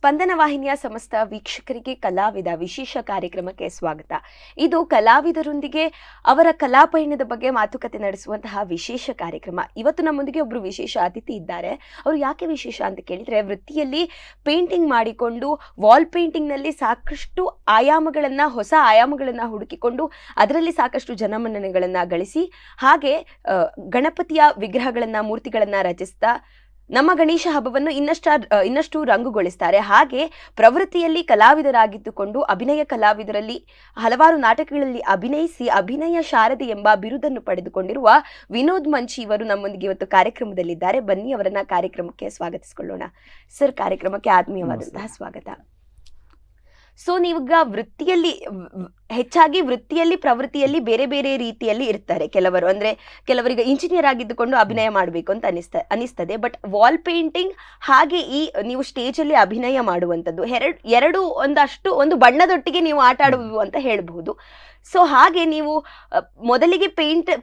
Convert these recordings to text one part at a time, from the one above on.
ಸ್ಪಂದನ ವಾಹಿನಿಯ ಸಮಸ್ತ ವೀಕ್ಷಕರಿಗೆ ಕಲಾವಿದ ವಿಶೇಷ ಕಾರ್ಯಕ್ರಮಕ್ಕೆ ಸ್ವಾಗತ. ಇದು ಕಲಾವಿದರೊಂದಿಗೆ ಅವರ ಕಲಾ ಪಯಣದ ಬಗ್ಗೆ ಮಾತುಕತೆ ನಡೆಸುವಂತಹ ವಿಶೇಷ ಕಾರ್ಯಕ್ರಮ. ಇವತ್ತು ನಮ್ಮೊಂದಿಗೆ ಒಬ್ಬರು ವಿಶೇಷ ಅತಿಥಿ ಇದ್ದಾರೆ. ಅವರು ಯಾಕೆ ವಿಶೇಷ ಅಂತ ಕೇಳಿದ್ರೆ, ವೃತ್ತಿಯಲ್ಲಿ ಪೇಂಟಿಂಗ್ ಮಾಡಿಕೊಂಡು ವಾಲ್ ಪೇಂಟಿಂಗ್ನಲ್ಲಿ ಸಾಕಷ್ಟು ಹೊಸ ಆಯಾಮಗಳನ್ನು ಹುಡುಕಿಕೊಂಡು ಅದರಲ್ಲಿ ಸಾಕಷ್ಟು ಜನಮನ್ನಣೆಗಳನ್ನು ಗಳಿಸಿ, ಹಾಗೆ ಗಣಪತಿಯ ವಿಗ್ರಹಗಳನ್ನು ಮೂರ್ತಿಗಳನ್ನು ರಚಿಸ್ತಾ ನಮ್ಮ ಗಣೇಶ ಹಬ್ಬವನ್ನು ಇನ್ನಷ್ಟು ರಂಗುಗೊಳಿಸ್ತಾರೆ. ಹಾಗೆ ಪ್ರವೃತ್ತಿಯಲ್ಲಿ ಕಲಾವಿದರಾಗಿದ್ದುಕೊಂಡು ಅಭಿನಯ ಕಲಾವಿದರಲ್ಲಿ ಹಲವಾರು ನಾಟಕಗಳಲ್ಲಿ ಅಭಿನಯಿಸಿ ಅಭಿನಯ ಶಾರದೆ ಎಂಬ ಬಿರುದನ್ನು ಪಡೆದುಕೊಂಡಿರುವ ವಿನೋದ್ ಮಂಚಿ ಇವರು ನಮ್ಮೊಂದಿಗೆ ಇವತ್ತು ಕಾರ್ಯಕ್ರಮದಲ್ಲಿದ್ದಾರೆ. ಬನ್ನಿ ಅವರನ್ನ ಕಾರ್ಯಕ್ರಮಕ್ಕೆ ಸ್ವಾಗತಿಸಿಕೊಳ್ಳೋಣ. ಸರ್, ಕಾರ್ಯಕ್ರಮಕ್ಕೆ ಆತ್ಮೀಯವಾದಂತಹ ಸ್ವಾಗತ. ಸೊ ನೀವೀಗ ಹೆಚ್ಚಾಗಿ ವೃತ್ತಿಯಲ್ಲಿ ಪ್ರವೃತ್ತಿಯಲ್ಲಿ ಬೇರೆ ಬೇರೆ ರೀತಿಯಲ್ಲಿ ಇರ್ತಾರೆ. ಕೆಲವರಿಗೆ ಇಂಜಿನಿಯರ್ ಆಗಿದ್ದುಕೊಂಡು ಅಭಿನಯ ಮಾಡಬೇಕು ಅಂತ ಅನಿಸ್ತದೆ. ಬಟ್ ವಾಲ್ ಪೇಂಟಿಂಗ್ ಹಾಗೆ ನೀವು ಸ್ಟೇಜ್ ಅಲ್ಲಿ ಅಭಿನಯ ಮಾಡುವಂಥದ್ದು ಎರಡು ಒಂದು ಬಣ್ಣದೊಟ್ಟಿಗೆ ನೀವು ಆಟ ಆಡುವುದು ಅಂತ ಹೇಳಬಹುದು. ಸೊ ಹಾಗೆ ನೀವು ಮೊದಲಿಗೆ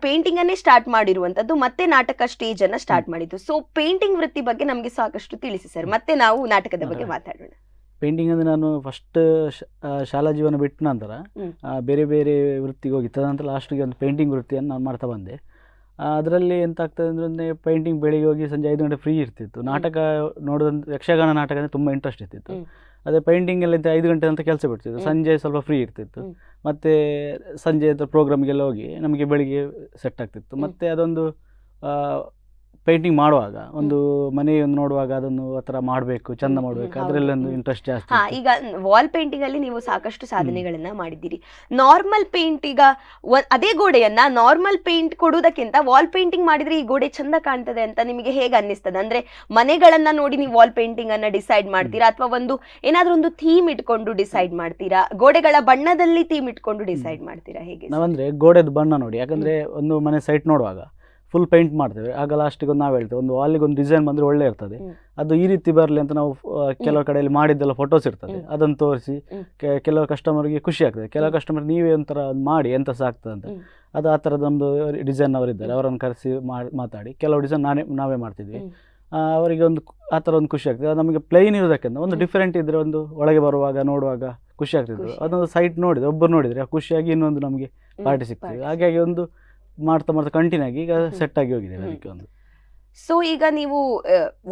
ಪೇಂಟಿಂಗ್ ಅನ್ನೇ ಸ್ಟಾರ್ಟ್ ಮಾಡಿರುವಂಥದ್ದು, ಮತ್ತೆ ನಾಟಕ ಸ್ಟೇಜ್ ಅನ್ನ ಸ್ಟಾರ್ಟ್ ಮಾಡಿದ್ದು. ಸೊ ಪೇಂಟಿಂಗ್ ವೃತ್ತಿ ಬಗ್ಗೆ ನಮಗೆ ಸಾಕಷ್ಟು ತಿಳಿಸಿ ಸರ್, ಮತ್ತೆ ನಾವು ನಾಟಕದ ಬಗ್ಗೆ ಮಾತಾಡೋಣ. ಪೇಂಟಿಂಗ್ ಅಂದರೆ ನಾನು ಫಸ್ಟ್ ಶಾಲಾ ಜೀವನ ಬಿಟ್ಟ ನಂತರ ಬೇರೆ ಬೇರೆ ವೃತ್ತಿಗೆ ಹೋಗಿ ತದನಂತರ ಲಾಸ್ಟಿಗೆ ಒಂದು ಪೇಂಟಿಂಗ್ ವೃತ್ತಿಯನ್ನು ನಾನು ಮಾಡ್ತಾ ಬಂದೆ. ಅದರಲ್ಲಿ ಎಂತ ಆಗ್ತದೆ ಅಂದರೆ ಪೇಂಟಿಂಗ್ ಬೆಳಿಗ್ಗೆ ಹೋಗಿ ಸಂಜೆ 5 ಗಂಟೆ ಫ್ರೀ ಇರ್ತಿತ್ತು. ನಾಟಕ ನೋಡೋದಂತ ಯಕ್ಷಗಾನ ನಾಟಕ ಅಂದರೆ ತುಂಬ ಇಂಟ್ರೆಸ್ಟ್ ಇರ್ತಿತ್ತು. ಅದೇ ಪೇಂಟಿಂಗಲ್ಲಿ 5 ಗಂಟೆ ಅಂತ ಕೆಲಸ ಬಿಡ್ತಿತ್ತು, ಸಂಜೆ ಸ್ವಲ್ಪ ಫ್ರೀ ಇರ್ತಿತ್ತು. ಮತ್ತು ಸಂಜೆ ಪ್ರೋಗ್ರಾಮ್ಗೆಲ್ಲ ಹೋಗಿ ನಮಗೆ ಬೆಳಿಗ್ಗೆ ಸೆಟ್ ಆಗ್ತಿತ್ತು. ಮತ್ತು ಅದೊಂದು ಪೇಂಟಿಂಗ್ ಮಾಡುವಾಗ ಒಂದು ಮನೆಯನ್ನು ನೋಡುವಾಗ ಅದನ್ನು ಆ ಥರ ಮಾಡಬೇಕು, ಚಂದ ಮಾಡಬೇಕು, ಅದರಲ್ಲಿ ಒಂದು ಇಂಟ್ರೆಸ್ಟ್ ಜಾಸ್ತಿ. ಈಗ ವಾಲ್ ಪೇಂಟಿಂಗ್ ಅಲ್ಲಿ ನೀವು ಸಾಕಷ್ಟು ಸಾಧನೆಗಳನ್ನ ಮಾಡಿದ್ದೀರಿ. ನಾರ್ಮಲ್ ಪೇಂಟ್, ಈಗ ಅದೇ ಗೋಡೆಯನ್ನ ನಾರ್ಮಲ್ ಪೇಂಟ್ ಕೊಡುವುದಕ್ಕಿಂತ ವಾಲ್ ಪೇಂಟಿಂಗ್ ಮಾಡಿದ್ರೆ ಈ ಗೋಡೆ ಚಂದ ಕಾಣ್ತದೆ ಅಂತ ನಿಮಗೆ ಹೇಗೆ ಅನ್ನಿಸ್ತದೆ? ಅಂದ್ರೆ ಮನೆಗಳನ್ನ ನೋಡಿ ನೀವು ವಾಲ್ ಪೇಂಟಿಂಗ್ ಅನ್ನ ಡಿಸೈಡ್ ಮಾಡ್ತೀರಾ, ಅಥವಾ ಏನಾದ್ರೂ ಒಂದು ಥೀಮ್ ಇಟ್ಕೊಂಡು ಡಿಸೈಡ್ ಮಾಡ್ತೀರಾ? ಗೋಡೆಗಳ ಬಣ್ಣದಲ್ಲಿ ಥೀಮ್ ಇಟ್ಕೊಂಡು ಡಿಸೈಡ್ ಮಾಡ್ತೀರಾ? ಹೇಗೆ? ನಾವಂದ್ರೆ ಗೋಡೆದ ಬಣ್ಣ ನೋಡಿ, ಯಾಕಂದ್ರೆ ಒಂದು ಮನೆ ಸೈಟ್ ನೋಡುವಾಗ ಫುಲ್ ಪೇಂಟ್ ಮಾಡ್ತೇವೆ, ಆಗ ಲಾಸ್ಟಿಗೆ ಒಂದು ನಾವು ಹೇಳ್ತೇವೆ ಒಂದು ವಾಲಿಗೆ ಒಂದು ಡಿಸೈನ್ ಬಂದರೆ ಒಳ್ಳೆ ಇರ್ತದೆ, ಅದು ಈ ರೀತಿ ಬರಲಿ ಅಂತ ನಾವು ಕೆಲವು ಕಡೆಯಲ್ಲಿ ಮಾಡಿದ್ದೆಲ್ಲ ಫೋಟೋಸ್ ಇರ್ತದೆ, ಅದನ್ನು ತೋರಿಸಿ ಕೆಲವು ಕಸ್ಟಮರ್ಗೆ ಖುಷಿ ಆಗ್ತದೆ. ಕೆಲವು ಕಸ್ಟಮರ್ ನೀವೇ ಒಂಥರ ಮಾಡಿ ಎಂತ ಸಾಕ್ತದೆ ಅಂತ, ಅದು ಆ ಥರದ ಒಂದು ಡಿಸೈನ್ ಅವರಿದ್ದಾರೆ, ಅವರನ್ನು ಕರೆಸಿ ಮಾತಾಡಿ ಕೆಲವು ಡಿಸೈನ್ ನಾವೇ ಮಾಡ್ತಿದ್ವಿ. ಅವರಿಗೆ ಒಂದು ಆ ಥರ ಒಂದು ಖುಷಿ ಆಗ್ತದೆ. ಅದು ನಮಗೆ ಪ್ಲೈನ್ ಇರೋದಕ್ಕಿಂತ ಒಂದು ಡಿಫ್ರೆಂಟ್ ಇದ್ದರೆ ಒಂದು ಒಳಗೆ ಬರುವಾಗ ನೋಡುವಾಗ ಖುಷಿ ಆಗ್ತಿತ್ತು. ಅದೊಂದು ಸೈಟ್ ನೋಡಿದ್ರೆ ಒಬ್ಬರು ನೋಡಿದರೆ ಖುಷಿಯಾಗಿ ಇನ್ನೊಂದು ನಮಗೆ ಪಾರ್ಟಿ ಸಿಗ್ತದೆ. ಹಾಗಾಗಿ ಒಂದು ಮಾಡ್ತಾ ಕಂಟಿನ್ಯೂ ಆಗಿ ಈಗ ಸೆಟ್ ಆಗಿ ಹೋಗಿದೆ ಅದಕ್ಕೆ ಒಂದು. ಸೊ ಈಗ ನೀವು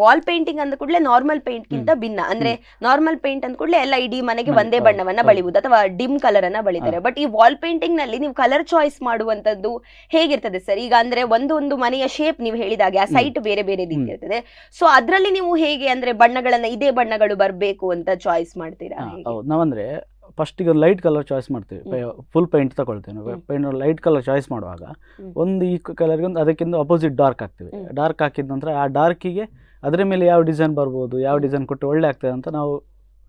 ವಾಲ್ ಪೇಂಟಿಂಗ್ ಅಂದ ಕೂಡಲೇ ನಾರ್ಮಲ್ ಪೇಂಟ್ ಗಿಂತ ಭಿನ್ನ, ಅಂದ್ರೆ ನಾರ್ಮಲ್ ಪೇಂಟ್ ಅಂದ ಕೂಡಲೇ ಎಲ್ಲ ಇಡೀ ಮನೆಗೆ ಒಂದೇ ಬಣ್ಣವನ್ನ ಬಳಿಬಹುದು ಅಥವಾ ಡಿಮ್ ಕಲರ್ ಅನ್ನ ಬಳಿತಾರೆ. ಬಟ್ ಈ ವಾಲ್ ಪೇಂಟಿಂಗ್ ನಲ್ಲಿ ನೀವು ಕಲರ್ ಚಾಯ್ಸ್ ಮಾಡುವಂತದ್ದು ಹೇಗಿರ್ತದೆ ಸರ್? ಈಗ ಅಂದ್ರೆ ಒಂದು ಮನೆಯ ಶೇಪ್ ನೀವು ಹೇಳಿದಾಗೆ ಆ ಸೈಟ್ ಬೇರೆ ಬೇರೆ ರೀತಿ ಇರ್ತದೆ. ಸೊ ಅದ್ರಲ್ಲಿ ನೀವು ಹೇಗೆ ಅಂದ್ರೆ ಬಣ್ಣಗಳನ್ನ ಇದೇ ಬಣ್ಣಗಳು ಬರ್ಬೇಕು ಅಂತ ಚಾಯ್ಸ್ ಮಾಡ್ತೀರಾ? ನಾವಂದ್ರೆ ಫಸ್ಟಿಗೆ ಒಂದು ಲೈಟ್ ಕಲರ್ ಚಾಯ್ಸ್ ಮಾಡ್ತೀವಿ, ಫುಲ್ ಪೇಂಟ್ ತಗೊಳ್ತೀವಿ ನಾವು. ಪೇಂಟ್ ಲೈಟ್ ಕಲರ್ ಚಾಯ್ಸ್ ಮಾಡುವಾಗ ಒಂದು ಈ ಕಲರ್ಗೆ ಒಂದು ಅದಕ್ಕಿಂತ ಅಪೋಸಿಟ್ ಡಾರ್ಕ್ ಹಾಕ್ತೀವಿ. ಡಾರ್ಕ್ ಹಾಕಿದ ನಂತರ ಆ ಡಾರ್ಕಿಗೆ ಅದರ ಮೇಲೆ ಯಾವ ಡಿಸೈನ್ ಬರ್ಬೋದು, ಯಾವ ಡಿಸೈನ್ ಕೊಟ್ಟು ಒಳ್ಳೆ ಆಗ್ತದೆ ಅಂತ ನಾವು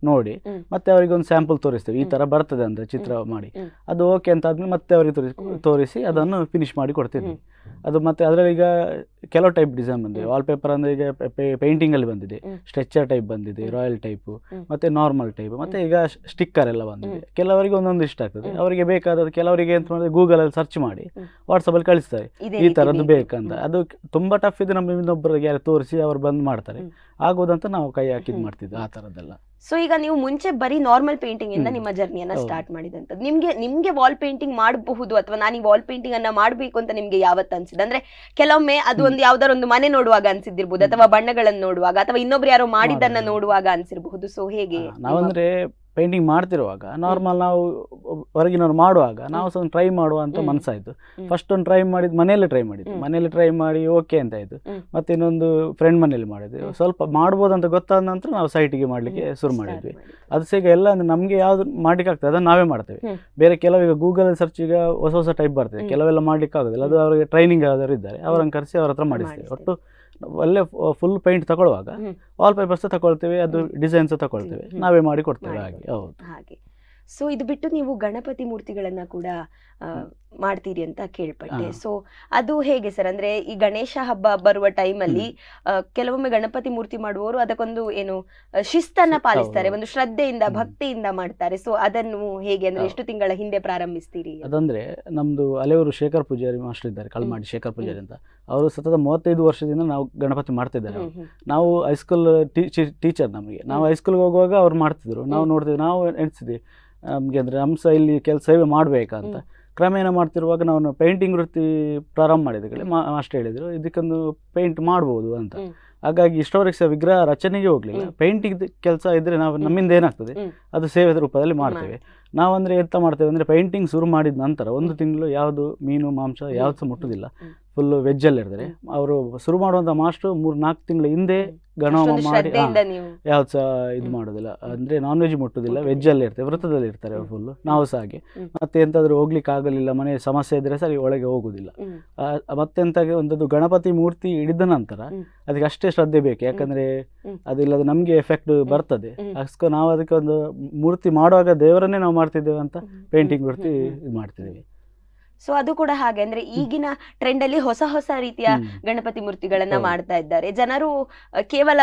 ನೋಡಿ ಮತ್ತೆ ಅವರಿಗೆ ಒಂದು ಸ್ಯಾಂಪಲ್ ತೋರಿಸ್ತೀವಿ, ಈ ಥರ ಬರ್ತದೆ ಅಂದರೆ ಚಿತ್ರ ಮಾಡಿ. ಅದು ಓಕೆ ಅಂತ ಆದ್ಮೇಲೆ ಮತ್ತೆ ಅವರಿಗೆ ತೋರಿಸಿ ಅದನ್ನು ಫಿನಿಶ್ ಮಾಡಿ ಕೊಡ್ತೀವಿ. ಅದು ಮತ್ತೆ ಅದರಲ್ಲಿ ಈಗ ಕೆಲವು ಟೈಪ್ ಡಿಸೈನ್ ಬಂದಿದೆ. ವಾಲ್ಪೇಪರ್ ಅಂದರೆ ಈಗ ಪೇಂಟಿಂಗಲ್ಲಿ ಬಂದಿದೆ, ಸ್ಟ್ರೆಚರ್ ಟೈಪ್ ಬಂದಿದೆ, ರಾಯಲ್ ಟೈಪು, ಮತ್ತು ನಾರ್ಮಲ್ ಟೈಪ್, ಮತ್ತು ಈಗ ಸ್ಟಿಕ್ಕರ್ ಎಲ್ಲ ಬಂದಿದೆ. ಕೆಲವರಿಗೆ ಒಂದೊಂದು ಇಷ್ಟ ಆಗ್ತದೆ, ಅವರಿಗೆ ಬೇಕಾದದ್ದು. ಕೆಲವರಿಗೆ ಎಂತ ಮಾಡಿದ್ರೆ ಗೂಗಲಲ್ಲಿ ಸರ್ಚ್ ಮಾಡಿ ವಾಟ್ಸಪ್ಪಲ್ಲಿ ಕಳಿಸ್ತಾರೆ ಈ ಥರದ್ದು ಬೇಕಂತ. ಅದು ತುಂಬ ಟಫ್ ಇದೆ, ನಮ್ಮ ಇನ್ನೊಬ್ಬರಿಗೆ ಯಾರು ತೋರಿಸಿ ಅವ್ರು ಬಂದು ಮಾಡ್ತಾರೆ, ಆಗೋದಂತ ನಾವು ಕೈ ಹಾಕಿದ್ದು ಮಾಡ್ತಿದ್ವಿ ಆ ಥರದ್ದೆಲ್ಲ. ಸೊ ಈಗ ನೀವು ಮುಂಚೆ ಬರೀ ನಾರ್ಮಲ್ ಪೇಂಟಿಂಗ್ ಇಂದ ನಿಮ್ಮ ಜರ್ನಿಯನ್ನ ಸ್ಟಾರ್ಟ್ ಮಾಡಿದಂಥದ್ದು. ನಿಮ್ಗೆ ವಾಲ್ ಪೇಂಟಿಂಗ್ ಮಾಡಬಹುದು ಅಥವಾ ನಾನು ಈ ವಾಲ್ ಪೇಂಟಿಂಗ್ ಅನ್ನ ಮಾಡಬೇಕು ಅಂತ ನಿಮ್ಗೆ ಯಾವತ್ತು ಅನ್ಸಿದೆ? ಅಂದ್ರೆ ಕೆಲವೊಮ್ಮೆ ಅದು ಒಂದು ಯಾವ್ದಾರ ಒಂದು ಮನೆ ನೋಡುವಾಗ ಅನ್ಸಿದ್ದಿರ್ಬೋದು, ಅಥವಾ ಬಣ್ಣಗಳನ್ನು ನೋಡುವಾಗ, ಅಥವಾ ಇನ್ನೊಬ್ರು ಯಾರೋ ಮಾಡಿದ್ದನ್ನ ನೋಡುವಾಗ ಅನ್ಸಿರ್ಬಹುದು. ಸೊ ಹೇಗೆ ನಾವಂದ್ರೆ ಪೇಂಟಿಂಗ್ ಮಾಡ್ತಿರುವಾಗ ನಾರ್ಮಲ್ ನಾವು ಹೊರಗಿನವ್ರು ಮಾಡುವಾಗ ನಾವು ಸ್ವಲ್ಪ ಟ್ರೈ ಮಾಡುವ ಅಂತ ಮನಸ್ಸಾಯ್ತು. ಫಸ್ಟ್ ಒಂದು ಟ್ರೈ ಮಾಡಿದ್ದು ಮನೆಯಲ್ಲಿ ಟ್ರೈ ಮಾಡಿ ಓಕೆ ಅಂತ ಆಯ್ತು. ಮತ್ತೆ ಇನ್ನೊಂದು ಫ್ರೆಂಡ್ ಮನೇಲಿ ಮಾಡಿದ್ವಿ. ಸ್ವಲ್ಪ ಮಾಡ್ಬೋದು ಅಂತ ಗೊತ್ತಾದ ನಂತರ ನಾವು ಸೈಟಿಗೆ ಮಾಡ್ಲಿಕ್ಕೆ ಶುರು ಮಾಡಿದ್ವಿ. ಅದು ಈಗ ಎಲ್ಲ ಅಂದ್ರೆ ನಮ್ಗೆ ಯಾವ್ದು ಮಾಡ್ಲಿಕ್ಕೆ ಆಗ್ತದೆ ಅದನ್ನ ನಾವೇ ಮಾಡ್ತೇವೆ. ಬೇರೆ ಕೆಲವೀಗ ಗೂಗಲ್ ಸರ್ಚ್ ಈಗ ಹೊಸ ಟೈಪ್ ಬರ್ತದೆ, ಕೆಲವೆಲ್ಲ ಮಾಡ್ಲಿಕ್ಕೆ ಆಗೋದಿಲ್ಲ. ಅದು ಅವರಿಗೆ ಟ್ರೈನಿಂಗ್ ಯಾವ್ದಾದ್ರು ಇದ್ದಾರೆ ಅವರನ್ನು ಕರೆಸಿ ಅವ್ರ ಹತ್ರ ಮಾಡಿಸ್ತೇವೆ. ಒಟ್ಟು ಒಳ್ಳೆ ಫುಲ್ ಪೇಂಟ್ ತಗೊಳ್ಳುವಾಗ ವಾಲ್ ಪೇಪರ್ಸ್ ತಗೊಳ್ತೇವೆ, ಅದು ಡಿಸೈನ್ಸ್ ತಗೊಳ್ತೇವೆ, ನಾವೇ ಮಾಡಿ ಕೊಡ್ತೇವೆ. ಹಾಗೆ ಹೌದು. ಹಾಗೆ. ಸೊ ಇದು ಬಿಟ್ಟು ನೀವು ಗಣಪತಿ ಮೂರ್ತಿಗಳನ್ನ ಕೂಡ ಮಾಡ್ತೀರಿ ಅಂತ ಕೇಳ್ಪಟ್ಟೆ. ಹಾ. ಸೊ ಅದು ಹೇಗೆ ಸರ್? ಅಂದ್ರೆ ಈ ಗಣೇಶ ಹಬ್ಬ ಬರುವ ಟೈಮಲ್ಲಿ ಕೆಲವೊಮ್ಮೆ ಗಣಪತಿ ಮೂರ್ತಿ ಮಾಡುವವರು ಅದಕ್ಕೊಂದು ಏನು ಶಿಸ್ತನ್ನ ಪಾಲಿಸ್ತಾರೆ, ಹೌದು. ಒಂದು ಶ್ರದ್ಧೆಯಿಂದ ಭಕ್ತಿಯಿಂದ ಮಾಡ್ತಾರೆ. ಸೊ ಅದನ್ನು ಹೇಗೆ ಅಂದ್ರೆ ಎಷ್ಟು ತಿಂಗಳ ಹಿಂದೆ ಪ್ರಾರಂಭಿಸ್ತೀರಿ? ಅದಂದ್ರೆ ನಮ್ದು ಹಳೆಯವರು ಶೇಖರ್ ಪೂಜಾರಿ ಮಾಸ್ಟರ್ ಇದ್ದಾರೆ, ಕಲ್ಮಾಡಿ ಶೇಖರ್ ಪೂಜಾರಿ ಅಂತ. ಅವರು ಸತತ 35 ವರ್ಷದಿಂದ ನಾವು ಗಣಪತಿ ಮಾಡ್ತಿದ್ದಾರೆ. ನಾವು ಹೈಸ್ಕೂಲ್ ಟೀಚರ್, ನಮಗೆ ನಾವು ಹೈಸ್ಕೂಲ್ಗೆ ಹೋಗುವಾಗ ಅವ್ರು ಮಾಡ್ತಿದ್ರು, ನಾವು ನೋಡ್ತಿದ್ವಿ, ನಾವು ಎಣಿಸಿದ್ವಿ ನಮಗೆ ಅಂದರೆ ನಮ್ಮ ಸಹ ಇಲ್ಲಿ ಸೇವೆ ಮಾಡಬೇಕಂತ. ಕ್ರಮೇಣ ಮಾಡ್ತಿರುವಾಗ ನಾವು ಪೇಂಟಿಂಗ್ ವೃತ್ತಿ ಪ್ರಾರಂಭ ಮಾಡಿದ ಮಾಸ್ಟರ್ ಹೇಳಿದರು ಇದಕ್ಕೊಂದು ಪೇಂಟ್ ಮಾಡ್ಬೋದು ಅಂತ. ಹಾಗಾಗಿ ಇಷ್ಟವರೆಗೆ ಸಹ ವಿಗ್ರಹ ರಚನೆಗೆ ಹೋಗಲಿಲ್ಲ. ಪೇಂಟಿಂಗ್ ಕೆಲಸ ಇದ್ದರೆ ನಾವು ನಮ್ಮಿಂದ ಏನಾಗ್ತದೆ ಅದು ಸೇವೆ ರೂಪದಲ್ಲಿ ಮಾಡ್ತೇವೆ. ನಾವಂದರೆ ಎಂತ ಮಾಡ್ತೇವೆ ಅಂದರೆ ಪೇಂಟಿಂಗ್ ಶುರು ಮಾಡಿದ ನಂತರ 1 ತಿಂಗಳು ಯಾವುದು ಮೀನು ಮಾಂಸ ಯಾವುದು ಸಹ ಮುಟ್ಟುವುದಿಲ್ಲ, ಫುಲ್ಲು ವೆಜ್ಜಲ್ಲಿ ಇರ್ತಾರೆ. ಅವರು ಶುರು ಮಾಡುವಂಥ ಮಾಸ್ಟ್ರು 3-4 ತಿಂಗಳ ಹಿಂದೆ ಗಣಹೋಮ ಮಾಡಿ ಯಾವ್ದು ಸಹ ಇದು ಮಾಡೋದಿಲ್ಲ, ಅಂದರೆ ನಾನ್ ವೆಜ್ ಮುಟ್ಟುವುದಿಲ್ಲ, ವೆಜ್ಜಲ್ಲಿ ಇರ್ತೇವೆ, ವೃತ್ತದಲ್ಲಿ ಇರ್ತಾರೆ ಅವರು ಫುಲ್ಲು. ನಾವು ಸಹ ಹಾಗೆ. ಮತ್ತೆ ಎಂತಾದರೂ ಹೋಗ್ಲಿಕ್ಕೆ ಆಗಲಿಲ್ಲ, ಮನೆ ಸಮಸ್ಯೆ ಇದ್ದರೆ ಸರಿ ಒಳಗೆ ಹೋಗುವುದಿಲ್ಲ. ಮತ್ತೆಂತಾಗಿ ಒಂದದ್ದು ಗಣಪತಿ ಮೂರ್ತಿ ಹಿಡಿದ ನಂತರ ಅದಕ್ಕೆ ಅಷ್ಟೇ ಶ್ರದ್ಧೆ ಬೇಕು, ಯಾಕಂದರೆ ಅದಿಲ್ಲದೆ ನಮಗೆ ಎಫೆಕ್ಟ್ ಬರ್ತದೆ. ಅದಕ್ಕೆ ನಾವು ಅದಕ್ಕೆ ಒಂದು ಮೂರ್ತಿ ಮಾಡುವಾಗ ದೇವರನ್ನೇ ನಾವು ಮಾಡ್ತಿದ್ದೇವೆ ಅಂತ ಪೇಂಟಿಂಗ್ ಮೂರ್ತಿ ಇದು ಮಾಡ್ತಿದ್ದೇವೆ. ಸೊ ಅದು ಕೂಡ ಹಾಗೆ ಅಂದ್ರೆ ಈಗಿನ ಟ್ರೆಂಡ್ ಅಲ್ಲಿ ಹೊಸ ಹೊಸ ರೀತಿಯ ಗಣಪತಿ ಮೂರ್ತಿಗಳನ್ನ ಮಾಡ್ತಾ ಇದ್ದಾರೆ ಜನರು. ಕೇವಲ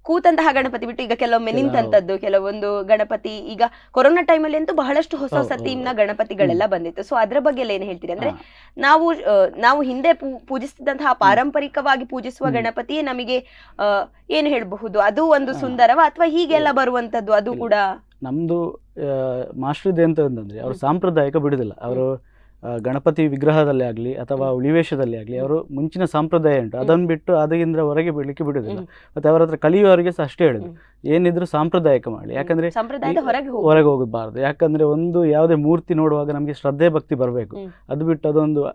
ಕೂತಂತಹ ಗಣಪತಿ ಬಿಟ್ಟು ಈಗ ಕೆಲವೊಮ್ಮೆ ನಿಂತಂತದ್ದು, ಕೆಲವೊಂದು ಗಣಪತಿ ಈಗ ಕೊರೋನಾ ಟೈಮಲ್ಲಿ ಅಂತೂ ಬಹಳಷ್ಟು ಹೊಸ ಹೊಸ ಥೀಮ್ ನ ಗಣಪತಿಗಳೆಲ್ಲ ಬಂದಿತ್ತು. ಸೊ ಅದ್ರ ಬಗ್ಗೆ ಎಲ್ಲ ಏನ್ ಹೇಳ್ತೀರಿ? ಅಂದ್ರೆ ನಾವು ಹಿಂದೆ ಪೂಜಿಸ್ತಿದ್ದಂತಹ ಪಾರಂಪರಿಕವಾಗಿ ಪೂಜಿಸುವ ಗಣಪತಿಯೇ ನಮಗೆ ಏನು ಹೇಳಬಹುದು, ಅದು ಒಂದು ಸುಂದರವ ಅಥವಾ ಹೀಗೆಲ್ಲ ಬರುವಂತದ್ದು? ಅದು ಕೂಡ ನಮ್ದು ಮಾಸ್ಟರ್ ಎಂತ ಅಂತಂದ್ರೆ ಅವರು ಸಾಂಪ್ರದಾಯಿಕ ಬಿಡುದಿಲ್ಲ. ಅವರು ಗಣಪತಿ ವಿಗ್ರಹದಲ್ಲಿ ಆಗಲಿ ಅಥವಾ ಉಳಿವೇಶದಲ್ಲಿ ಆಗಲಿ ಅವರು ಮುಂಚಿನ ಸಂಪ್ರದಾಯ ಉಂಟು, ಅದನ್ನು ಬಿಟ್ಟು ಅದರಿಂದ ಹೊರಗೆ ಬಿಡಲಿಕ್ಕೆ ಬಿಡುದಿಲ್ಲ. ಮತ್ತೆ ಅವರ ಹತ್ರ ಕಲಿಯುವವರಿಗೆ ಸಹ ಅಷ್ಟೇ ಹೇಳುದು, ಏನಿದ್ರು ಸಾಂಪ್ರದಾಯಿಕ ಮಾಡಿ, ಯಾಕಂದ್ರೆ ಹೊರಗೆ ಹೋಗಬಾರ್ದು. ಯಾಕಂದ್ರೆ ಒಂದು ಯಾವುದೇ ಮೂರ್ತಿ ನೋಡುವಾಗ ನಮಗೆ ಶ್ರದ್ಧೆ ಭಕ್ತಿ ಬರಬೇಕು, ಅದು ಬಿಟ್ಟು ಅದೊಂದು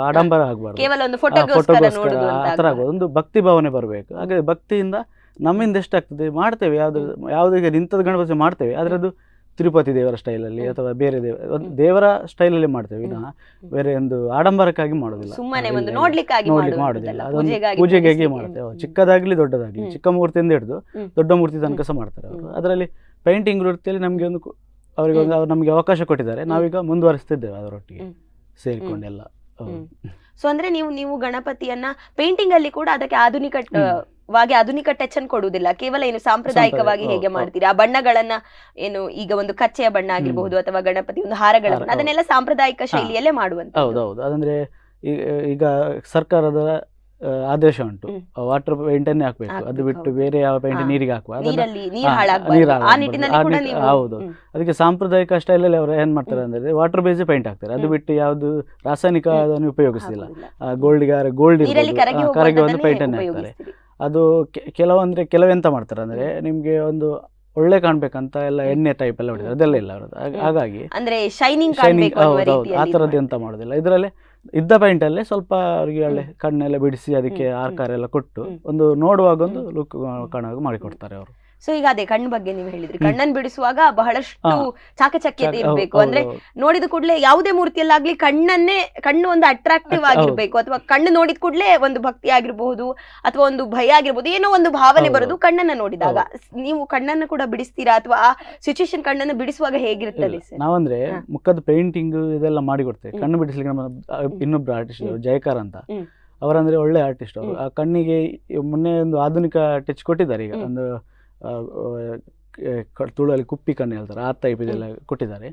ಆಡಂಬರ ಆಗಬಾರ್ದು, ಫೋಟೋಗೋಸ್ಕರ ಆ ಥರ ಆಗ್ಬೋದು. ಒಂದು ಭಕ್ತಿ ಭಾವನೆ ಬರಬೇಕು. ಹಾಗೆ ಭಕ್ತಿಯಿಂದ ನಮ್ಮಿಂದ ಎಷ್ಟಾಗ್ತದೆ ಮಾಡ್ತೇವೆ. ಯಾವುದೀಗ ನಿಂತದ ಗಣಪತಿ ಮಾಡ್ತೇವೆ, ಆದರೆ ಅದು ತಿರುಪತಿ ದೇವರ ಸ್ಟೈಲಲ್ಲಿ ಅಥವಾ ಬೇರೆ ದೇವರ ಸ್ಟೈಲಲ್ಲಿ ಮಾಡ್ತೇವೆ, ವಿನಃ ಬೇರೆ ಒಂದು ಆಡಂಬರಕ್ಕಾಗಿ ಮಾಡೋದಿಲ್ಲ, ನೋಡ್ಲಿಕ್ಕೆ ಮಾಡೋದಿಲ್ಲ. ಅದೊಂದು ಪೂಜೆಗಾಗಿ ಮಾಡ್ತೇವೆ. ಚಿಕ್ಕದಾಗ್ಲಿ ದೊಡ್ಡದಾಗ್ಲಿ, ಚಿಕ್ಕ ಮೂರ್ತಿಯಿಂದ ಹಿಡಿದು ದೊಡ್ಡ ಮೂರ್ತಿ ತನಕ ಸಹ ಮಾಡ್ತಾರೆ ಅವರು. ಅದರಲ್ಲಿ ಪೇಂಟಿಂಗ್ ವೃತ್ತಿಯಲ್ಲಿ ನಮಗೆ ಒಂದು ಅವರಿಗೆ ನಮಗೆ ಅವಕಾಶ ಕೊಟ್ಟಿದ್ದಾರೆ, ನಾವೀಗ ಮುಂದುವರಿಸ್ತಿದ್ದೇವೆ ಅದರೊಟ್ಟಿಗೆ ಸೇರಿಕೊಂಡೆಲ್ಲ. ಸೊ ಅಂದ್ರೆ ನೀವು ಗಣಪತಿಯನ್ನ ಪೇಂಟಿಂಗ್ ಅಲ್ಲಿ ಕೂಡ ಅದಕ್ಕೆ ಆಧುನಿಕ ಟಚ್ ಅನ್ನು ಕೊಡುವುದಿಲ್ಲ, ಕೇವಲ ಏನು ಸಾಂಪ್ರದಾಯಿಕವಾಗಿ ಹೇಗೆ ಮಾಡ್ತೀರಾ ಆ ಬಣ್ಣಗಳನ್ನ, ಏನು ಈಗ ಒಂದು ಕಚ್ಚೆಯ ಬಣ್ಣ ಆಗಿರಬಹುದು ಅಥವಾ ಗಣಪತಿ ಒಂದು ಹಾರಗಳ ಬಣ್ಣ, ಅದನ್ನೆಲ್ಲ ಸಾಂಪ್ರದಾಯಿಕ ಶೈಲಿಯಲ್ಲೇ ಮಾಡುವಂತ. ಹೌದೌದು. ಅದಂದ್ರೆ ಈಗ ಸರ್ಕಾರದ ಆದೇಶ ಉಂಟು, ವಾಟರ್ ಪೇಂಟನ್ನೇ ಹಾಕ್ಬೇಕು, ಅದು ಬಿಟ್ಟು ಬೇರೆ ಯಾವ ಪೇಂಟ್ ನೀರಿಗೆ ಹಾಕುವ, ಹೌದು. ಅದಕ್ಕೆ ಸಾಂಪ್ರದಾಯಿಕ ಸ್ಟೈಲಲ್ಲಿ ಅವರು ಏನ್ ಮಾಡ್ತಾರೆ ಅಂದ್ರೆ ವಾಟರ್ ಬೇಸ್ ಪೇಂಟ್ ಹಾಕ್ತಾರೆ, ಅದು ಬಿಟ್ಟು ಯಾವ್ದು ರಾಸಾಯನಿಕ ಅದನ್ನು ಉಪಯೋಗಿಸ್ತಿಲ್ಲ. ಗೋಲ್ಡ್ ಕರಗಿ ಒಂದು ಪೇಂಟನ್ನೇ ಹಾಕ್ತಾರೆ. ಅದು ಕೆಲವೆಂತ ಮಾಡ್ತಾರೆ ಅಂದ್ರೆ ನಿಮ್ಗೆ ಒಂದು ಒಳ್ಳೆ ಕಾಣ್ಬೇಕಂತ ಎಲ್ಲ ಎಣ್ಣೆ ಟೈಪ್ ಎಲ್ಲ ಹೊಡಿತಾರೆ, ಅದೆಲ್ಲ ಇಲ್ಲ ಅವರದ್ದು. ಹಾಗಾಗಿ ಅಂದ್ರೆ ಶೈನಿಂಗ್ ಆ ತರದ್ದು ಎಂತ ಮಾಡೋದಿಲ್ಲ. ಇದರಲ್ಲಿ ಇದ್ದ ಪೇಂಟಲ್ಲೇ ಸ್ವಲ್ಪ ಅವ್ರಿಗೆ ಒಳ್ಳೆ ಕಣ್ಣೆಲ್ಲ ಬಿಡಿಸಿ ಅದಕ್ಕೆ ಆಕಾರ ಎಲ್ಲ ಕೊಟ್ಟು ಒಂದು ನೋಡುವಾಗ ಒಂದು ಲುಕ್ ಕಾಣುವಾಗ ಮಾಡಿಕೊಡ್ತಾರೆ ಅವರು. ಸೊ ಈಗ ಅದೇ ಕಣ್ಣು ಬಗ್ಗೆ ನೀವು ಹೇಳಿದ್ರಿ, ಕಣ್ಣನ್ನು ಬಿಡಿಸುವಾಗ ಬಹಳಷ್ಟು ಚಾಕಚಕ್ಯತೆ ಇರಬೇಕು. ಅಂದ್ರೆ ನೋಡಿದ ಕೂಡಲೇ ಯಾವುದೇ ಮೂರ್ತಿಯಲ್ಲಾಗ್ಲಿ ಕಣ್ಣು ಒಂದು ಅಟ್ರಾಕ್ಟಿವ್ ಆಗಿರ್ಬೇಕು, ಅಥವಾ ಕಣ್ಣು ನೋಡಿದ ಕೂಡಲೇ ಒಂದು ಭಕ್ತಿ ಆಗಿರಬಹುದು ಅಥವಾ ಒಂದು ಭಯ ಆಗಿರ್ಬೋದು, ಏನೋ ಒಂದು ಭಾವನೆ ಬರೋದು ಕಣ್ಣನ್ನ ನೋಡಿದಾಗ. ನೀವು ಕಣ್ಣನ್ನು ಕೂಡ ಬಿಡಿಸ್ತೀರಾ ಅಥವಾ ಆ ಸಿಚುಯೇಷನ್ ಕಣ್ಣನ್ನು ಬಿಡಿಸುವಾಗ ಹೇಗಿರುತ್ತದೆ? ನಾವಂದ್ರೆ ಮುಖದ ಪೇಂಟಿಂಗ್ ಇದೆಲ್ಲ ಮಾಡಿ ಕೊಡ್ತೇವೆ. ಕಣ್ಣು ಬಿಡಿಸ್ಲಿಕ್ಕೆ ನಮ್ಮ ಇನ್ನೊಬ್ರು ಆರ್ಟಿಸ್ಟ್ ಜಯಕಾರ ಅಂತ, ಅವರಂದ್ರೆ ಒಳ್ಳೆ ಆರ್ಟಿಸ್ಟ್ ಅವರು. ಆ ಕಣ್ಣಿಗೆ ಮೊನ್ನೆ ಒಂದು ಆಧುನಿಕ ಟಚ್ ಕೊಟ್ಟಿದ್ದಾರೆ. ಈಗ ಒಂದು ತುಳುವಲ್ಲಿ ಕುಪ್ಪಿ ಕಣ್ಣು ಹೇಳ್ತಾರೆ, ಆ ಟೈಪ್ ಇದೆಲ್ಲ ಕೊಟ್ಟಿದ್ದಾರೆ.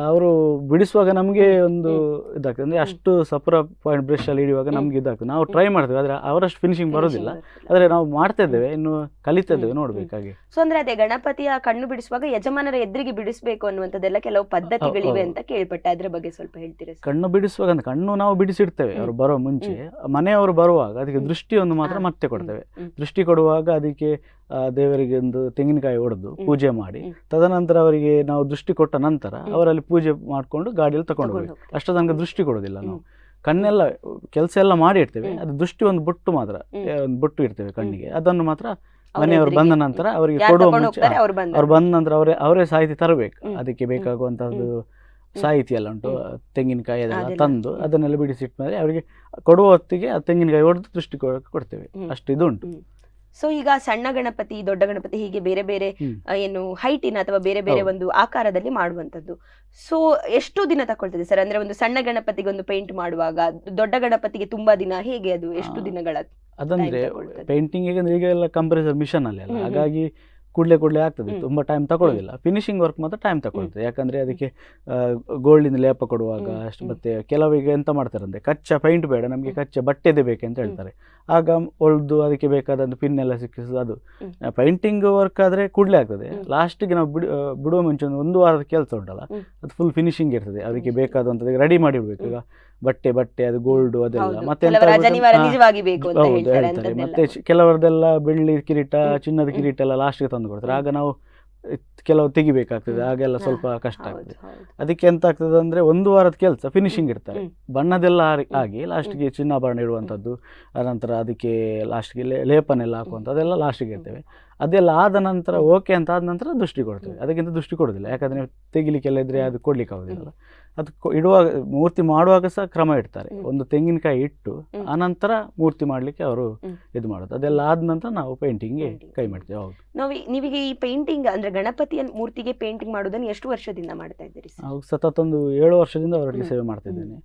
ಅವರು ಬಿಡಿಸುವಾಗ ನಮಗೆ ಒಂದು ಇದಾಗ್ತದೆ, ಅಂದ್ರೆ ಅಷ್ಟು ಸಪುರ ಪಾಯಿಂಟ್ ಬ್ರಷ್ ಅಲ್ಲಿ ಹಿಡಿಯುವಾಗ ನಮ್ಗೆ ಇದಾಗ್ತದೆ. ನಾವು ಟ್ರೈ ಮಾಡ್ತೇವೆ, ಆದ್ರೆ ಅವರಷ್ಟು ಫಿನಿಶಿಂಗ್ ಬರೋದಿಲ್ಲ, ಆದ್ರೆ ನಾವು ಮಾಡ್ತಾ ಇದ್ದೇವೆ, ಇನ್ನು ಕಲಿತಾ ಇದ್ದೇವೆ, ನೋಡ್ಬೇಕಾಗಿ. ಸೊ ಅಂದ್ರೆ ಅದೇ ಗಣಪತಿಯ ಕಣ್ಣು ಬಿಡಿಸುವಾಗ ಯಜಮಾನರ ಎದುರಿಗೆ ಬಿಡಿಸಬೇಕು ಅನ್ನುವಂಥದ್ದೆಲ್ಲ ಕೆಲವು ಪದ್ಧತಿಗಳಿವೆ ಅಂತ ಕೇಳ್ಪಟ್ಟೆ, ಅದ್ರ ಬಗ್ಗೆ ಸ್ವಲ್ಪ ಹೇಳ್ತೀರಾ? ಕಣ್ಣು ಬಿಡಿಸುವಾಗ ಅಂದ್ರೆ ಕಣ್ಣು ನಾವು ಬಿಡಿಸಿಡ್ತೇವೆ ಅವರು ಬರೋ ಮುಂಚೆ. ಮನೆಯವರು ಬರುವಾಗ ಅದಕ್ಕೆ ದೃಷ್ಟಿಯನ್ನು ಮಾತ್ರ ಮತ್ತೆ ಕೊಡ್ತೇವೆ. ದೃಷ್ಟಿ ಕೊಡುವಾಗ ಅದಕ್ಕೆ ದೇವರಿಗೆ ಒಂದು ತೆಂಗಿನಕಾಯಿ ಹೊಡೆದು ಪೂಜೆ ಮಾಡಿ, ತದನಂತರ ಅವರಿಗೆ ನಾವು ದೃಷ್ಟಿ ಕೊಟ್ಟ ನಂತರ ಅವರಲ್ಲಿ ಪೂಜೆ ಮಾಡ್ಕೊಂಡು ಗಾಡಿಯಲ್ಲಿ ತಗೊಂಡು ಹೋಗಿ, ಅಷ್ಟು ತನಕ ದೃಷ್ಟಿ ಕೊಡೋದಿಲ್ಲ ನಾವು. ಕಣ್ಣೆಲ್ಲ ಕೆಲಸ ಎಲ್ಲ ಮಾಡಿ ಇಡ್ತೇವೆ, ಅದು ದೃಷ್ಟಿ ಒಂದು ಬೊಟ್ಟು ಮಾತ್ರ, ಒಂದು ಬೊಟ್ಟು ಇಡ್ತೇವೆ ಕಣ್ಣಿಗೆ, ಅದನ್ನು ಅದನ್ನು ಮಾತ್ರ ಮನೆಯವರು ಬಂದ ನಂತರ ಅವರಿಗೆ ಕೊಡುವ ಮುಂಚೆ, ಅವ್ರು ಬಂದ ನಂತರ ಅವರೇ ಸಾಹಿತಿ ತರಬೇಕು. ಅದಕ್ಕೆ ಬೇಕಾಗುವಂತಹದ್ದು ಸಾಹಿತಿ ಎಲ್ಲ ಉಂಟು, ತೆಂಗಿನಕಾಯಿ ಅದೆಲ್ಲ ತಂದು ಅದನ್ನೆಲ್ಲ ಬಿಡಿಸಿಟ್ಮೇಲೆ ಅವರಿಗೆ ಕೊಡುವ ಹೊತ್ತಿಗೆ ಆ ತೆಂಗಿನಕಾಯಿ ಹೊಡೆದು ದೃಷ್ಟಿ ಕೊಡ್ತೇವೆ. ಅಷ್ಟು ಇದು ಉಂಟು. ಸೊ ಈಗ ಸಣ್ಣ ಗಣಪತಿ, ದೊಡ್ಡ ಗಣಪತಿ ಹೀಗೆ ಬೇರೆ ಬೇರೆ ಹ್ಮ್. ಏನು ಹೈಟಿನ ಅಥವಾ ಬೇರೆ ಬೇರೆ ಹೌದು. ಒಂದು ಆಕಾರದಲ್ಲಿ ಮಾಡುವಂತದ್ದು. ಸೊ ಎಷ್ಟು ದಿನ ತಗೊಳ್ತದೆ ಸರ್? ಅಂದ್ರೆ ಒಂದು ಸಣ್ಣ ಗಣಪತಿಗೆ ಒಂದು ಪೇಂಟ್ ಮಾಡುವಾಗ, ದೊಡ್ಡ ಗಣಪತಿಗೆ ತುಂಬಾ ದಿನ, ಹೇಗೆ ಅದು ಎಷ್ಟು ದಿನಗಳ ಅದಂದ್ರೆ time ತಗೊಳ್ತದೆ? ಪೇಂಟಿಂಗ್ ಅಂದ್ರೆ ಈಗ ಎಲ್ಲ ಕಂಪ್ರೆಸರ್ ಮಿಷನ್ ಅಲ್ಲಿ ಅಲ್ಲ, ಹ್ಮ್, ಹ್ಮ್. ಹಾಗಾಗಿ ಕೂಡಲೇ ಆಗ್ತದೆ, ಹ್ಮ್. ತುಂಬಾ ಟೈಮ್ ತಗೊಳ್ಳೋದಿಲ್ಲ. ಫಿನಿಶಿಂಗ್ ವರ್ಕ್ ಮಾತ್ರ ಟೈಮ್ ತಗೊಳ್ತದೆ, ಯಾಕಂದ್ರೆ ಅದಕ್ಕೆ ಗೋಲ್ಡಿನ ಲೇಪ ಕೊಡುವಾಗ ಅಷ್ಟು. ಮತ್ತೆ ಕೆಲವರಿಗೆ ಎಂತ ಮಾಡ್ತಾರೆ ಅಂದ್ರೆ ಕಚ್ಚಾ ಪೈಂಟ್ ಬೇಡ, ನಮಗೆ ಕಚ್ಚಾ ಬಟ್ಟೆದೇ ಬೇಕಂತ ಹೇಳ್ತಾರೆ. ಆಗ ಹೊಳ್ದು ಅದಕ್ಕೆ ಬೇಕಾದಂತ ಪಿನ್ ಎಲ್ಲ ಸಿಕ್ಕಿಸೋದು. ಅದು ಪೈಂಟಿಂಗ್ ವರ್ಕ್ ಆದ್ರೆ ಕೂಡಲೇ ಆಗ್ತದೆ. ಲಾಸ್ಟಿಗೆ ನಾವು ಬಿಡುವ ಮುಂಚೆ ಒಂದು ವಾರದ ಕೆಲಸ ಉಂಟಲ್ಲ, ಅದು ಫುಲ್ ಫಿನಿಶಿಂಗ್ ಇರ್ತದೆ. ಅದಕ್ಕೆ ಬೇಕಾದಂತ ರೆಡಿ ಮಾಡಿಡ್ಬೇಕು. ಈಗ ಬಟ್ಟೆ ಅದು ಗೋಲ್ಡ್ ಅದೆಲ್ಲ. ಮತ್ತೆ ಎಂತ ಕೆಲವರ ಆಗ್ಬೇಕು ಜನಿವಾರ ಹಾ, ನಿಜವಾಗಿ ಬೇಕು ಅಂತ ಹೌದು ಹೇಳ್ತಾರೆ ಹೇಳ್ತಾರೆ. ಅಂತದ್ದೆಲ್ಲ. ಮತ್ತೆ ಕೆಲವರದೆಲ್ಲ ಬೆಳ್ಳಿ ಕಿರೀಟ, ಚಿನ್ನದ ಕಿರೀಟ ಎಲ್ಲ ಲಾಸ್ಟ್ಗೆ ತಂದು ಕೊಡ್ತಾರೆ. ಆಗ ನಾವು ಕೆಲವು ತೆಗಿಬೇಕಾಗ್ತದೆ, ಆಗೆಲ್ಲ ಸ್ವಲ್ಪ ಕಷ್ಟ ಆಗ್ತದೆ. ಅದಕ್ಕೆ ಎಂತ ಆಗ್ತದೆ ಅಂದ್ರೆ ಒಂದು ವಾರದ ಕೆಲಸ ಫಿನಿಶಿಂಗ್ ಇರ್ತಾರೆ. ಬಣ್ಣದೆಲ್ಲ ಆಗಿ ಲಾಸ್ಟ್ಗೆ ಚಿನ್ನಾಭರಣ ಇಡುವಂಥದ್ದು, ಅನಂತರ ಅದಕ್ಕೆ ಲಾಸ್ಟ್ಗೆ ಲೇಪನೆಲ್ಲ ಹಾಕುವಂಥದ್ದು, ಅದೆಲ್ಲ ಲಾಸ್ಟಿಗೆ ಇರ್ತೇವೆ. ಅದೆಲ್ಲ ಆದ ನಂತರ ಓಕೆ ಅಂತ ಆದ ನಂತರ ದೃಷ್ಟಿ ಕೊಡ್ತೇವೆ. ಅದಕ್ಕಿಂತ ದೃಷ್ಟಿ ಕೊಡೋದಿಲ್ಲ, ಯಾಕಂದ್ರೆ ತೆಗಿಲಿಕ್ಕೆಲ್ಲ ಇದ್ರೆ ಅದು ಕೊಡ್ಲಿಕ್ಕೆ ಆಗೋದಿಲ್ಲ. ಅದು ಇಡುವಾಗ ಮೂರ್ತಿ ಮಾಡುವಾಗ ಸಹ ಕ್ರಮ ಇಡ್ತಾರೆ. ಒಂದು ತೆಂಗಿನಕಾಯಿ ಇಟ್ಟು ಆನಂತರ ಮೂರ್ತಿ ಮಾಡ್ಲಿಕ್ಕೆ ಅವರು ಇದು ಮಾಡೋದು. ಅದೆಲ್ಲ ಆದ ನಂತರ ನಾವು ಪೇಂಟಿಂಗ್ಗೆ ಕೈ ಮಾಡ್ತೇವೆ. ಹೌದು. ನೀವೀಗ ಈ ಪೇಂಟಿಂಗ್ ಅಂದ್ರೆ ಗಣಪತಿಯ ಮೂರ್ತಿಗೆ ಪೇಂಟಿಂಗ್ ಮಾಡೋದನ್ನ ಎಷ್ಟು ವರ್ಷದಿಂದ ಮಾಡ್ತಾ ಇದ್ದೀರಿ ಸರ್? ನಾವು ಸತತೊಂದು 7 ವರ್ಷದಿಂದ ಅವರೊಟ್ಟಿಗೆ ಸೇವೆ ಮಾಡ್ತಿದ್ದೇನೆ.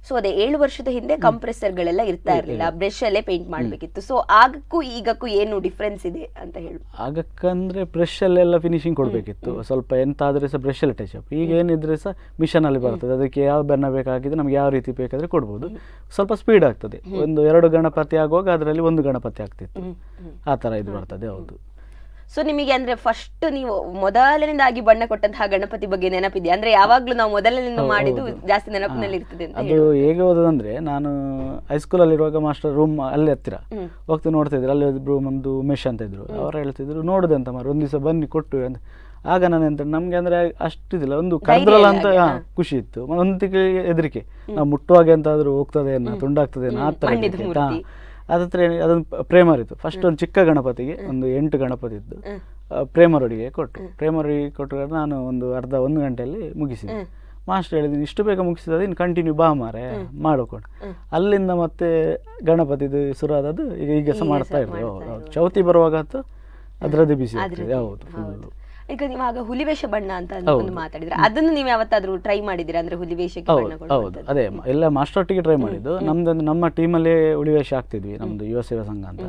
ಸೊ ಅದೇ 7 ವರ್ಷದ ಹಿಂದೆ ಕಂಪ್ರೆಸರ್ ಗಳೆಲ್ಲ ಇರ್ತಾ ಇರ್ಲಿಲ್ಲ, ಬ್ರಷ್ ಅಲ್ಲೇ ಪೇಂಟ್ ಮಾಡ್ಬೇಕಿತ್ತು. ಸೊ ಆಗಕ್ಕೂ ಈಗಕ್ಕೂ ಏನು ಡಿಫ್ರೆನ್ಸ್ ಇದೆ ಅಂತ ಹೇಳಿ? ಆಗಕ್ಕಂದ್ರೆ ಬ್ರಷ್ ಅಲ್ಲೆಲ್ಲ ಫಿನಿಶಿಂಗ್ ಕೊಡಬೇಕಿತ್ತು, ಸ್ವಲ್ಪ ಎಂತ ಆದ್ರೆ ಸಹ ಬ್ರಷ್ ಅಲ್ಲಿ ಟಚ್ ಅಪ್. ಈಗ ಏನಿದ್ರೆ ಸಹ ಮಿಷನ್ ಅಲ್ಲಿ ಬರ್ತದೆ, ಅದಕ್ಕೆ ಯಾವ ಬಣ್ಣ ಬೇಕಾಗಿದೆ ನಮ್ಗೆ ಯಾವ ರೀತಿ ಬೇಕಾದ್ರೆ ಕೊಡ್ಬೋದು. ಸ್ವಲ್ಪ ಸ್ಪೀಡ್ ಆಗ್ತದೆ. ಒಂದು 2 ಗಣಪತಿ ಆಗುವಾಗ ಅದರಲ್ಲಿ 1 ಗಣಪತಿ ಆಗ್ತಿತ್ತು, ಆ ತರ ಇದು ಬರ್ತದೆ. ಹೌದು. ಸೊ ನಿಮಗೆ ಅಂದ್ರೆ ಫಸ್ಟ್ ನೀವು ಮೊದಲಿನಿಂದಾಗಿ ಬಣ್ಣ ಕೊಟ್ಟಂತಹ ಗಣಪತಿ ಬಗ್ಗೆ ನೆನಪಿದೆ? ಅಂದ್ರೆ ಯಾವಾಗ್ಲೂ ನಾವು ಮೊದಲಿನಿಂದ ಮಾಡಿದ್ದು ಜಾಸ್ತಿ ನೆನಪಿನಲ್ಲಿ ಇರ್ತದೆ ಅಂತ ಅದು ಹೇಗೆ ಹೋದಂದ್ರೆ, ನಾನು ಹೈಸ್ಕೂಲಲ್ಲಿ ಇರುವಾಗ ಮಾಸ್ಟರ್ ರೂಮ್ ಅಲ್ಲಿ ಹತ್ತಿರ ಹೋಗ್ತಾ ನೋಡ್ತಾ ಇದ್ರು. ಅಲ್ಲಿ ಒಬ್ರು ಒಂದು ಉಮೇಶ್ ಅಂತ ಇದ್ರು, ಅವ್ರು ಹೇಳ್ತಿದ್ರು ನೋಡುದಂತ ಮಾರು ಒಂದ್ ದಿವಸ ಬನ್ನಿ ಕೊಟ್ಟು ಅಂತ. ಆಗ ನಾನು ಎಂತ, ನಮ್ಗೆ ಅಂದ್ರೆ ಅಷ್ಟಿದಿಲ್ಲ, ಒಂದು ಕರ್ದ್ರಲ್ಲ ಅಂತ ಖುಷಿ ಇತ್ತು, ಒಂದಿಗೆ ಹೆದರಿಕೆ, ನಾವು ಮುಟ್ಟುವಾಗ ಎಂತಾದ್ರೂ ಹೋಗ್ತದೆ ತುಂಡಾಗ್ತದೆ ಆ ತರ. ಅದತ್ರ ಅದೊಂದು ಪ್ರೇಮರ್ ಇತ್ತು. ಫಸ್ಟ್ ಒಂದು ಚಿಕ್ಕ ಗಣಪತಿಗೆ ಒಂದು 8 ಗಣಪತಿ ಇತ್ತು, ಪ್ರೇಮರೊಡಿಗೆ ಕೊಟ್ಟು ನಾನು ಒಂದು ಅರ್ಧ 1 ಗಂಟೆಯಲ್ಲಿ ಮುಗಿಸಿದೆ. ಮಾಸ್ಟರ್ ಹೇಳಿದ್ದೀನಿ ಇಷ್ಟು ಬೇಗ ಮುಗಿಸಿದ, ಇನ್ನು ಕಂಟಿನ್ಯೂ ಬಾ ಮಾರೆ ಮಾಡಿಕೊಂಡು. ಅಲ್ಲಿಂದ ಮತ್ತೆ ಗಣಪತಿದು ಶುರು ಆದದ್ದು ಈಗ ಸಹ ಮಾಡ್ತಾ ಇರ್ತೇವೆ. ಹೌದು. ಚೌತಿ ಬರುವಾಗ ಅಂತೂ ಅದರದ್ದು ಬಿಸಿ ಆಗ್ತದೆ. ಹೌದು, ಫುಲ್. ಈಗ ನೀವು ಆಗ ಹುಲಿವೇಷ ಬಣ್ಣ ಅಂತ ಒಂದು ಮಾತಾಡಿದ್ರೆ, ಅದನ್ನು ನೀವು ಯಾವತ್ತಾದ್ರೂ ಟ್ರೈ ಮಾಡಿದಿರಾ? ಅಂದ್ರೆ ಹುಲಿವೇಷಕ್ಕೆ ಬಣ್ಣ ಹೌದು, ಕೊಡುವಂಥದ್ದು? ಅದೇ ಎಲ್ಲ ಮಾಸ್ಟರ್ ಒಟ್ಟಿಗೆ ಟ್ರೈ ಮಾಡಿದ್ದು. ನಮ್ದೊಂದು ನಮ್ಮ ಟೀಮಲ್ಲೇ ಹುಲಿವೇಷ ಆಗ್ತಿದ್ವಿ, ನಮ್ದು ಯುವ ಸೇವಾ ಸಂಘ ಅಂತ.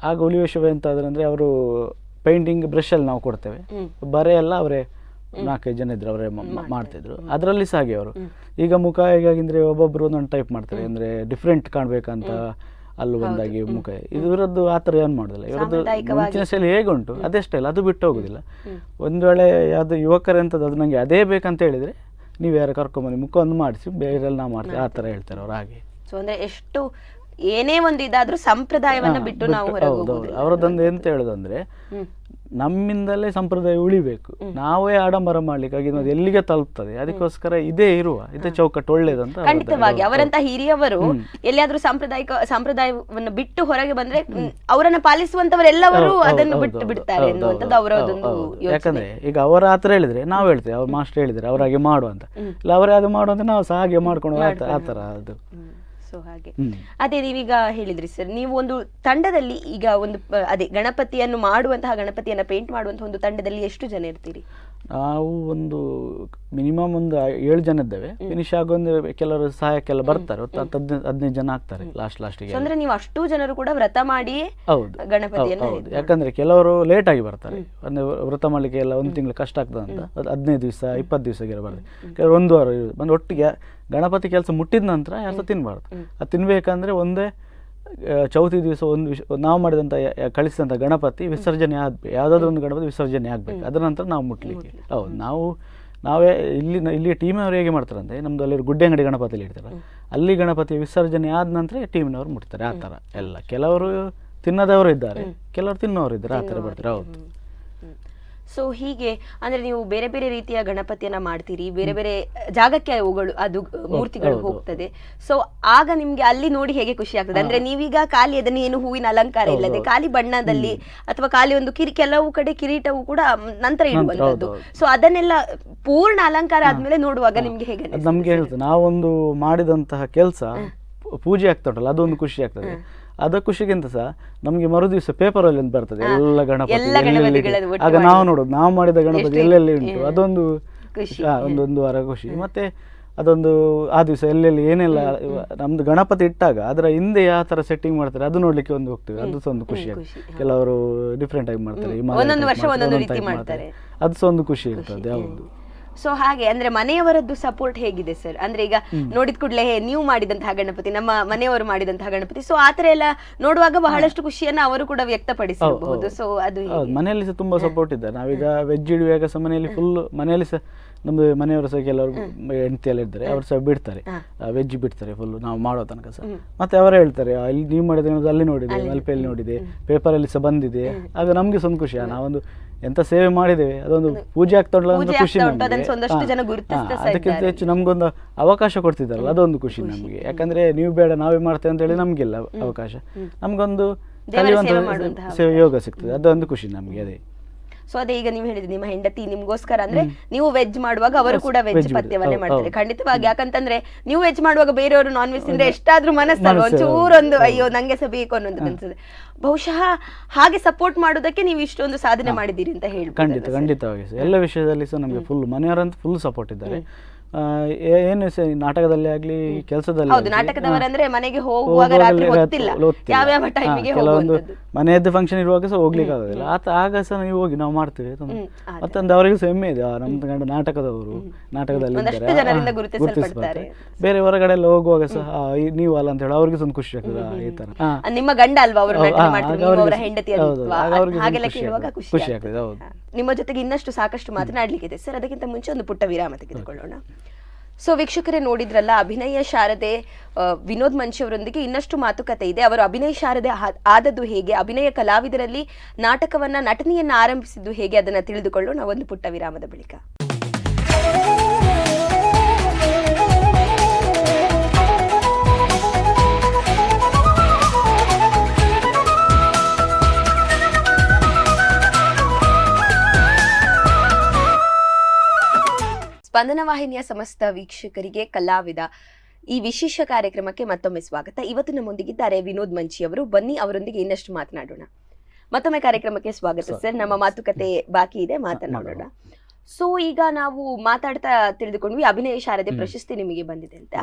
ಆಗ ಹುಲಿವೇಷ ಎಂತ ಆದ್ರೆ ಅಂದ್ರೆ, ಅವರು ಪೇಂಟಿಂಗ್ ಬ್ರಷ್ ಅಲ್ಲಿ ನಾವು ಕೊಡ್ತೇವೆ, ಬರೆ ಎಲ್ಲ ಅವರೇ 4-5 ಜನ ಇದ್ರು, ಅವರೇ ಮಾಡ್ತಿದ್ರು. ಅದರಲ್ಲಿ ಸಹ ಹಾಗೆ ಅವರು ಈಗ ಮುಖ ಹೇಗಾಗಿಂದ್ರೆ ಒಬ್ಬೊಬ್ರು ಒಂದೊಂದು ಟೈಪ್ ಮಾಡ್ತಾರೆ, ಅಂದ್ರೆ ಡಿಫ್ರೆಂಟ್ ಕಾಣ್ಬೇಕಂತ ಅಲ್ಲೂ ಒಂದಾಗಿ ಮುಖ. ಇವರದ್ದು ಆ ಥರ ಏನು ಮಾಡೋದಿಲ್ಲ. ಇವರದ್ದು ಮುಂಚಿನ ಶೈಲಿ ಹೇಗೆ ಉಂಟು ಅದೇ ಸ್ಟೈಲ್, ಅದು ಬಿಟ್ಟು ಹೋಗುದಿಲ್ಲ. ಒಂದು ವೇಳೆ ಯಾವುದು ಯುವಕರೆಂಥದ್ದು ಅದು ನನಗೆ ಅದೇ ಬೇಕಂತ ಹೇಳಿದ್ರೆ, ನೀವು ಯಾರು ಕರ್ಕೊಂಬಂದು ಮುಖ ಒಂದು ಮಾಡಿಸಿ ಬೇರೆ ನಾವು ಮಾಡ್ತೀವಿ, ಆ ಥರ ಹೇಳ್ತಾರೆ ಅವ್ರು. ಹಾಗೆ ಸೊ ಅಂದ್ರೆ ಎಷ್ಟು ಏನೇ ಒಂದು ಇದಾದ್ರೂ ಸಂಪ್ರದಾಯವನ್ನ ಬಿಟ್ಟು ನಾವು ಹೊರಗೆ ಹೋಗೋದಿಲ್ಲ. ಅವರದೊಂದು ಎಂತ ಹೇಳೋದಂದ್ರೆ, ನಮ್ಮಿಂದಲೇ ಸಂಪ್ರದಾಯ ಉಳಿಬೇಕು, ನಾವೇ ಆಡಂಬರ ಮಾಡ್ಲಿಕ್ಕೆ ಅದು ಎಲ್ಲಿಗೆ ತಲುಪ್ತದೆ, ಅದಕ್ಕೋಸ್ಕರ ಇದೇ ಚೌಕಟ್ಟು ಒಳ್ಳೇದಂತ. ಖಂಡಿತವಾಗಿ ಅವರಂತ ಹಿರಿಯವರು ಎಲ್ಲಿಯಾದ್ರೂ ಸಂಪ್ರದಾಯವನ್ನು ಬಿಟ್ಟು ಹೊರಗೆ ಬಂದ್ರೆ ಅವರನ್ನ ಪಾಲಿಸುವಂತವರೆಲ್ಲವರು ಅದನ್ನು ಬಿಟ್ಟು ಬಿಡ್ತಾರೆ ಅನ್ನುವಂಥದ್ದು ಅವರ ಒಂದು ಯೋಚನೆ. ಯಾಕಂದ್ರೆ ಈಗ ಅವರ ಆತರ ಹೇಳಿದ್ರೆ ನಾವು ಹೇಳ್ತೇವೆ, ಅವ್ರ ಮಾಸ್ಟರ್ ಹೇಳಿದ್ರೆ ಅವ್ರ ಹಾಗೆ ಮಾಡುವಂತ, ಇಲ್ಲ ಅವರೇ ಅದು ಮಾಡುವಂತ ನಾವು ಸಹ ಹಾಗೆ ಮಾಡ್ಕೊಂಡು ಆತರ ಅದು. ಸೊ ಹಾಗೆ ಅದೇ ನೀವೀಗ ಹೇಳಿದ್ರಿ ಸರ್, ನೀವು ಒಂದು ತಂಡದಲ್ಲಿ ಈಗ ಒಂದು ಅದೇ ಗಣಪತಿಯನ್ನು ಮಾಡುವಂತಹ, ಗಣಪತಿಯನ್ನ ಪೇಂಟ್ ಮಾಡುವಂತಹ ಒಂದು ತಂಡದಲ್ಲಿ ಎಷ್ಟು ಜನ ಇರ್ತೀರಿ? ನಾವು ಒಂದು ಮಿನಿಮಮ್ ಒಂದು 7 ಜನ ಇದ್ದೇವೆ. ಫಿನಿಶ್ ಆಗೊಂದು ಕೆಲವರು ಸಹಾಯಕ್ಕೆಲ್ಲ ಬರ್ತಾರೆ, 10-15 ಜನ ಆಗ್ತಾರೆ ಲಾಸ್ಟಿಗೆ. ಅಂದ್ರೆ ನೀವು ಅಷ್ಟು ಜನರು ಕೂಡ ವ್ರತ ಮಾಡಿ ಗಣಪತಿಯನ್ನು? ಹೌದು, ಯಾಕಂದ್ರೆ ಕೆಲವರು ಲೇಟ್ ಆಗಿ ಬರ್ತಾರೆ, ಅಂದ್ರೆ ವ್ರತ ಮಾಡ್ಲಿಕ್ಕೆ ಎಲ್ಲ 1 ತಿಂಗಳು ಕಷ್ಟ ಆಗ್ತದೆ ಅಂತ 15 ದಿವಸ 20 ದಿವಸ ಇರಬಾರ್ದು, ಕೆಲವರು 1 ವಾರ ಬಂದು ಒಟ್ಟಿಗೆ ಗಣಪತಿ ಕೆಲಸ ಮುಟ್ಟಿದ ನಂತರ ಯಾರು ತಿನ್ಬಾರ್ದು. ಅದು ತಿನ್ಬೇಕಂದ್ರೆ ಒಂದೇ ಚೌತಿ ದಿವಸ ನಾವು ಮಾಡಿದಂಥ ಕಳಿಸಿದಂಥ ಗಣಪತಿ ವಿಸರ್ಜನೆ ಆಗ್ಬೇಕು, ಯಾವುದಾದ್ರೂ ಒಂದು ಗಣಪತಿ ವಿಸರ್ಜನೆ ಆಗ್ಬೇಕು, ಅದರ ನಂತರ ನಾವು ಮುಟ್ಲಿಕ್ಕೆ. ಹೌದು, ನಾವೇ ಇಲ್ಲಿ ಟೀಮ್ನವ್ರು ಹೇಗೆ ಮಾಡ್ತಾರಂತೆ, ನಮ್ದು ಅಲ್ಲಿ ಗುಡ್ಡೆ ಅಂಗಡಿ ಗಣಪತಿಯಲ್ಲಿ ಇಡ್ತಾರೆ, ಅಲ್ಲಿ ಗಣಪತಿ ವಿಸರ್ಜನೆ ಆದ ನಂತರ ಟೀಮ್ನವ್ರು ಮುಟ್ತಾರೆ. ಆ ಥರ ಎಲ್ಲ. ಕೆಲವರು ತಿನ್ನದವರು ಇದ್ದಾರೆ, ಕೆಲವರು ತಿನ್ನೋರು ಇದ್ದಾರೆ, ಆ ಥರ ಬರ್ತಾರೆ. ಹೌದು. ಸೊ ಹೀಗೆ ಅಂದ್ರೆ ನೀವು ಬೇರೆ ಬೇರೆ ರೀತಿಯ ಗಣಪತಿಯನ್ನ ಮಾಡ್ತೀರಿ, ಬೇರೆ ಬೇರೆ ಜಾಗಕ್ಕೆ ಅವುಗಳು ಅದು ಮೂರ್ತಿಗಳು ಹೋಗ್ತದೆ. ಸೊ ಆಗ ನಿಮ್ಗೆ ಅಲ್ಲಿ ನೋಡಿ ಹೇಗೆ ಖುಷಿ ಆಗ್ತದೆ? ಅಂದ್ರೆ ನೀವೀಗ ಖಾಲಿ ಅದನ್ನ ಏನು ಹೂವಿನ ಅಲಂಕಾರ ಇಲ್ಲದೆ ಖಾಲಿ ಬಣ್ಣದಲ್ಲಿ, ಅಥವಾ ಖಾಲಿ ಒಂದು ಕೆಲವು ಕಡೆ ಕಿರೀಟವು ಕೂಡ ನಂತರ ಇಡುವಂತದ್ದು. ಸೊ ಅದನ್ನೆಲ್ಲ ಪೂರ್ಣ ಅಲಂಕಾರ ಆದ್ಮೇಲೆ ನೋಡುವಾಗ ನಿಮ್ಗೆ ಹೇಗೆ? ನಮ್ಗೆ ಹೇಳ್ತದೆ, ನಾವೊಂದು ಮಾಡಿದಂತಹ ಕೆಲಸ ಪೂಜೆ ಆಗ್ತಾ ಉಂಟಲ್ಲ, ಅದೊಂದು ಖುಷಿ ಆಗ್ತದೆ. ಅದ ಖುಷಿಗಿಂತ ಸಹ ನಮ್ಗೆ ಮರು ದಿವಸ ಪೇಪರ್ ಅಲ್ಲಿ ಅಂತ ಬರ್ತದೆ ಎಲ್ಲ ಗಣಪತಿ ಎಲ್ಲ ಗಣಪತಿಗಳದ್ದು ಒಟ್ಟು ಆಗ ನಾವು ನೋಡೋದು ನಾವು ಮಾಡಿದ ಗಣಪತಿ ಎಷ್ಟು ಎಲ್ಲೆಲ್ಲಿ ಉಂಟು ಅದೊಂದು ಖುಷಿ. ಒಂದು ವಾರ ಖುಷಿ. ಮತ್ತೆ ಅದೊಂದು ಆ ದಿವಸ ಎಲ್ಲೆಲ್ಲಿ ಏನೆಲ್ಲ ನಮ್ದು ಗಣಪತಿ ಇಟ್ಟಾಗ ಅದರ ಹಿಂದೆ ಯಾವ ತರ ಸೆಟ್ಟಿಂಗ್ ಮಾಡ್ತಾರೆ ಅದು ನೋಡ್ಲಿಕ್ಕೆ ಒಂದು ಹೋಗ್ತೇವೆ, ಅದು ಸಹ ಒಂದು ಖುಷಿ. ಕೆಲವರು ಡಿಫ್ರೆಂಟ್ ಆಗಿ ಮಾಡ್ತಾರೆ, ಒಂದೊಂದು ವರ್ಷ ಒಂದೊಂದು ರೀತಿ ಮಾಡ್ತಾರೆ, ಅದು ಸಹ ಒಂದು ಖುಷಿ ಇರ್ತದೆ. ಯಾವುದು ಸೊ ಹಾಗೆ ಅಂದ್ರೆ ಮನೆಯವರದ್ದು ಸಪೋರ್ಟ್ ಹೇಗಿದೆ ಸರ್? ಅಂದ್ರೆ ಈಗ ನೋಡಿದ ಕೂಡಲೇ ನೀವು ಮಾಡಿದಂತಹ ಗಣಪತಿ, ನಮ್ಮ ಮನೆಯವರು ಮಾಡಿದಂತಹ ಗಣಪತಿ, ಸೊ ಆತರ ಎಲ್ಲ ನೋಡುವಾಗ ಬಹಳಷ್ಟು ಖುಷಿಯನ್ನ ಅವರು ಕೂಡ ವ್ಯಕ್ತಪಡಿಸಬಹುದು. ಸೊ ಅದು ಮನೆಯಲ್ಲಿ ಸಹ ತುಂಬಾ ಸಪೋರ್ಟ್ ಇದ್ದಾರೆ. ನಾವೀಗ ವೆಜ್ ಇಡುವಾಗ ಸಹ ಮನೆಯಲ್ಲಿ ಫುಲ್, ಮನೆಯಲ್ಲಿ ಸಹ ನಮ್ದು ಮನೆಯವರು ಸಹ ಕೆಲವರು ಹೆಂಡತಿ ಎಲ್ಲ ಇದ್ದಾರೆ, ಅವ್ರು ಸಹ ಬಿಡ್ತಾರೆ, ವೆಜ್ ಬಿಡ್ತಾರೆ ಫುಲ್ ನಾವು ಮಾಡೋ ತನಕ ಸಹ. ಮತ್ತೆ ಅವರೇ ಹೇಳ್ತಾರೆ ಇಲ್ಲಿ ನೀವು ಮಾಡಿದ ಅಲ್ಲಿ ನೋಡಿದೆ, ಮಲ್ಪೆಯಲ್ಲಿ ನೋಡಿದೆ, ಪೇಪರ್ ಅಲ್ಲಿ ಸಹ ಬಂದಿದೆ. ಆಗ ನಮ್ಗೆ ಸ್ವಲ್ಪ ಖುಷಿ, ನಾವೊಂದು ಎಂತ ಸೇವೆ ಮಾಡಿದ್ದೇವೆ ಅದೊಂದು ಪೂಜೆ ಆಗ್ತಾ ಉಂಟು ಅಂತ ಖುಷಿ ನಮ್ಗೆ. ಅದಕ್ಕಿಂತ ಹೆಚ್ಚು ನಮ್ಗೊಂದು ಅವಕಾಶ ಕೊಡ್ತಿದ್ದಾರಲ್ಲ ಅದೊಂದು ಖುಷಿ ನಮ್ಗೆ. ಯಾಕಂದ್ರೆ ನೀವು ಬೇಡ ನಾವೇ ಮಾಡ್ತೇವೆ ಅಂತ ಹೇಳಿ ನಮ್ಗಿಲ್ಲ ಅವಕಾಶ, ನಮ್ಗೊಂದು ಕಲಿಯುವಂತ ಯೋಗ ಸಿಗ್ತದೆ, ಅದೊಂದು ಖುಷಿ ನಮ್ಗೆ. ಅದೇ ಸೊ ಅದೇ ಈಗ ನೀವು ಹೇಳಿದ್ರಿ ನಿಮ್ಮ ಹೆಂಡತಿ ನಿಮ್ಗೋಸ್ಕರ ಅಂದ್ರೆ ನೀವು ವೆಜ್ ಮಾಡುವಾಗ ಅವರು ಕೂಡ ವೆಜ್ ಪಥ್ಯವನ್ನೇ ಮಾಡ್ತಾರೆ ಖಂಡಿತವಾಗಿ. ಯಾಕಂತಂದ್ರೆ ನೀವು ವೆಜ್ ಮಾಡುವಾಗ ಬೇರೆಯವರು ನಾನ್ ವೆಜ್ ತಿಂದ್ರೆ ಎಷ್ಟಾದ್ರೂ ಮನಸ್ಸಲ್ಲ ಒಂಚೂರೊಂದು ಅಯ್ಯೋ ನಂಗೆ ಸಹ ಬೇಕು ಅನ್ನೋದು ಅನ್ಸುತ್ತೆ. ಬಹುಶಃ ಹಾಗೆ ಸಪೋರ್ಟ್ ಮಾಡೋದಕ್ಕೆ ನೀವು ಇಷ್ಟೊಂದು ಸಾಧನೆ ಮಾಡಿದ್ದೀರಿ ಅಂತ ಹೇಳಿ. ಖಂಡಿತವಾಗಿ ಎಲ್ಲ ವಿಷಯದಲ್ಲಿ ಸಹ ನಮ್ಗೆ ಫುಲ್ ಮನೆಯವರಂತೂ ಫುಲ್ ಸಪೋರ್ಟ್ ಇದ್ದಾರೆ. ಏನು ನಾಟಕದಲ್ಲಿ ಆಗ್ಲಿ ಕೆಲಸದಲ್ಲಿ, ನಾಟಕದವರಂದ್ರೆ ಮನೆಗೆ ಹೋಗುವಾಗ ರಾತ್ರಿ ಗೊತ್ತಿಲ್ಲ ಯಾವ ಟೈಮಿಗೆ ಕೆಲವೊಂದು ಮನೆಯದ್ದು ಫಂಕ್ಷನ್ ಇರುವಾಗ ಸಹ ಹೋಗ್ಲಿಕ್ಕೆ ಆಗೋದಿಲ್ಲ, ಆಗ ಸಹ ನೀವು ಹೋಗಿ ನಾವು ಮಾಡ್ತೇವೆ. ಮತ್ತೊಂದು ಅವರಿಗೂ ಸಹ ಹೆಮ್ಮೆ ಇದೆ, ನಮ್ದು ಗಂಡ ನಾಟಕದವರು ನಾಟಕದಲ್ಲಿ ಗುರುತಿಸ್ತಾರೆ. ಬೇರೆ ಹೊರಗಡೆ ಎಲ್ಲ ಹೋಗುವಾಗ ಸಹ ನೀವು ಅಲ್ಲ ಅಂತ ಹೇಳಿ ಅವ್ರಿಗೆ ಸಹ ಖುಷಿ ಆಗ್ತದೆ. ಈ ತರ ನಿಮ್ಮ ಗಂಡ ಅಲ್ವಾ ಅವರು ಹೆಂಡತಿ ಹಾಗೆಲ್ಲ ಕೇಳುವಾಗ ಖುಷಿ ಆಗ್ತದೆ. ನಿಮ್ಮ ಜೊತೆಗೆ ಇನ್ನಷ್ಟು ಸಾಕಷ್ಟು ಮಾತನಾಡ್ಲಿಕ್ಕಿದೆ ಸರ್, ಅದಕ್ಕಿಂತ ಮುಂಚೆ ಒಂದು ಪುಟ್ಟ ವಿರಾಮ ತೆಗೆದುಕೊಳ್ಳೋಣ. ಸೊ ವೀಕ್ಷಕರೇ ನೋಡಿದ್ರಲ್ಲ, ಅಭಿನಯ ಶಾರದೆ ವಿನೋದ್ ಮಂಚಿ ಅವರೊಂದಿಗೆ ಇನ್ನಷ್ಟು ಮಾತುಕತೆ ಇದೆ. ಅವರು ಅಭಿನಯ ಶಾರದೆ ಆದದ್ದು ಹೇಗೆ, ಅಭಿನಯ ಕಲಾವಿದರಲ್ಲಿ ನಾಟಕವನ್ನ ನಟನೆಯನ್ನ ಆರಂಭಿಸಿದ್ದು ಹೇಗೆ, ಅದನ್ನ ತಿಳಿದುಕೊಳ್ಳೋಣ ಒಂದು ಪುಟ್ಟ ವಿರಾಮದ ಬಳಿಕ. ಸ್ಪಂದನ ವಾಹಿನಿಯ ಸಮಸ್ತ ವೀಕ್ಷಕರಿಗೆ ಕಲಾವಿದ ಈ ವಿಶೇಷ ಕಾರ್ಯಕ್ರಮಕ್ಕೆ ಮತ್ತೊಮ್ಮೆ ಸ್ವಾಗತ. ಇವತ್ತು ನಮ್ಮೊಂದಿಗಿದ್ದಾರೆ ವಿನೋದ್ ಮಂಚಿ ಅವರು. ಬನ್ನಿ ಅವರೊಂದಿಗೆ ಇನ್ನಷ್ಟು ಮಾತನಾಡೋಣ. ಮತ್ತೊಮ್ಮೆ ಕಾರ್ಯಕ್ರಮಕ್ಕೆ ಸ್ವಾಗತ ಸರ್. ನಮ್ಮ ಮಾತುಕತೆ ಬಾಕಿ ಇದೆ, ಮಾತನಾಡೋಣ. ಸೊ ಈಗ ನಾವು ಮಾತಾಡ್ತಾ ತಿಳಿದುಕೊಂಡ್ವಿ ಅಭಿನಯ ಶಾರದೆ ಪ್ರಶಸ್ತಿ ನಿಮಗೆ ಬಂದಿದೆ ಅಂತ.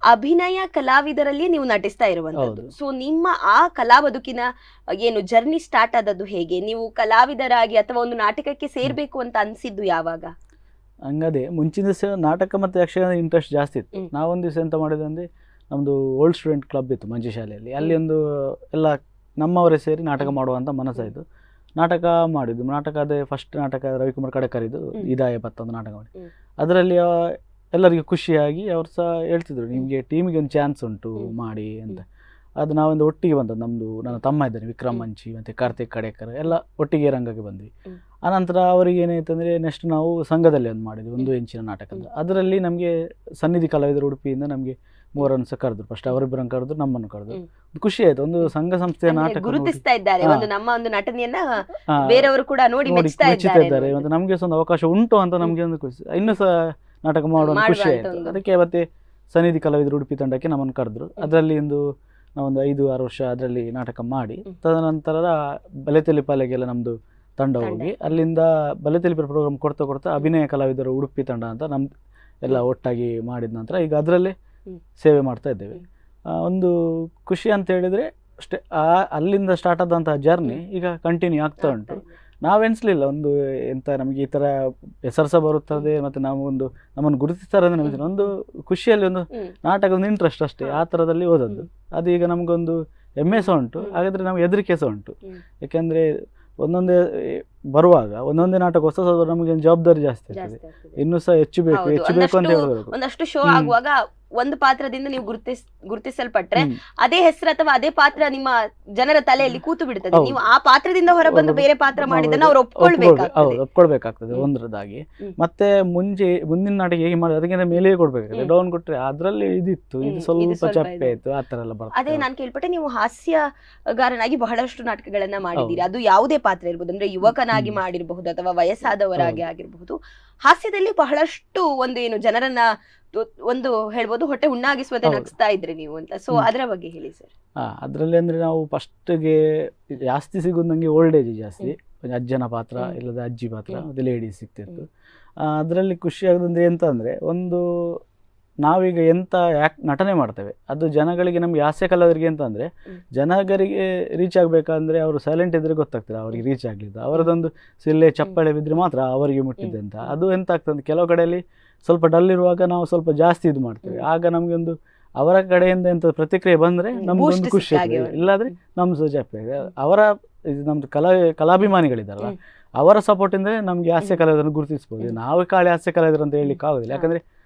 ಅಭಿನಯ ಕಲಾವಿದರಲ್ಲಿ ನೀವು ನಟಿಸ್ತಾ ಇರುವಂತದ್ದು. ಸೊ ನಿಮ್ಮ ಆ ಕಲಾ ಬದುಕಿನ ಏನು ಜರ್ನಿ ಸ್ಟಾರ್ಟ್ ಆದದ್ದು ಹೇಗೆ? ನೀವು ಕಲಾವಿದರಾಗಿ ಅಥವಾ ಒಂದು ನಾಟಕಕ್ಕೆ ಸೇರ್ಬೇಕು ಅಂತ ಅನ್ಸಿದ್ದು ಯಾವಾಗ? ಹಂಗದೇ ಮುಂಚಿನ ದಿವಸ ನಾಟಕ ಮತ್ತು ಯಕ್ಷಗಾನ ಇಂಟ್ರೆಸ್ಟ್ ಜಾಸ್ತಿ ಇತ್ತು. ನಾವೊಂದು ದಿವಸ ಎಂತ ಮಾಡಿದಂದ್ರೆ, ನಮ್ಮದು ಓಲ್ಡ್ ಸ್ಟೂಡೆಂಟ್ ಕ್ಲಬ್ ಇತ್ತು ಮಂಜಿ ಶಾಲೆಯಲ್ಲಿ, ಅಲ್ಲಿ ಒಂದು ಎಲ್ಲ ನಮ್ಮವರೇ ಸೇರಿ ನಾಟಕ ಮಾಡುವಂಥ ಮನಸ್ಸಾಯಿತು. ನಾಟಕ ಮಾಡಿದ್ದು. ನಾಟಕ ಅದೇ ಫಸ್ಟ್ ನಾಟಕ ರವಿಕುಮಾರ್ ಕಡೆಕರಿದು ಇದಾಯ ಪತ್ತ ಒಂದು ನಾಟಕ ಮಾಡಿ, ಅದರಲ್ಲಿ ಎಲ್ಲರಿಗೂ ಖುಷಿಯಾಗಿ ಅವ್ರು ಸಹ ಹೇಳ್ತಿದ್ರು ನಿಮಗೆ ಟೀಮಿಗೆ ಒಂದು ಚಾನ್ಸ್ ಉಂಟು ಮಾಡಿ ಅಂತ. ಅದು ನಾವೊಂದು ಒಟ್ಟಿಗೆ ಬಂದದ್ದು. ನಮ್ಮದು ನನ್ನ ತಮ್ಮ ಇದ್ದಾನೆ ವಿಕ್ರಮ್ ಮಂಚಿ ಮತ್ತು ಕಾರ್ತಿಕ್ ಕಡೇಕರ್, ಎಲ್ಲ ಒಟ್ಟಿಗೆ ರಂಗಕ್ಕೆ ಬಂದ್ವಿ. ಆನಂತರ ಅವರಿಗೆ ಏನಾಯ್ತಂದರೆ ನೆಕ್ಸ್ಟ್ ನಾವು ಸಂಘದಲ್ಲಿ ಒಂದು ಮಾಡಿದ್ವಿ, 1 ಇಂಚಿನ ನಾಟಕದ. ಅದರಲ್ಲಿ ನಮಗೆ ಸನ್ನಿಧಿ ಕಲಾವಿದರು ಉಡುಪಿಯಿಂದ ನಮಗೆ 3 ಸಹ ಕರೆದ್ರು. ಫಸ್ಟ್ ಅವರಿಬ್ಬರನ್ನು ಕರೆದ್ರು, ನಮ್ಮನ್ನು ಕರೆದ್ರು. ಖುಷಿ ಆಯ್ತು. ಒಂದು ಸಂಘ ಸಂಸ್ಥೆಯ ನಾಟಕ ಗುರುತಿಸ್ತಾ ಇದ್ದಾರೆ, ನಮ್ಮ ಒಂದು ನಟನೆಯನ್ನ ಬೇರೆಯವರು ಕೂಡ ನೋಡಿ ಮೆಚ್ಚುತ್ತಾ ಇದ್ದಾರೆ, ಮತ್ತು ನಮಗೆ ಸಹ ಒಂದು ಅವಕಾಶ ಉಂಟು ಅಂತ ನಮಗೆ ಒಂದು ಖುಷಿ. ಇನ್ನೂ ಸಹ ನಾಟಕ ಮಾಡುವ ಖುಷಿ ಆಯಿತು. ಅದಕ್ಕೆ ಮತ್ತೆ ಸನ್ನಿಧಿ ಕಲಾವಿದರು ಉಡುಪಿ ತಂಡಕ್ಕೆ ನಮ್ಮನ್ನು ಕರೆದ್ರು. ಅದರಲ್ಲಿ ನಾವೊಂದು 5-6 ವರ್ಷ ಅದರಲ್ಲಿ ನಾಟಕ ಮಾಡಿ, ತದನಂತರ ಬಲೆತೆಲಿಪಾಲೆಗೆಲ್ಲ ನಮ್ಮದು ತಂಡ ಹೋಗಿ, ಅಲ್ಲಿಂದ ಬಲೆತೆಲಿಪಿ ಪ್ರೋಗ್ರಾಮ್ ಕೊಡ್ತಾ ಅಭಿನಯ ಕಲಾವಿದರು ಉಡುಪಿ ತಂಡ ಅಂತ ನಮ್ದು ಎಲ್ಲ ಒಟ್ಟಾಗಿ ಮಾಡಿದ ನಂತರ ಈಗ ಅದರಲ್ಲೇ ಸೇವೆ ಮಾಡ್ತಾ ಇದ್ದೇವೆ. ಒಂದು ಖುಷಿ ಅಂತ ಹೇಳಿದರೆ ಅಷ್ಟೇ. ಅಲ್ಲಿಂದ ಸ್ಟಾರ್ಟ್ ಆದಂತಹ ಜರ್ನಿ ಈಗ ಕಂಟಿನ್ಯೂ ಆಗ್ತಾ ಉಂಟು. ನಾವೆನಿಸ್ಲಿಲ್ಲ ಒಂದು ಎಂತ ನಮಗೆ ಈ ಥರ ಹೆಸರು ಸಹ ಬರುತ್ತದೆ ಮತ್ತು ನಮ್ಮನ್ನು ಗುರುತಿಸ್ತಾರೆ ಅಂದರೆ ನಮಗೆ ಒಂದು ಖುಷಿಯಲ್ಲಿ ಒಂದು ನಾಟಕದ ಒಂದು ಇಂಟ್ರೆಸ್ಟ್ ಅಷ್ಟೇ, ಆ ಥರದಲ್ಲಿ ಓದೋದು. ಅದು ಈಗ ನಮಗೊಂದು ಹೆಮ್ಮೆ ಸಹ ಉಂಟು, ಹಾಗಾದರೆ ನಮಗೆ ಹೆದರಿಕೆ ಸಹ ಉಂಟು. ಯಾಕೆಂದರೆ ಒಂದೊಂದೇ ಬರುವಾಗ ಒಂದೊಂದೇ ನಾಟಕ ಹೊಸ ನಮಗೆ ಜವಾಬ್ದಾರಿ ಜಾಸ್ತಿ ಆಗ್ತದೆ. ಇನ್ನೂ ಸಹ ಹೆಚ್ಚು ಬೇಕು ಅಂತ ಹೇಳಬೇಕು. ಒಂದಷ್ಟು ಶೋ ಆಗುವಾಗ ಒಂದು ಪಾತ್ರದಿಂದ ನೀವು ಗುರುತಿಸಲ್ಪಟ್ರೆ ಅದೇ ಹೆಸರು ಅಥವಾ ಅದೇ ಪಾತ್ರ ನಿಮ್ಮ ಜನರ ತಲೆಯಲ್ಲಿ ಕೂತು ಬಿಡ್ತದೆ. ನೀವು ಆ ಪಾತ್ರದಿಂದ ಹೊರಬಂದು ಬೇರೆ ಪಾತ್ರ ಮಾಡಿದ್ದನ್ನು ಅವ್ರು ಒಪ್ಕೊಳ್ಬೇಕಾಗ್ತದೆ ಒಂದರದಾಗಿ. ಮತ್ತೆ ಮುಂದಿನ ನಾಟಕ ಹೇಗೆ ಮಾಡಿ ಅದಕ್ಕಿಂತ ಮೇಲೆ ಕೊಡ್ಬೇಕಾಗ್ತದೆ. ಡೌನ್ ಕೊಟ್ರೆ ಅದ್ರಲ್ಲಿ ಇದಿತ್ತು, ಇದು ಸ್ವಲ್ಪ ಚಪ್ಪೆ ಇತ್ತು, ಆ ತರ ಎಲ್ಲ ಬರ್ತದೆ. ಅದೇ ನಾನು ಕೇಳ್ಪಟ್ಟೆ, ನೀವು ಹಾಸ್ಯಗಾರನಾಗಿ ಬಹಳಷ್ಟು ನಾಟಕಗಳನ್ನ ಮಾಡಿದ್ದೀರಿ. ಅದು ಯಾವುದೇ ಪಾತ್ರ ಇರ್ಬೋದು, ಅಂದ್ರೆ ಯುವಕನಾಗಿ ಮಾಡಿರಬಹುದು ಅಥವಾ ವಯಸ್ಸಾದವರಾಗಿ ಆಗಿರಬಹುದು. ಹಾಸ್ಯದಲ್ಲಿ ಬಹಳಷ್ಟು ಒಂದು ಜನರನ್ನ ಒಂದು ಹೇಳ್ಬೋದು ಹೊಟ್ಟೆ ಹುಣ್ಣಾಗಿಸುವಂತೆ ಹೌದು. ನಗಿಸ್ತಾ ಇದ್ರಿ ನೀವು ಅಂತ. ಸೊ ಅದರ ಬಗ್ಗೆ ಹೇಳಿ ಸರ್. ಅದರಲ್ಲಿ ಅಂದರೆ ನಾವು ಫಸ್ಟ್ಗೆ ಜಾಸ್ತಿ ಸಿಗೋದು ನನಗೆ ಓಲ್ಡ್ ಏಜ್ ಜಾಸ್ತಿ, ಅಜ್ಜನ ಪಾತ್ರ ಇಲ್ಲದ ಅಜ್ಜಿ ಪಾತ್ರ ಮತ್ತು ಲೇಡೀಸ್ ಸಿಗ್ತಿತ್ತು. ಅದರಲ್ಲಿ ಖುಷಿ ಆಗೋದಂದ್ರೆ ಎಂತ ಅಂದರೆ, ಒಂದು ನಾವೀಗ ಎಂತ ಯಾಕೆ ನಟನೆ ಮಾಡ್ತೇವೆ ಅದು ಜನಗಳಿಗೆ, ನಮಗೆ ಹಾಸ್ಯ ಕಲಾವಿದರಿಗೆ ಅಂತ ಅಂದರೆ ಜನಗಳಿಗೆ ರೀಚ್ ಆಗಬೇಕಂದ್ರೆ ಅವರು ಸೈಲೆಂಟ್ ಇದ್ದರೆ ಗೊತ್ತಾಗ್ತದೆ ಅವರಿಗೆ ರೀಚ್ ಆಗಲಿದ್ದು. ಅವರದೊಂದು ಸಿಲ್ಲೆ ಚಪ್ಪಾಳೆ ಬಿದ್ದರೆ ಮಾತ್ರ ಅವರಿಗೆ ಮುಟ್ಟಿದೆ ಅಂತ. ಅದು ಎಂತ ಆಗ್ತದೆ, ಕೆಲವು ಕಡೆಯಲ್ಲಿ ಸ್ವಲ್ಪ ಡಲ್ ಇರುವಾಗ ನಾವು ಸ್ವಲ್ಪ ಜಾಸ್ತಿ ಇದು ಮಾಡ್ತೇವೆ, ಆಗ ನಮಗೆ ಒಂದು ಅವರ ಕಡೆಯಿಂದ ಎಂತ ಪ್ರತಿಕ್ರಿಯೆ ಬಂದರೆ ನಮಗೊಂದು ಖುಷಿ ಆಗ್ತದೆ. ಇಲ್ಲಾಂದರೆ ನಮ್ಮ ಸೋಜಾಪೆ ಅವರ ಇದು ನಮ್ಮದು ಕಲಾಭಿಮಾನಿಗಳಿದ್ದಾರಲ್ಲ ಅವರ ಸಪೋರ್ಟಿಂದ ನಮಗೆ ಹಾಸ್ಯ ಕಲಾವಿದರನ್ನು ಗುರುತಿಸ್ಬೋದು. ನಾವು ಕಾಳಿ ಹಾಸ್ಯ ಕಲಾವಿದರು ಅಂತ ಹೇಳಲಿಕ್ಕೆ ಆಗೋದಿಲ್ಲ, ಯಾಕಂದರೆ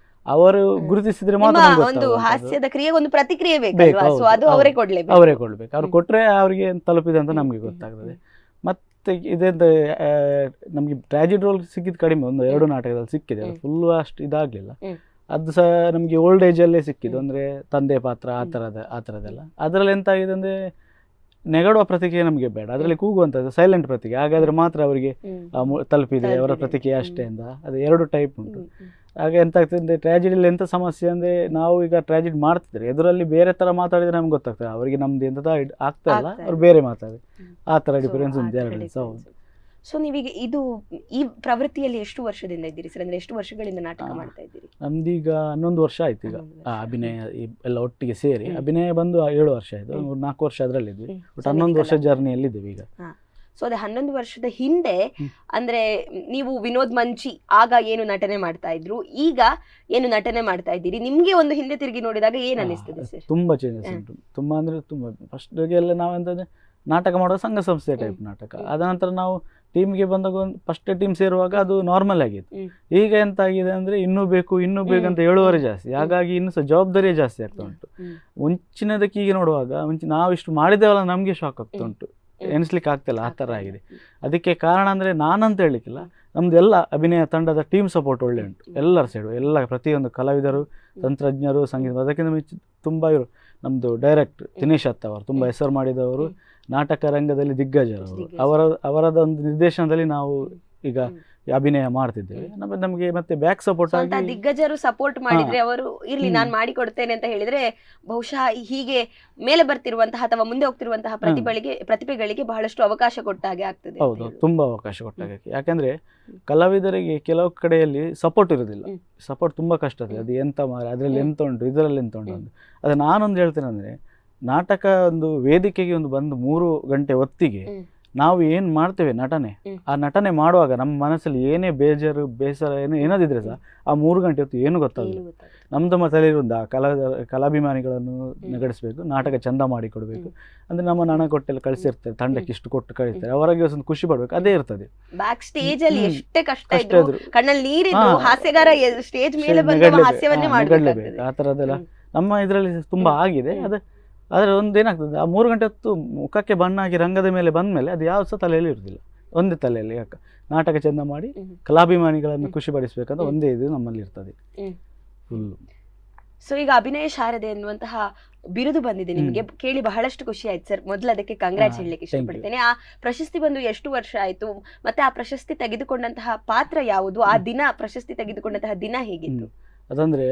ಅವರು ಗುರುತಿಸಿದ್ರೆ ಮಾತ್ರ ನಮ್ಗೆ ಒಂದು ಗೊತ್ತಾಗೋದು. ಹಾಸ್ಯದ ಕ್ರಿಯೆಗೆ ಒಂದು ಪ್ರತಿಕ್ರಿಯೆ ಬೇಕು, ಬೇಕಲ್ವಾ? ಸೊ ಹೌದು, ಅದು ಹೌದು. ಅವರೇ ಕೊಡ್ಲೇಬೇಕು. ಅವರೇ ಕೊಡ್ಬೇಕು. ಅವ್ರು ಕೊಟ್ಟರೆ ಅವರಿಗೆ ತಲುಪಿದೆ ಅಂತ ನಮಗೆ ಗೊತ್ತಾಗ್ತದೆ. ಮತ್ತು ಇದೆಂತ ನಮಗೆ ಟ್ರಾಜಿಡ್ ರೋಲ್ ಸಿಕ್ಕಿದ್ದು ಕಡಿಮೆ, ಒಂದು 2 ನಾಟಕದಲ್ಲಿ ಸಿಕ್ಕಿದೆ, ಅದು ಫುಲ್ಲು ಅಷ್ಟು ಇದಾಗಲಿಲ್ಲ. ಅದು ಸಹ ನಮಗೆ ಓಲ್ಡ್ ಏಜಲ್ಲೇ ಸಿಕ್ಕಿದ್ದು, ಅಂದರೆ ತಂದೆ ಪಾತ್ರ ಆ ಥರದ್ದೆಲ್ಲ. ಅದರಲ್ಲಿ ಎಂತಾಗಿದೆ ಅಂದರೆ ನೆಗಡುವ ಪ್ರತಿಕ್ರಿಯೆ ನಮಗೆ ಬೇಡ, ಅದರಲ್ಲಿ ಕೂಗುವಂಥದ್ದು ಸೈಲೆಂಟ್ ಪ್ರತಿಕ್ರಿಯೆ, ಹಾಗಾದರೆ ಮಾತ್ರ ಅವರಿಗೆ ತಲುಪಿದೆ ಅವರ ಪ್ರತಿಕ್ರಿಯೆ ಅಷ್ಟೇ ಅಂತ. ಅದು 2 ಟೈಪ್ ಉಂಟು. ಆಗ ಎಂತ ಆಗ್ತದೆ, ಟ್ರ್ಯಾಜಿಡಿಯಲ್ಲಿ ಎಂಥ ಸಮಸ್ಯೆ ಅಂದರೆ, ನಾವು ಈಗ ಟ್ರ್ಯಾಜಿಡಿ ಮಾಡ್ತಿದ್ರೆ ಎದುರಲ್ಲಿ ಬೇರೆ ಥರ ಮಾತಾಡಿದ್ರೆ ನಮ್ಗೆ ಗೊತ್ತಾಗ್ತದೆ ಅವರಿಗೆ ನಮ್ದು ಎಂಥದ್ದು ಆಗ್ತಾ ಇಲ್ಲ, ಅವ್ರು ಬೇರೆ ಮಾತಾಡಿ, ಆ ಥರ ಡಿಫರೆನ್ಸ್ ಉಂಟು 2 ಹೌದು. ಸೊ ನೀವೀಗ ಇದು ಈ ಪ್ರವೃತ್ತಿಯಲ್ಲಿ ಎಷ್ಟು ವರ್ಷದಿಂದ ಇದ್ದೀರಿ ಸರ್? ಅಂದ್ರೆ ಎಷ್ಟು ವರ್ಷಗಳಿಂದ ನಾಟಕ ಮಾಡ್ತಾ ಇದ್ದೀರಿ? ನಮ್ದೀಗ 11 ವರ್ಷ ಆಯ್ತು ಈಗ ಅಭಿನಯ ಎಲ್ಲ ಒಟ್ಟಿಗೆ ಸೇರಿ. ಅಭಿನಯ ಬಂದು 7 ವರ್ಷ ಆಯಿತು, 4 ವರ್ಷ ಅದರಲ್ಲಿದ್ವಿ, ಬಟ್ 11 ವರ್ಷ ಜರ್ನಿಯಲ್ಲಿದ್ದೀವಿ ಈಗ. ಸೊ ಅದೇ 11 ವರ್ಷದ ಹಿಂದೆ ಅಂದ್ರೆ ನೀವು ವಿನೋದ್ ಮಂಚಿ ಆಗ ಏನು ನಟನೆ ಮಾಡ್ತಾ ಇದ್ರು, ಈಗ ಏನು ನಟನೆ ಮಾಡ್ತಾ ಇದ್ದೀರಿ, ನಿಮ್ಗೆ ಒಂದು ಹಿಂದೆ ತಿರುಗಿ ನೋಡಿದಾಗ ಏನ್ ಅನಿಸ್ತದೆ ಸರ್? ತುಂಬಾ ಚೇಂಜಸ್ ಉಂಟು, ತುಂಬಾ ಅಂದ್ರೆ ತುಂಬಾ. ಫಸ್ಟ್ಗೆ ಎಲ್ಲ ನಾವೆಂತಂದ್ರೆ ನಾಟಕ ಮಾಡುವ ಸಂಘ ಸಂಸ್ಥೆ ಟೈಪ್ ನಾಟಕ, ಅದ ನಂತರ ನಾವು ಟೀಮ್ಗೆ ಬಂದಾಗ ಒಂದು ಫಸ್ಟ್ ಟೀಮ್ ಸೇರುವಾಗ ಅದು ನಾರ್ಮಲ್ ಆಗಿತ್ತು. ಈಗ ಎಂತ ಆಗಿದೆ ಅಂದ್ರೆ ಇನ್ನೂ ಬೇಕು ಅಂತ ಹೇಳುವವರೇ ಜಾಸ್ತಿ, ಹಾಗಾಗಿ ಇನ್ನೂ ಸಹ ಜವಾಬ್ದಾರಿಯೇ ಜಾಸ್ತಿ ಆಗ್ತಾ ಉಂಟು. ಮುಂಚಿನದಕ್ಕೆ ಈಗ ನೋಡುವಾಗ ನಾವು ಇಷ್ಟು ಮಾಡಿದ್ದೇವಲ್ಲ ನಮಗೆ ಶಾಕ್ ಆಗ್ತಾ ಉಂಟು, ಎಣಿಸ್ಲಿಕ್ಕೆ ಆಗ್ತಿಲ್ಲ, ಆ ಥರ ಆಗಿದೆ. ಅದಕ್ಕೆ ಕಾರಣ ಅಂದರೆ ನಾನಂತ ಹೇಳಲಿಕ್ಕಿಲ್ಲ, ನಮ್ದು ಎಲ್ಲ ಅಭಿನಯ ತಂಡದ ಟೀಮ್ ಸಪೋರ್ಟ್ ಒಳ್ಳೆ ಉಂಟು, ಎಲ್ಲರ ಸೈಡು, ಎಲ್ಲ ಪ್ರತಿಯೊಂದು ಕಲಾವಿದರು, ತಂತ್ರಜ್ಞರು, ಸಂಗೀತ, ಅದಕ್ಕಿಂತ ತುಂಬ ಇವರು ನಮ್ಮದು ಡೈರೆಕ್ಟರ್ ದಿನೇಶ್ ಅತ್ತ ಅವರು ತುಂಬ ಹೆಸರು ಮಾಡಿದವರು, ನಾಟಕ ರಂಗದಲ್ಲಿ ದಿಗ್ಗಜರು ಅವರದ ಒಂದು ನಿರ್ದೇಶನದಲ್ಲಿ ನಾವು ಈಗ ಅಭಿನಯ ಮಾಡ್ತಿದ್ದೇವೆ. ನಮಗೆ ಮತ್ತೆ ಬ್ಯಾಕ್ ಸಪೋರ್ಟ್ ಆಗಿ ದಿಗ್ಗಜರು ಸಪೋರ್ಟ್ ಮಾಡಿದ್ರೆ, ಅವರು ಇರ್ಲಿ ನಾನು ಮಾಡಿಕೊಡ್ತೇನೆ ಅಂತ ಹೇಳಿದ್ರೆ ಬಹುಶಃ ಹೀಗೆ ಮೇಲೆ ಬರ್ತಿರುವಂತಹ ಅಥವಾ ಮುಂದೆ ಹೋಗ್ತಿರುವಂತಹ ಪ್ರತಿಭೆಗಳಿಗೆ ಬಹಳಷ್ಟು ಅವಕಾಶ ಕೊಟ್ಟ ಹಾಗೆ ಆಗ್ತದೆ. ಹೌದು, ತುಂಬಾ ಅವಕಾಶ ಕೊಟ್ಟಾಗ. ಯಾಕಂದ್ರೆ ಕಲಾವಿದರಿಗೆ ಕೆಲವು ಕಡೆಯಲ್ಲಿ ಸಪೋರ್ಟ್ ಇರೋದಿಲ್ಲ, ಸಪೋರ್ಟ್ ತುಂಬಾ ಕಷ್ಟ ಇದೆ. ಅದು ಎಂತ ಅದರಲ್ಲಿ ಎಂತ ಉಂಟು, ಇದರಲ್ಲಿ ಎಂತ ಉಂಟು ಅಂತ. ಅದು ನಾನೊಂದು ಹೇಳ್ತೇನೆ ಅಂದ್ರೆ, ನಾಟಕ ಒಂದು ವೇದಿಕೆಗೆ ಒಂದು ಬಂದು 3 ಗಂಟೆ ಹೊತ್ತಿಗೆ ನಾವು ಏನು ಮಾಡ್ತೇವೆ ನಟನೆ, ಆ ನಟನೆ ಮಾಡುವಾಗ ನಮ್ಮ ಮನಸ್ಸಲ್ಲಿ ಏನೇ ಬೇಜಾರು ಬೇಸರ ಏನಾದಿದ್ರೆ ಸಹ ಆ 3 ಗಂಟೆ ಹೊತ್ತು ಏನು ಗೊತ್ತಾಗಲ್ಲ. ನಮ್ಮ ತಲೆಯಿರುವುದು ಆ ಕಲಾಭಿಮಾನಿಗಳನ್ನು ನಗಡಿಸ್ಬೇಕು, ನಾಟಕ ಚಂದ ಮಾಡಿ ಕೊಡಬೇಕು, ಅಂದ್ರೆ ನಮ್ಮ ಹಣ ಕೊಟ್ಟೆಲ್ಲ ಕಳಿಸಿರ್ತಾರೆ, ತಂಡಕ್ಕೆ ಇಷ್ಟು ಕೊಟ್ಟು ಕಳಿಸ್ತಾರೆ, ಅವರಿಗೆ ಒಂದು ಖುಷಿ ಪಡ್ಬೇಕು, ಅದೇ ಇರ್ತದೆ. ಬ್ಯಾಕ್ ಸ್ಟೇಜ್ ಅಲ್ಲಿ ಎಷ್ಟೇ ಕಷ್ಟ ಇದ್ರು, ಕಣ್ಣಲ್ಲಿ ನೀರಿದ್ರು ಹಾಸ್ಯಗಾರ ಸ್ಟೇಜ್ ಮೇಲೆ ಬಂದು ಹಾಸ್ಯವನ್ನೇ ಮಾಡಬೇಕು. ಆ ಥರದ್ದೆಲ್ಲ ನಮ್ಮ ಇದರಲ್ಲಿ ತುಂಬಾ ಆಗಿದೆ. ಆದರೆ ಒಂದು ಏನಾಗ್ತದೆ, ಆ 3 ಗಂಟೆ ಹೊತ್ತು ಮುಖಕ್ಕೆ ಬಣ್ಣ ಹಾಕಿ ರಂಗದ ಮೇಲೆ ಬಂದ ಮೇಲೆ ಅದು ಯಾವ ಸಹ ತಲೆಯಲ್ಲಿ ಇರುವುದಿಲ್ಲ, ಒಂದೇ ತಲೆಯಲ್ಲಿ ಯಾಕೆ ನಾಟಕ ಚಂದ ಮಾಡಿ ಕಲಾಭಿಮಾನಿಗಳನ್ನು ಖುಷಿ ಪಡಿಸ್ಬೇಕಂತ ಒಂದೇ ಇದು ನಮ್ಮಲ್ಲಿ ಇರ್ತದೆ ಫುಲ್ಲು. ಸೊ ಈಗ ಅಭಿನಯ ಶಾರದೆ ಎನ್ನುವಂತಹ ಬಿರುದು ಬಂದಿದೆ ನಿಮಗೆ, ಕೇಳಿ ಬಹಳಷ್ಟು ಖುಷಿ ಆಯ್ತು ಸರ್. ಮೊದಲು ಅದಕ್ಕೆ ಕಂಗ್ರಾಟ್ಸ್ ಹೇಳಲಿಕ್ಕೆ ಇಷ್ಟಪಡ್ತೇನೆ. ಆ ಪ್ರಶಸ್ತಿ ಬಂದು ಎಷ್ಟು ವರ್ಷ ಆಯ್ತು, ಮತ್ತೆ ಆ ಪ್ರಶಸ್ತಿ ತೆಗೆದುಕೊಂಡಂತಹ ಪಾತ್ರ ಯಾವುದು, ಆ ದಿನ ಪ್ರಶಸ್ತಿ ತೆಗೆದುಕೊಂಡಂತಹ ದಿನ ಹೇಗಿತ್ತು? ಅದಂದ್ರೆ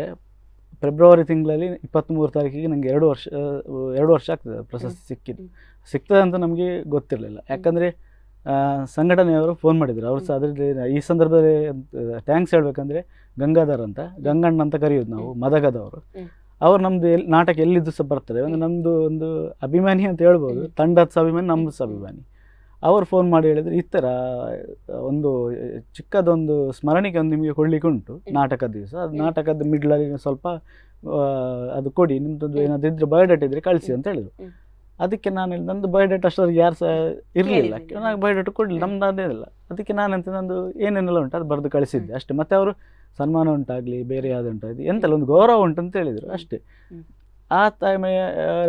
ಫೆಬ್ರವರಿ ತಿಂಗಳಲ್ಲಿ 23 ತಾರೀಕಿಗೆ ನನಗೆ 2 ವರ್ಷ ಆಗ್ತದೆ ಪ್ರಶಸ್ತಿ ಸಿಗ್ತದೆ ಅಂತ ನಮಗೆ ಗೊತ್ತಿರಲಿಲ್ಲ. ಯಾಕಂದರೆ ಸಂಘಟನೆಯವರು ಫೋನ್ ಮಾಡಿದರು, ಅವರು ಸಹ ಅದರಲ್ಲಿ ಈ ಸಂದರ್ಭದಲ್ಲಿ ಥ್ಯಾಂಕ್ಸ್ ಹೇಳಬೇಕಂದ್ರೆ ಗಂಗಾಧರ್ ಅಂತ, ಗಂಗಣ್ಣ ಅಂತ ಕರೆಯೋದು ನಾವು, ಮದಗದವರು. ಅವ್ರು ನಮ್ಮದು ನಾಟಕ ಎಲ್ಲಿದ್ದು ಸಹ ಬರ್ತಾರೆ, ಅಂದರೆ ನಮ್ಮದು ಒಂದು ಅಭಿಮಾನಿ ಅಂತ ಹೇಳ್ಬೋದು, ತಂಡದ ಸಹ ಅಭಿಮಾನಿ, ನಮ್ಮದು ಸಹ ಅಭಿಮಾನಿ. ಅವರು ಫೋನ್ ಮಾಡಿ ಹೇಳಿದ್ರು, ಈ ಥರ ಒಂದು ಚಿಕ್ಕದೊಂದು ಸ್ಮರಣಿಕೆ ಒಂದು ನಿಮಗೆ ಕೊಡಲಿಕ್ಕೆ ಉಂಟು ನಾಟಕದ ದಿವಸ, ಅದು ನಾಟಕದ ಮಿಡ್ಲಲ್ಲಿ ಸ್ವಲ್ಪ ಅದು ಕೊಡಿ, ನಿಮ್ಮದು ಏನಾದರೂ ಇದ್ದರೆ ಬಯೋಡೇಟಾ ಇದ್ದರೆ ಕಳಿಸಿ ಅಂತ ಹೇಳಿದರು. ಅದಕ್ಕೆ ನಾನು ಹೇಳಿ, ನಂದು ಬಯೋಡೇಟಾ ಅಷ್ಟೊಂದು ಯಾರು ಸಹ ಇರಲಿಲ್ಲ, ನನಗೆ ಬಯೋಡೇಟಾ ಕೊಡಲಿಲ್ಲ, ನಮ್ದು ಅದೇ ಇಲ್ಲ. ಅದಕ್ಕೆ ನಾನಂತ ನಂದು ಏನೇನೆಲ್ಲ ಉಂಟು ಅದು ಬರೆದು ಕಳಿಸಿದ್ದೆ ಅಷ್ಟೇ. ಮತ್ತು ಅವರು ಸನ್ಮಾನ ಉಂಟಾಗಲಿ ಬೇರೆ ಯಾವುದು ಉಂಟಾಗಲಿ ಎಂತೆಲ್ಲ ಒಂದು ಗೌರವ ಉಂಟು ಅಂತ ಹೇಳಿದರು ಅಷ್ಟೇ. ಆ ಟೈಮೇ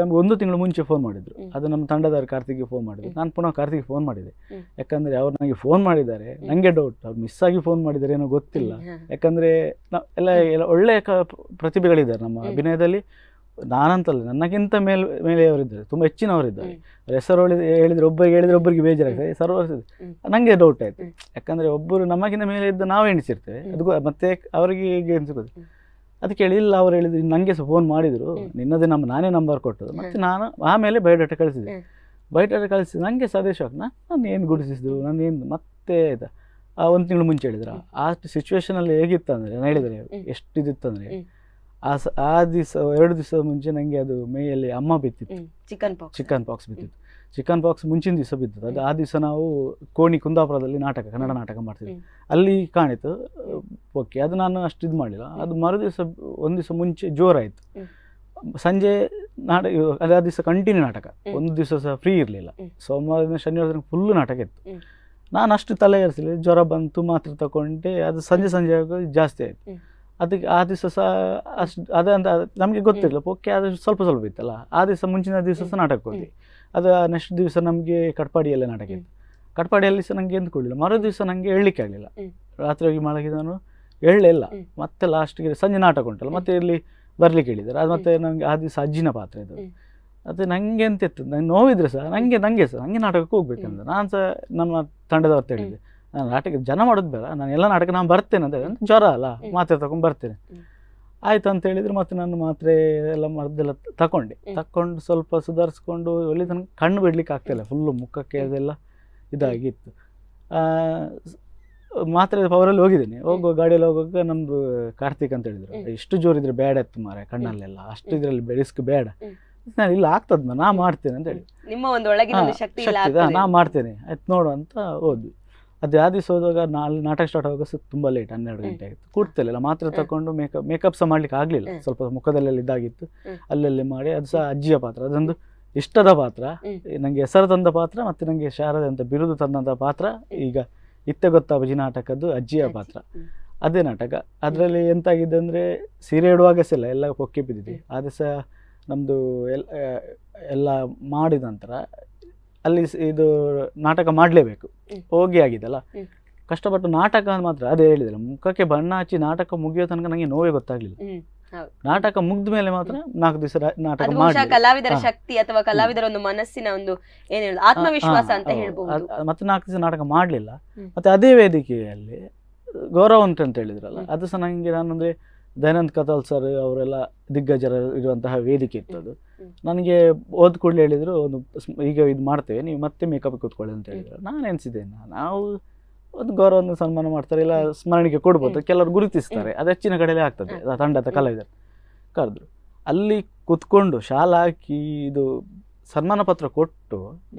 ನಮ್ಗೆ 1 ತಿಂಗಳು ಮುಂಚೆ ಫೋನ್ ಮಾಡಿದರು, ಅದು ನಮ್ಮ ತಂಡದವರು ಕಾರ್ತಿಕ್ಗೆ ಫೋನ್ ಮಾಡಿದ್ರು. ನಾನು ಪುನಃ ಕಾರ್ತಿಕ್ಗೆ ಫೋನ್ ಮಾಡಿದೆ, ಯಾಕಂದರೆ ಅವ್ರು ನನಗೆ ಫೋನ್ ಮಾಡಿದ್ದಾರೆ, ನನಗೆ ಡೌಟ್ ಅವ್ರು ಮಿಸ್ ಆಗಿ ಫೋನ್ ಮಾಡಿದ್ದಾರೆ ಏನೋ ಗೊತ್ತಿಲ್ಲ. ಯಾಕಂದರೆ ಎಲ್ಲ ಒಳ್ಳೆಯ ಪ್ರತಿಭೆಗಳಿದ್ದಾರೆ ನಮ್ಮ ಅಭಿನಯದಲ್ಲಿ, ನಾನಂತಲ್ಲ ನನಗಿಂತ ಮೇಲೆಯವರಿದ್ದಾರೆ, ತುಂಬ ಹೆಚ್ಚಿನವರಿದ್ದಾರೆ. ಹೆಸರು ಹೇಳಿದರೆ ಒಬ್ಬರಿಗೆ ಬೇಜಾರಾಗ್ತದೆ, ಸರ್ವರ್ಸ್ ನನಗೆ ಡೌಟ್ ಆಯಿತು. ಯಾಕಂದರೆ ಒಬ್ಬರು ನಮಗಿಂತ ಮೇಲೆ ಇದ್ದ ನಾವು ಎಣಿಸಿರ್ತೇವೆ, ಅದು ಮತ್ತೆ ಅವರಿಗೆ ಹೇಗೆ ಎಣಿಸ್ಬೋದು. ಅದಕ್ಕೆ ಹೇಳಿ ಇಲ್ಲ ಅವ್ರು ಹೇಳಿದ್ರು ನನಗೆ ಸಹ ಫೋನ್ ಮಾಡಿದರು, ನಿನ್ನದೇ ನಾನೇ ನಂಬರ್ ಕೊಟ್ಟದ್ದು. ಮತ್ತು ನಾನು ಆಮೇಲೆ ಬಯೋಡಾಟಾ ಕಳಿಸಿದೆ. ಬಯೋಡಾಟಾ ಕಳಿಸಿದ್ದು ನನಗೆ ಸದೇಶ ನಾನು ಏನು ಗುರುತಿಸಿದ್ರು, ನಾನು ಏನು ಮತ್ತೆ ಆಯ್ತಾ 1 ತಿಂಗಳು ಮುಂಚೆ ಹೇಳಿದ್ರು. ಆ ಸಿಚುವೇಶನಲ್ಲಿ ಹೇಗಿತ್ತು ಅಂದರೆ, ನಾನು ಹೇಳಿದರೆ ಎಷ್ಟು ಇದಿತ್ತು ಅಂದರೆ, ಆ ದಿವಸ 2 ದಿವಸ ಮುಂಚೆ ನನಗೆ ಅದು ಮೇಯಲ್ಲಿ ಅಮ್ಮ ಬಿತ್ತಿತ್ತು, ಚಿಕನ್ ಪಾಕ್ಸ್ ಬಿತ್ತಿತ್ತು. ಚಿಕನ್ ಪಾಕ್ಸ್ ಮುಂಚಿನ ದಿವಸ ಬಿದ್ದದ್ದು. ಅದು ಆ ದಿವಸ ನಾವು ಕೋಣಿ ಕುಂದಾಪುರದಲ್ಲಿ ಕನ್ನಡ ನಾಟಕ ಮಾಡ್ತಿದ್ವಿ, ಅಲ್ಲಿ ಕಾಣಿತು. ಓಕೆ, ಅದು ನಾನು ಅಷ್ಟು ಇದು ಮಾಡಲಿಲ್ಲ. ಅದು ಮರು ದಿವಸ 1 ದಿವಸ ಮುಂಚೆ ಜೋರಾಯಿತು. ಸಂಜೆ ನಾಟಕ, ಅದು ಆ ದಿವಸ ಕಂಟಿನ್ಯೂ ನಾಟಕ, 1 ದಿವಸ ಸಹ ಫ್ರೀ ಇರಲಿಲ್ಲ. ಸೋಮವಾರದಿಂದ ಶನಿವಾರ ಫುಲ್ಲು ನಾಟಕ ಇತ್ತು. ನಾನು ಅಷ್ಟು ತಲೆ ಏರಿಸಲಿಲ್ಲ, ಜ್ವರ ಬಂತು, ಮಾತ್ರೆ ತಗೊಂಡೆ. ಅದು ಸಂಜೆ ಆಗ ಜಾಸ್ತಿ ಆಯಿತು. ಅದಕ್ಕೆ ಆ ದಿವಸ ಸಹ ಅಷ್ಟು ಅದಂತ ನಮಗೆ ಗೊತ್ತಿರಲಿಲ್ಲ. ಓಕೆ, ಅದು ಸ್ವಲ್ಪ ಇತ್ತಲ್ಲ. ಆ ದಿವಸ ಮುಂಚಿನ ದಿವಸ ಸಹ ನಾಟಕ ಹೋಗಿ, ಅದು ನೆಕ್ಸ್ಟ್ ದಿವಸ ನಮಗೆ ಕಟ್ಪಾಡಿಯಲ್ಲೇ ನಾಟಕ ಇತ್ತು. ಕಟ್ಪಾಡಿಯಲ್ಲಿ ಸಹ ನನಗೆ ಎಂದು ಕೊಡಲಿಲ್ಲ. ಮರು ದಿವಸ ನನಗೆ ಹೇಳಲಿಕ್ಕೆ ಆಗಲಿಲ್ಲ. ರಾತ್ರಿ ಹೋಗಿ ಮಲಗಿದವನು ಹೇಳಲೇ ಇಲ್ಲ. ಮತ್ತೆ ಲಾಸ್ಟ್ಗೆ ಸಂಜೆ ನಾಟಕ ಉಂಟಲ್ಲ, ಮತ್ತೆ ಇಲ್ಲಿ ಬರಲಿಕ್ಕೆ ಹೇಳಿದ್ದಾರೆ. ಅದು ಮತ್ತೆ ನನಗೆ ಆ ದಿವಸ ಅಜ್ಜಿನ ಪಾತ್ರ ಇದು. ಅದು ನನಗೆ ಎಂತ ಇತ್ತು, ನಂಗೆ ನೋವಿದ್ರೆ ಸಹ ನನಗೆ ನಾಟಕಕ್ಕೆ ಹೋಗ್ಬೇಕಂದ್ರೆ ನಾನು ಸಹ ನಮ್ಮ ತಂಡದವ್ರು ಹೇಳಿದ್ದೆ, ನಾನು ನಾಟಕ ಜನ ಮಾಡೋದು ಬೇಡ, ನಾನು ಎಲ್ಲ ನಾಟಕ ನಾನು ಬರ್ತೇನೆ ಅಂತ ಹೇಳಿ. ಜ್ವರ ಅಲ್ಲ, ಮಾತ್ರೆ ತಗೊಂಡು ಬರ್ತೇನೆ ಆಯಿತು ಅಂತ ಹೇಳಿದ್ರು. ಮತ್ತು ನಾನು ಮಾತ್ರೆ ಎಲ್ಲ ಮರದೆಲ್ಲ ತಗೊಂಡು ಸ್ವಲ್ಪ ಸುಧಾರಿಸ್ಕೊಂಡು ಒಳ್ಳೆ ತನಕ ಕಣ್ಣು ಬಿಡ್ಲಿಕ್ಕೆ ಆಗ್ತಾಯಿಲ್ಲ, ಫುಲ್ಲು ಮುಖಕ್ಕೆ ಅದೆಲ್ಲ ಇದಾಗಿತ್ತು. ಮಾತ್ರೆ ಪವರಲ್ಲಿ ಹೋಗಿದ್ದೀನಿ. ಗಾಡಿಯಲ್ಲಿ ಹೋಗುವಾಗ ನಮ್ಮದು ಕಾರ್ತಿಕ್ ಅಂತ ಹೇಳಿದ್ರು, ಎಷ್ಟು ಜೋರಿದ್ರೆ ಬೇಡ ಇತ್ತು ಮಾರೆ ಕಣ್ಣಲ್ಲೆಲ್ಲ, ಅಷ್ಟು ಇದರಲ್ಲಿ ರಿಸ್ಕ್ ಬೇಡ. ನಾನು ಇಲ್ಲ ಆಗ್ತದ ನಾ ಮಾಡ್ತೇನೆ ಅಂತ ಹೇಳಿ, ನಿಮ್ಮ ಒಂದು ಒಳಗಿನ ಶಕ್ತಿ ನಾ ಮಾಡ್ತೇನೆ ಆಯ್ತು ನೋಡು ಅಂತ ಹೋದ್ವಿ. ಅದು ಆ ದಿವಸ ಹೋದಾಗ ನಾಟಕ ಸ್ಟಾರ್ಟ್ ಆಗುವಾಗ ತುಂಬ ಲೇಟ್, 12 ಗಂಟೆ ಆಗಿತ್ತು. ಕೂಡ್ತಿಲ್ಲ, ಮಾತ್ರೆ ತಗೊಂಡು ಮೇಕಪ್ ಸಹ ಮಾಡ್ಲಿಕ್ಕೆ ಆಗಲಿಲ್ಲ, ಸ್ವಲ್ಪ ಮುಖದಲ್ಲೆಲ್ಲ ಇದಾಗಿತ್ತು. ಅಲ್ಲೆಲ್ಲಿ ಮಾಡಿ, ಅದು ಸಹ ಅಜ್ಜಿಯ ಪಾತ್ರ, ಅದೊಂದು ಇಷ್ಟದ ಪಾತ್ರ, ನನಗೆ ಹೆಸರು ತಂದ ಪಾತ್ರ, ಮತ್ತು ನನಗೆ ಶಾರದೆ ಅಂತ ಬಿರುದು ತಂದಂಥ ಪಾತ್ರ. ಈಗ ಇತ್ತೆ ಗೊತ್ತಾಬಜಿ ನಾಟಕದ್ದು ಅಜ್ಜಿಯ ಪಾತ್ರ, ಅದೇ ನಾಟಕ. ಅದರಲ್ಲಿ ಎಂತಾಗಿದೆ ಅಂದರೆ, ಸೀರೆ ಇಡುವಾಗ ಸಹ ಎಲ್ಲ ಪೊಕ್ಕೆ ಬಿದ್ದಿದೆ. ಆ ದಿವಸ ನಮ್ಮದು ಎಲ್ಲ ಮಾಡಿದ ನಂತರ ಅಲ್ಲಿ ಇದು ನಾಟಕ ಮಾಡಲೇಬೇಕು, ಹೋಗಿ ಆಗಿದೆಲ್ಲ ಕಷ್ಟಪಟ್ಟು ನಾಟಕ ಮಾತ್ರ. ಅದೇ ಹೇಳಿದ್ರೆ ಮುಖಕ್ಕೆ ಬಣ್ಣ ಹಚ್ಚಿ ನಾಟಕ ಮುಗಿಯೋ ತನಕ ನನಗೆ ನೋವೇ ಗೊತ್ತಾಗಲಿಲ್ಲ. ನಾಟಕ ಮುಗ್ದ ಮೇಲೆ ಮಾತ್ರ 4 ದಿವಸ ನಾಟಕ ಮಾಡಿ, ಕಲಾವಿದರ ಶಕ್ತಿ ಅಥವಾ ಕಲಾವಿದರ ಒಂದು ಮನಸ್ಸಿನ ಒಂದು ಏನು ಹೇಳೋದು ಆತ್ಮವಿಶ್ವಾಸ ಅಂತ ಹೇಳ್ಬಹುದು. ಮತ್ತೆ 4 ದಿವಸ ನಾಟಕ ಮಾಡಲಿಲ್ಲ. ಮತ್ತೆ ಅದೇ ವೇದಿಕೆಯಲ್ಲಿ ಗೌರವ ಅಂತ ಹೇಳಿದ್ರಲ್ಲ, ಅದು ಸಹ ನನಗೆ, ನಾನಂದರೆ ದಯಾನಂದ್ ಕತಾಲ್ ಸರ್ ಅವರೆಲ್ಲ ದಿಗ್ಗಜರ ಇರುವಂತಹ ವೇದಿಕೆ ಇತ್ತು. ಅದು ನನಗೆ ಓದ್ ಕೂಡಲೇ ಹೇಳಿದರು, ಒಂದು ಈಗ ಇದು ಮಾಡ್ತೇವೆ, ನೀವು ಮತ್ತೆ ಮೇಕಪ್ ಕೂತ್ಕೊಳ್ಳಿ ಅಂತ ಹೇಳಿದ್ರು. ನಾನು ಎನಿಸಿದ್ದೇನೆ, ನಾವು ಒಂದು ಗೌರವವನ್ನು ಸನ್ಮಾನ ಮಾಡ್ತಾರೆ, ಇಲ್ಲ ಸ್ಮರಣಿಕೆ ಕೊಡ್ಬೋದು, ಕೆಲವರು ಗುರುತಿಸ್ತಾರೆ, ಅದು ಹೆಚ್ಚಿನ ಕಡೆಯಲ್ಲೇ ಆಗ್ತದೆ. ತಂಡದ ಕಲಾವಿದರು ಕರೆದ್ರು, ಅಲ್ಲಿ ಕೂತ್ಕೊಂಡು ಶಾಲಾ ಹಾಕಿ ಇದು ಸನ್ಮಾನ ಪತ್ರ ಕೊಟ್ಟು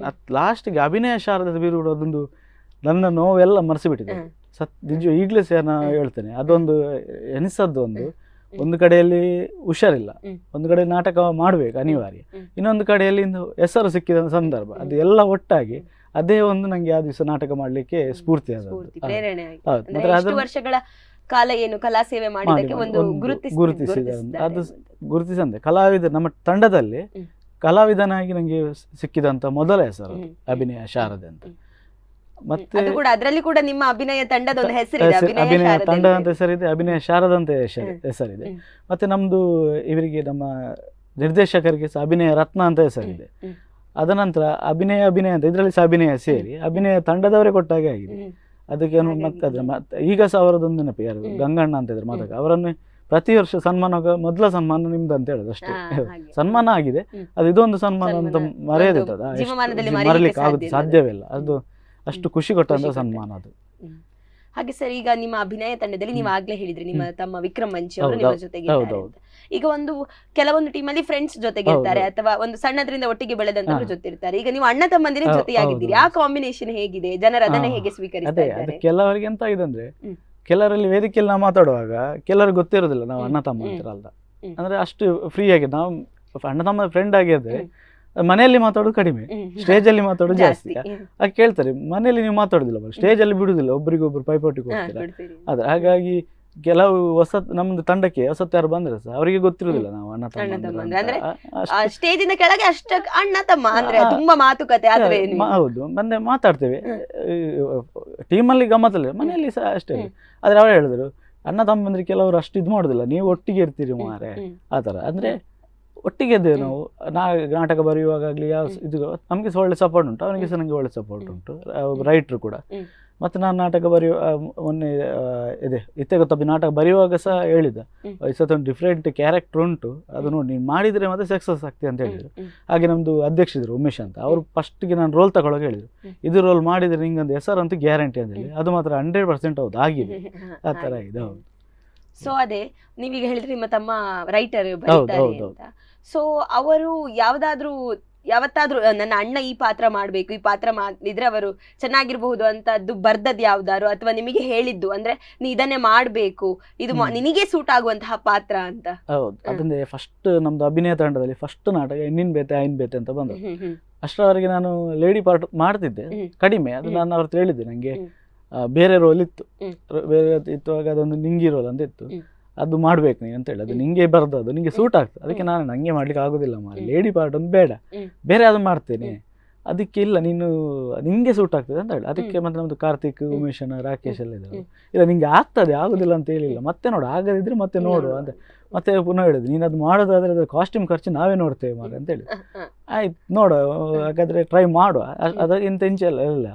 ಲಾಸ್ಟಿಗೆ ಅಭಿನಯ ಶಾರದದ ಬಿರುದು, ಅದೊಂದು ನನ್ನ ನೋವೆಲ್ಲ ಮರೆಸಿಬಿಟ್ಟಿದೆ. ನಿಜ ಈಗಲೇ ಸಹ ನಾನು ಹೇಳ್ತೇನೆ, ಅದೊಂದು ಎನಿಸದ್ದು. ಒಂದು ಕಡೆಯಲ್ಲಿ ಹುಷಾರಿಲ್ಲ, ಒಂದು ಕಡೆ ನಾಟಕ ಮಾಡಬೇಕು ಅನಿವಾರ್ಯ, ಇನ್ನೊಂದು ಕಡೆಯಲ್ಲಿ ಹೆಸರು ಸಿಕ್ಕಿದ ಸಂದರ್ಭ, ಅದು ಎಲ್ಲ ಒಟ್ಟಾಗಿ ಅದೇ ಒಂದು ನಂಗೆ ಆ ದಿವಸ ನಾಟಕ ಮಾಡಲಿಕ್ಕೆ ಸ್ಫೂರ್ತಿ ಆದದ್ದು. ವರ್ಷಗಳ ಕಾಲ ಏನು ಕಲಾ ಸೇವೆ ಮಾಡಿದ್ದಕ್ಕೆ ಒಂದು ಗುರುತಿಸಂದೆ ಕಲಾವಿದ. ನಮ್ಮ ತಂಡದಲ್ಲಿ ಕಲಾವಿದನಾಗಿ ನನಗೆ ಸಿಕ್ಕಿದಂತ ಮೊದಲ ಹೆಸರು ಅಭಿನಯ ಶಾರದೆ ಅಂತ. ಮತ್ತೆ ಅದರಲ್ಲಿ ಕೂಡ ನಿಮ್ಮ ಅಭಿನಯ ತಂಡದ ಒಂದು ಹೆಸರಿದೆ, ಅಭಿನಯ ತಂಡ ಅಂತ ಹೆಸರಿದೆ, ಅಭಿನಯ ಶಾರದಾ ಅಂತ ಹೆಸರಿದೆ. ಮತ್ತೆ ನಮ್ದು ಇವರಿಗೆ, ನಮ್ಮ ನಿರ್ದೇಶಕರಿಗೆ ಸಹ ಅಭಿನಯ ರತ್ನ ಅಂತ ಹೆಸರಿದೆ. ಅದನಂತರ ಅಭಿನಯ ಅಂತ ಇದರಲ್ಲಿ ಸಹ ಅಭಿನಯ ಸೇರಿ ಅಭಿನಯ ತಂಡದವರೇ ಕೊಟ್ಟಾಗೆ ಆಗಿದೆ. ಅದಕ್ಕೆ ಮತ್ತೆ ಈಗ ಸಹ ಅವರದೊಂದು ನೆನಪು, ಯಾರು ಗಂಗಣ್ಣ ಅಂತ ಇದ್ರು ಮಾದಕ, ಅವರನ್ನು ಪ್ರತಿ ವರ್ಷ ಸನ್ಮಾನ, ಮೊದಲ ಸನ್ಮಾನ ನಿಮ್ದು ಅಂತ ಹೇಳುದು ಅಷ್ಟೇ. ಸನ್ಮಾನ ಆಗಿದೆ, ಅದು ಇದೊಂದು ಸನ್ಮಾನ ಅಂತ ಮರೆಯೋದಿರ್ತದ, ಮರಲಿಕ್ಕೆ ಆಗುದು ಸಾಧ್ಯವೇ ಇಲ್ಲ. ಅದು ಅಷ್ಟು ಖುಷಿ ಕೊಟ್ಟಂತ ಸನ್ಮಾನ ಅದು. ಹಾಗೆ ಸರ್, ಈಗ ನಿಮ್ಮ ಅಭಿನಯ ತಂಡದಲ್ಲಿ ನೀವು ಆಗ್ಲೇ ಹೇಳಿದ್ರಿ, ನಿಮ್ಮ ತಮ್ಮ ವಿಕ್ರಮ್ ಮಂಚಿ ಅವರು ನಿಮ್ಮ ಜೊತೆಗೆ ಈಗ ಒಂದು ಕೆಲವೊಂದು ಟೀಮಲ್ಲಿ ಫ್ರೆಂಡ್ಸ್ ಜೊತೆಗೆ ಇರ್ತಾರೆ, ಅಥವಾ ಒಂದು ಸಣ್ಣದ್ರಿಂದ ಒಟ್ಟಿಗೆ ಬೆಳೆದಂತವ್ರ ಜೊತೆ ಇರ್ತಾರೆ. ಈಗ ನೀವು ಅಣ್ಣ ತಮ್ಮಂದಿರ ಜೊತೆಯಾಗಿದ್ದೀರಿ, ಆ ಕಾಂಬಿನೇಷನ್ ಹೇಗಿದೆ, ಜನರು ಅದನ್ನ ಹೇಗೆ ಸ್ವೀಕರಿಸ್ತಾರೆ? ಕೆಲವರಿಗೆ ಎಂತ ಆಗಿದೆ ಅಂದ್ರೆ, ಕೆಲವರಲ್ಲಿ ವೇದಿಕೆಯಲ್ಲಿ ನಾವು ಮಾತಾಡುವಾಗ ಕೆಲವರಿಗೆ ಗೊತ್ತಿರೋದಿಲ್ಲ ನಾವು ಅಣ್ಣ ತಮ್ಮ ಅಂತ. ಅಂದ್ರೆ ಅಷ್ಟು ಫ್ರೀ ಆಗಿ ನಾವು ಅಣ್ಣ ತಮ್ಮ ಫ್ರೆಂಡ್ ಆಗಿದ್ರೆ ಮನೆಯಲ್ಲಿ ಮಾತಾಡೋದು ಕಡಿಮೆ, ಸ್ಟೇಜಲ್ಲಿ ಮಾತಾಡೋದು ಜಾಸ್ತಿ. ಆಗ ಕೇಳ್ತಾರೆ, ಮನೆಯಲ್ಲಿ ನೀವು ಮಾತಾಡೋದಿಲ್ಲ, ಸ್ಟೇಜಲ್ಲಿ ಬಿಡುದಿಲ್ಲ, ಒಬ್ಬರಿಗೊಬ್ರು ಪೈಪೋಟಿ ಕೊಡ್ತೀರಾ. ಅದ್ರ ಹಾಗಾಗಿ ಕೆಲವು ನಮ್ದು ತಂಡಕ್ಕೆ ಹೊಸತ್ತು ಯಾರು ಬಂದ್ರೆ ಸಹ ಅವರಿಗೆ ಗೊತ್ತಿರುವುದಿಲ್ಲ ನಾವು ಅಣ್ಣ ತಮ್ಮ ಅಂದ್ರೆ ಸ್ಟೇಜ್ ಇಂದ ಕೆಳಗೆ ಅಷ್ಟ ಅಣ್ಣ ತಮ್ಮ ಅಂದ್ರೆ ತುಂಬಾ ಮಾತುಕತೆ. ಹೌದು, ಬಂದೆ ಮಾತಾಡ್ತೇವೆ, ಟೀಮಲ್ಲಿ ಗಮ್ಮತ್ತಲ್ಲ, ಮನೆಯಲ್ಲಿ ಸಹ ಅಷ್ಟೇ. ಆದ್ರೆ ಅವ್ರು ಹೇಳಿದ್ರು, ಅಣ್ಣ ತಮ್ಮ ಬಂದ್ರೆ ಕೆಲವರು ಅಷ್ಟು ಇದು ಮಾಡುದಿಲ್ಲ, ನೀವು ಒಟ್ಟಿಗೆ ಇರ್ತೀರಿ ಮಾರೆ, ಆತರ. ಅಂದ್ರೆ ಒಟ್ಟಿಗೆ ಇದ್ದೇವೆ ನಾವು. ನಾಟಕ ಬರೆಯುವಾಗಲಿ ಯಾವ ಇದು ನಮಗೆ ಸಹ ಒಳ್ಳೆ ಸಪೋರ್ಟ್ ಉಂಟು, ಅವನಿಗೆ ಸಹ ನನಗೆ ಒಳ್ಳೆ ಸಪೋರ್ಟ್ ಉಂಟು, ರೈಟ್ರು ಕೂಡ. ಮತ್ತು ನಾನು ನಾಟಕ ಬರೆಯುವ ಮೊನ್ನೆ ಇದೆ ಇತ್ತೆಗೊತ್ತಪ್ಪಿ ನಾಟಕ ಬರೆಯುವಾಗ ಸಹ ಹೇಳಿದ್ದ, ಈ ಸತಿ ಒಂದು ಡಿಫ್ರೆಂಟ್ ಕ್ಯಾರೆಕ್ಟರ್ ಉಂಟು, ಅದು ನೋಡಿ ನೀನು ಮಾಡಿದರೆ ಮತ್ತೆ ಸಕ್ಸಸ್ ಆಗ್ತಿ ಅಂತ ಹೇಳಿದರು. ಹಾಗೆ ನಮ್ಮದು ಅಧ್ಯಕ್ಷರು ಉಮೇಶ್ ಅಂತ, ಅವರು ಫಸ್ಟಿಗೆ ನಾನು ರೋಲ್ ತಗೊಳ್ಳೋಕೆ ಹೇಳಿದರು, ಇದು ರೋಲ್ ಮಾಡಿದರೆ ನಿಂಗೊಂದು ಹೆಸರಂತೂ ಗ್ಯಾರಂಟಿ ಅಂತ ಹೇಳಿ. ಅದು ಮಾತ್ರ 100% ಹೌದು ಆಗಿದೆ, ಆ ಥರ ಇದೆ. ಹೌದು. ಸೊ ಅದೇ ನೀವೀಗ ಹೇಳಿದ್ರೆ ನಿಮ್ಮ ತಮ್ಮ ರೈಟರ್ ಬರೀತಾರೆ ಅಂತ. ಸೊ ಅವರು ಯಾವತ್ತಾದ್ರೂ ನನ್ನ ಅಣ್ಣ ಈ ಪಾತ್ರ ಮಾಡ್ಬೇಕು, ಈ ಪಾತ್ರ ಮಾಡಿದ್ರೆ ಅವರು ಚೆನ್ನಾಗಿರ್ಬಹುದು ಅಂತದ್ದು ಬರ್ದದ್ ಯಾವ್ದಾರು, ಅಥವಾ ನಿಮಗೆ ಹೇಳಿದ್ದು ಅಂದ್ರೆ ನೀ ಇದನ್ನೇ ಮಾಡ್ಬೇಕು, ಇದು ನಿನಗೆ ಸೂಟ್ ಆಗುವಂತಹ ಪಾತ್ರ ಅಂತ? ಹೌದು, ಅದನ್ನೇ ಫಸ್ಟ್ ನಮ್ದು ಅಭಿನಯ ತಂಡದಲ್ಲಿ ಫಸ್ಟ್ ನಾಟಕ ಹೆಣ್ಣಿನ ಬೇತೆ ಆಯಿನ ಬೇತೆ ಅಂತ ಬಂದು, ಅಷ್ಟರವರೆಗೆ ನಾನು ಲೇಡಿ ಪಾರ್ಟ್ ಮಾಡ್ತಿದ್ದೆ ಕಡಿಮೆ. ಅದು ನಾನು ಅವ್ರ ಹತ್ರ ಹೇಳಿದ್ದೆ, ನನಗೆ ಬೇರೆ ರೋಲ್ ಇತ್ತು, ಬೇರೆ ಇತ್ತುವಾಗ ಅದೊಂದು ನಿಂಗಿ ರೋಲ್ ಅಂತ ಇತ್ತು, ಅದು ಮಾಡ್ಬೇಕು ನೀನು ಅಂತೇಳಿ. ಅದು ನಿಂಗೆ ಬರ್ದದು ನಿಂಗೆ ಸೂಟ್ ಆಗ್ತದೆ, ಅದಕ್ಕೆ ನಾನು ನಂಗೆ ಮಾಡ್ಲಿಕ್ಕೆ ಆಗೋದಿಲ್ಲ ಮಾಡಿ, ಲೇಡಿ ಪಾರ್ಟ್ ಒಂದು ಬೇಡ, ಬೇರೆ ಅದು ಮಾಡ್ತೇನೆ, ಅದಕ್ಕೆ ಇಲ್ಲ ನೀನು ನಿಂಗೆ ಸೂಟ್ ಆಗ್ತದೆ ಅಂತ ಹೇಳಿ. ಅದಕ್ಕೆ ಮತ್ತೆ ನಮ್ಮದು ಕಾರ್ತಿಕ್, ಉಮೇಶನ, ರಾಕೇಶ್ ಎಲ್ಲ ಇದ್ದಾರೆ, ಇಲ್ಲ ನಿಂಗೆ ಆಗ್ತದೆ ಆಗೋದಿಲ್ಲ ಅಂತ ಹೇಳಿಲ್ಲ, ಮತ್ತೆ ನೋಡು ಆಗದಿದ್ರೆ ಮತ್ತೆ ನೋಡು ಅಂತ ಮತ್ತೆ ಪುನಃ ಹೇಳಿದ್ರು, ನೀನು ಅದು ಮಾಡೋದಾದ್ರೆ ಅದ್ರ ಕಾಸ್ಟ್ಯೂಮ್ ಖರ್ಚು ನಾವೇ ನೋಡ್ತೇವೆ ಮಾರ ಅಂತೇಳಿ. ಆಯ್ತು ನೋಡು ಹಾಗಾದ್ರೆ ಟ್ರೈ ಮಾಡುವ, ಅದಕ್ಕಿಂತ ಇಂಚೆಲ್ಲ ಇಲ್ಲ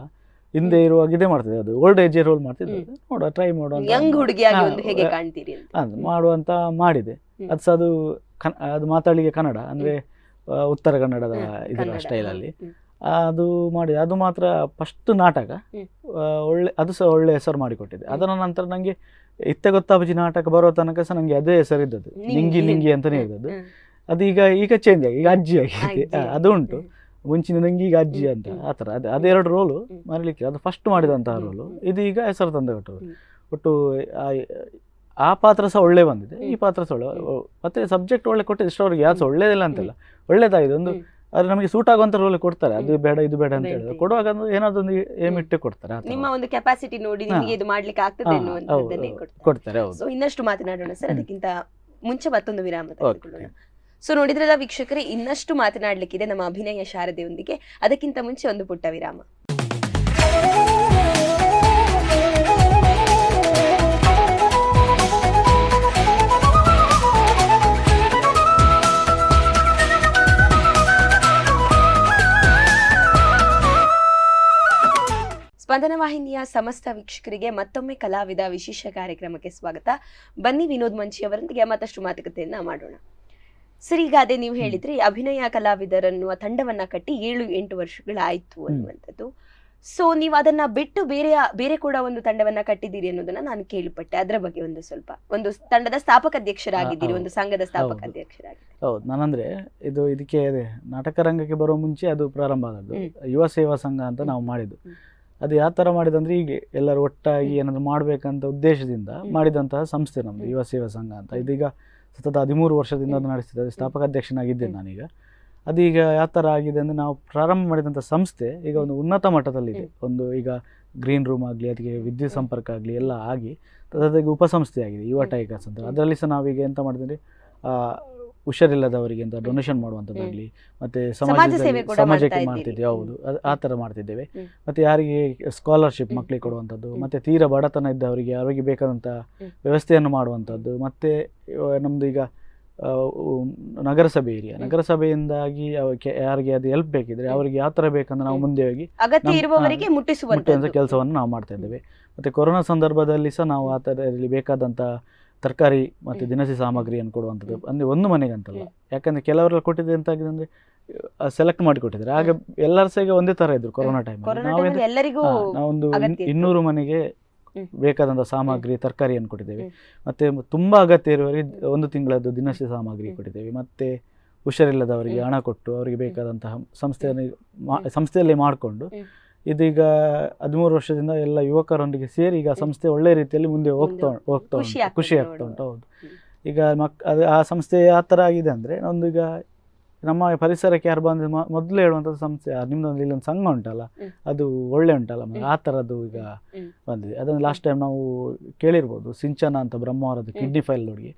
ಹಿಂದೆ ಇರುವಾಗ ಇದೇ ಮಾಡ್ತಿದ್ದೆ, ಅದು ಓಲ್ಡ್ ಏಜ್ ರೋಲ್ ಮಾಡ್ತಿದ್ದೆ, ನೋಡುವ ಟ್ರೈ ಮಾಡುವ ಮಾಡುವಂತ ಮಾಡಿದೆ. ಅದು ಸಹ ಅದು ಮಾತಾಡಲಿಕ್ಕೆ ಕನ್ನಡ ಅಂದರೆ ಉತ್ತರ ಕನ್ನಡದ ಇದರ ಸ್ಟೈಲಲ್ಲಿ ಅದು ಮಾಡಿದೆ. ಅದು ಮಾತ್ರ ಫಸ್ಟ್ ನಾಟಕ ಒಳ್ಳೆ, ಅದು ಸಹ ಒಳ್ಳೆ ಹೆಸರು ಮಾಡಿಕೊಟ್ಟಿದೆ. ಅದರ ನಂತರ ನನಗೆ ಇತ್ತೆಗೊತ್ತಾಪಜಿ ನಾಟಕ ಬರೋ ತನಕ ಸಹ ನನಗೆ ಅದೇ ಹೆಸರಿದ್ದದ್ದು, ನಿಂಗಿ ಅಂತಲೇ ಇದ್ದದ್ದು. ಅದು ಈಗ ಚೇಂಜ್ ಆಗಿ ಈಗ ಅಜ್ಜಿ ಆಗಿದೆ, ಅದು ಉಂಟು. ಮುಂಚಿನ ನಂಗೆ ಈಗ ಅಜ್ಜಿ ಅಂತ ಆ ಥರ ಅದೆರಡು ರೋಲು ಮರಲಿಕ್ಕೆ, ಅದು ಫಸ್ಟ್ ಮಾಡಿದಂತಹ ರೋಲು, ಇದು ಈಗ ಹೆಸರು ತಂದು ಒಟ್ಟು ಆ ಪಾತ್ರ ಸಹ ಒಳ್ಳೆ ಬಂದಿದೆ, ಈ ಪಾತ್ರ ಸಹ ಒಳ್ಳೆ, ಮತ್ತೆ ಸಬ್ಜೆಕ್ಟ್ ಒಳ್ಳೆ ಕೊಟ್ಟಿದೆ. ಇಷ್ಟವ್ರಿಗೆ ಯಾರು ಸಹ ಒಳ್ಳೇದಿಲ್ಲ ಅಂತೆಲ್ಲ, ಒಳ್ಳೇದಾಗಿದೆ. ಒಂದು ಅದು ನಮಗೆ ಸೂಟ್ ಆಗುವಂಥ ರೋಲ್ ಕೊಡ್ತಾರೆ, ಅದು ಬೇಡ ಇದು ಬೇಡ ಅಂತ ಹೇಳಿದ್ರೆ ಕೊಡುವಾಗ ಏನಾದ್ರು ಒಂದು ಏಮ್ ಇಟ್ಟೆ ಕೊಡ್ತಾರೆ, ನಿಮ್ಮ ಒಂದು ಕೆಪಾಸಿಟಿ ನೋಡಿ ನಿಮಗೆ ಇದು ಮಾಡ್ಲಿಕ್ಕೆ ಆಗ್ತದೆ ಅನ್ನುವಂಥದ್ದನ್ನೇ ಕೊಡ್ತಾರೆ. ಹೌದು. ಇನ್ನಷ್ಟು ಮಾತನಾಡೋಣ ಸರ್, ಅದಕ್ಕಿಂತ ಮುಂಚೆ ಮತ್ತೊಂದು ವಿರಾಮ ತೆಗೆದುಕೊಳ್ಳೋಣ. ಸೊ ನೋಡಿದ್ರಲ್ಲ ವೀಕ್ಷಕರೇ, ಇನ್ನಷ್ಟು ಮಾತನಾಡಲಿಕ್ಕಿದೆ ನಮ್ಮ ಅಭಿನಯ ಶಾರದೆಯೊಂದಿಗೆ. ಅದಕ್ಕಿಂತ ಮುಂಚೆ ಒಂದು ಪುಟ್ಟ ವಿರಾಮ. ಸ್ಪಂದನ ವಾಹಿನಿಯ ಸಮಸ್ತ ವೀಕ್ಷಕರಿಗೆ ಮತ್ತೊಮ್ಮೆ ಕಲಾವಿದ ವಿಶೇಷ ಕಾರ್ಯಕ್ರಮಕ್ಕೆ ಸ್ವಾಗತ. ಬನ್ನಿ ವಿನೋದ್ ಮಂಚಿ ಅವರೊಂದಿಗೆ ಮತ್ತಷ್ಟು ಮಾತುಕತೆಯನ್ನ ಮಾಡೋಣ. ಸರ್, ಈಗ ಅದೇ ನೀವು ಹೇಳಿದ್ರಿ ಅಭಿನಯ ಕಲಾವಿದರನ್ನುವ ತಂಡವನ್ನ ಕಟ್ಟಿ 7-8 ವರ್ಷಗಳಾಯ್ತು ಅನ್ನುವಂಥದ್ದು. ಸೊ ನೀವು ಅದನ್ನ ಬಿಟ್ಟು ಬೇರೆ ಕೂಡ ಒಂದು ತಂಡವನ್ನ ಕಟ್ಟಿದ್ದೀರಿ ಅನ್ನೋದನ್ನ ನಾನು ಕೇಳಿಪಟ್ಟೆ. ಅದರ ಬಗ್ಗೆ ಒಂದು ತಂಡದ ಸ್ಥಾಪಕ ಅಧ್ಯಕ್ಷರಾಗಿದ್ದೀರಿ, ಒಂದು ಸಂಘದ ಸ್ಥಾಪಕ ಅಧ್ಯಕ್ಷರಾಗಿದ್ದೀರಿ. ಹೌದು, ನಾನಂದ್ರೆ ಇದಕ್ಕೆ ನಾಟಕ ರಂಗಕ್ಕೆ ಬರೋ ಮುಂಚೆ ಅದು ಪ್ರಾರಂಭ ಆದದ್ದು ಯುವ ಸೇವಾ ಸಂಘ ಅಂತ ನಾವು ಮಾಡಿದ್ದು. ಅದು ಯಾವ ಥರ ಮಾಡಿದಂದ್ರೆ, ಹೀಗೆ ಎಲ್ಲರೂ ಒಟ್ಟಾಗಿ ಏನಾದರೂ ಮಾಡಬೇಕಂತ ಉದ್ದೇಶದಿಂದ ಮಾಡಿದಂತಹ ಸಂಸ್ಥೆ ನಮ್ಮದು ಯುವ ಸೇವಾ ಸಂಘ ಅಂತ. ಇದೀಗ ಸತತ 13 ವರ್ಷದಿಂದ ಅದು ನಡೆಸ್ತಿದೆ, ಸ್ಥಾಪಕ ಅಧ್ಯಕ್ಷನಾಗಿದ್ದೇನೆ ನಾನೀಗ. ಅದೀಗ ಯಾವ ಥರ ಆಗಿದೆ ಅಂದರೆ, ನಾವು ಪ್ರಾರಂಭ ಮಾಡಿದಂಥ ಸಂಸ್ಥೆ ಈಗ ಒಂದು ಉನ್ನತ ಮಟ್ಟದಲ್ಲಿದೆ. ಒಂದು ಈಗ ಗ್ರೀನ್ ರೂಮ್ ಆಗಲಿ, ಅದಕ್ಕೆ ವಿದ್ಯುತ್ ಸಂಪರ್ಕ ಆಗಲಿ ಎಲ್ಲ ಆಗಿ ಅದಕ್ಕೆ ಉಪಸಂಸ್ಥೆ ಆಗಿದೆ ಯುವ ಟೈಗರ್ಸ್ ಅಂತ. ಅದರಲ್ಲಿ ಸಹ ನಾವೀಗ ಎಂತ ಮಾಡಿದ್ರೆ, ಹುಷಾರಿಲ್ಲದವರಿಗೆ ಅಂತ ಡೊನೇಷನ್ ಮಾಡುವಂಥದ್ದಾಗಲಿ, ಮತ್ತು ಸಮಾಜಕ್ಕೆ ಮಾಡ್ತಿದ್ದೇವೆ. ಹೌದು, ಆ ಥರ ಮಾಡ್ತಿದ್ದೇವೆ. ಮತ್ತು ಯಾರಿಗೆ ಸ್ಕಾಲರ್ಶಿಪ್ ಮಕ್ಕಳಿಗೆ ಕೊಡುವಂಥದ್ದು, ಮತ್ತು ತೀರಾ ಬಡತನ ಇದ್ದವರಿಗೆ ಅವರಿಗೆ ಬೇಕಾದಂಥ ವ್ಯವಸ್ಥೆಯನ್ನು ಮಾಡುವಂಥದ್ದು. ಮತ್ತು ನಮ್ಮದು ಈಗ ನಗರಸಭೆಯಿಂದಾಗಿ ಯಾರಿಗೆ ಅದು ಹೆಲ್ಪ್ ಬೇಕಿದ್ರೆ ಅವರಿಗೆ ಯಾವ ಥರ ಬೇಕಂದ್ರೆ ನಾವು ಮುಂದೆ ಹೋಗಿ ಮುಟ್ಟುವಂಥ ಕೆಲಸವನ್ನು ನಾವು ಮಾಡ್ತಾ ಇದ್ದೇವೆ. ಮತ್ತು ಕೊರೋನಾ ಸಂದರ್ಭದಲ್ಲಿ ಸಹ ನಾವು ಆ ಥರದಲ್ಲಿ ಬೇಕಾದಂಥ ತರಕಾರಿ ಮತ್ತು ದಿನಸಿ ಸಾಮಗ್ರಿಯನ್ನು ಕೊಡುವಂಥದ್ದು. ಅಂದರೆ ಒಂದು ಮನೆಗೆ ಅಂತಲ್ಲ, ಯಾಕಂದರೆ ಕೆಲವರೆಲ್ಲ ಕೊಟ್ಟಿದ್ದು ಎಂತಾಗಿದೆ ಅಂದರೆ ಸೆಲೆಕ್ಟ್ ಮಾಡಿ ಕೊಟ್ಟಿದ್ದಾರೆ. ಆಗ ಎಲ್ಲರೂ ಸಹ ಈಗ ಒಂದೇ ಥರ ಇದ್ರು ಕೊರೋನಾ ಟೈಮಲ್ಲಿ. ನಾವೊಂದು 200 ಮನೆಗೆ ಬೇಕಾದಂಥ ಸಾಮಗ್ರಿ ತರಕಾರಿಯನ್ನು ಕೊಟ್ಟಿದ್ದೇವೆ. ಮತ್ತು ತುಂಬ ಅಗತ್ಯ ಇರುವವರಿಗೆ 1 ತಿಂಗಳದ್ದು ದಿನಸಿ ಸಾಮಗ್ರಿ ಕೊಟ್ಟಿದ್ದೇವೆ. ಮತ್ತು ಹುಷಾರಿಲ್ಲದವರಿಗೆ ಹಣ ಕೊಟ್ಟು ಅವರಿಗೆ ಬೇಕಾದಂತಹ ಸಂಸ್ಥೆಯಲ್ಲೇ ಮಾಡಿಕೊಂಡು ಇದೀಗ 13 ವರ್ಷದಿಂದ ಎಲ್ಲ ಯುವಕರೊಂದಿಗೆ ಸೇರಿ ಈಗ ಸಂಸ್ಥೆ ಒಳ್ಳೆ ರೀತಿಯಲ್ಲಿ ಮುಂದೆ ಹೋಗ್ತಾ ಉಂಟು, ಖುಷಿ ಆಗ್ತಾ ಉಂಟು. ಹೌದು, ಈಗ ಅದು ಆ ಸಂಸ್ಥೆ ಯಾವ ಥರ ಆಗಿದೆ ಅಂದರೆ, ಒಂದು ಈಗ ನಮ್ಮ ಪರಿಸರಕ್ಕೆ ಯಾರು ಬಂದರೆ ಮೊದಲು ಹೇಳುವಂಥದ್ದು ಸಂಸ್ಥೆ ನಿಮ್ಮದೊಂದು ಇಲ್ಲೊಂದು ಸಂಘ ಉಂಟಲ್ಲ, ಅದು ಒಳ್ಳೆ ಉಂಟಲ್ಲ, ಆ ಥರದ್ದು ಈಗ ಬಂದಿದೆ. ಅದನ್ನು ಲಾಸ್ಟ್ ಟೈಮ್ ನಾವು ಕೇಳಿರ್ಬೋದು, ಸಿಂಚನ ಅಂತ ಬ್ರಹ್ಮಾವರದ ಕಿಡ್ನಿ ಫೈಲ್ ಹುಡುಗಿ,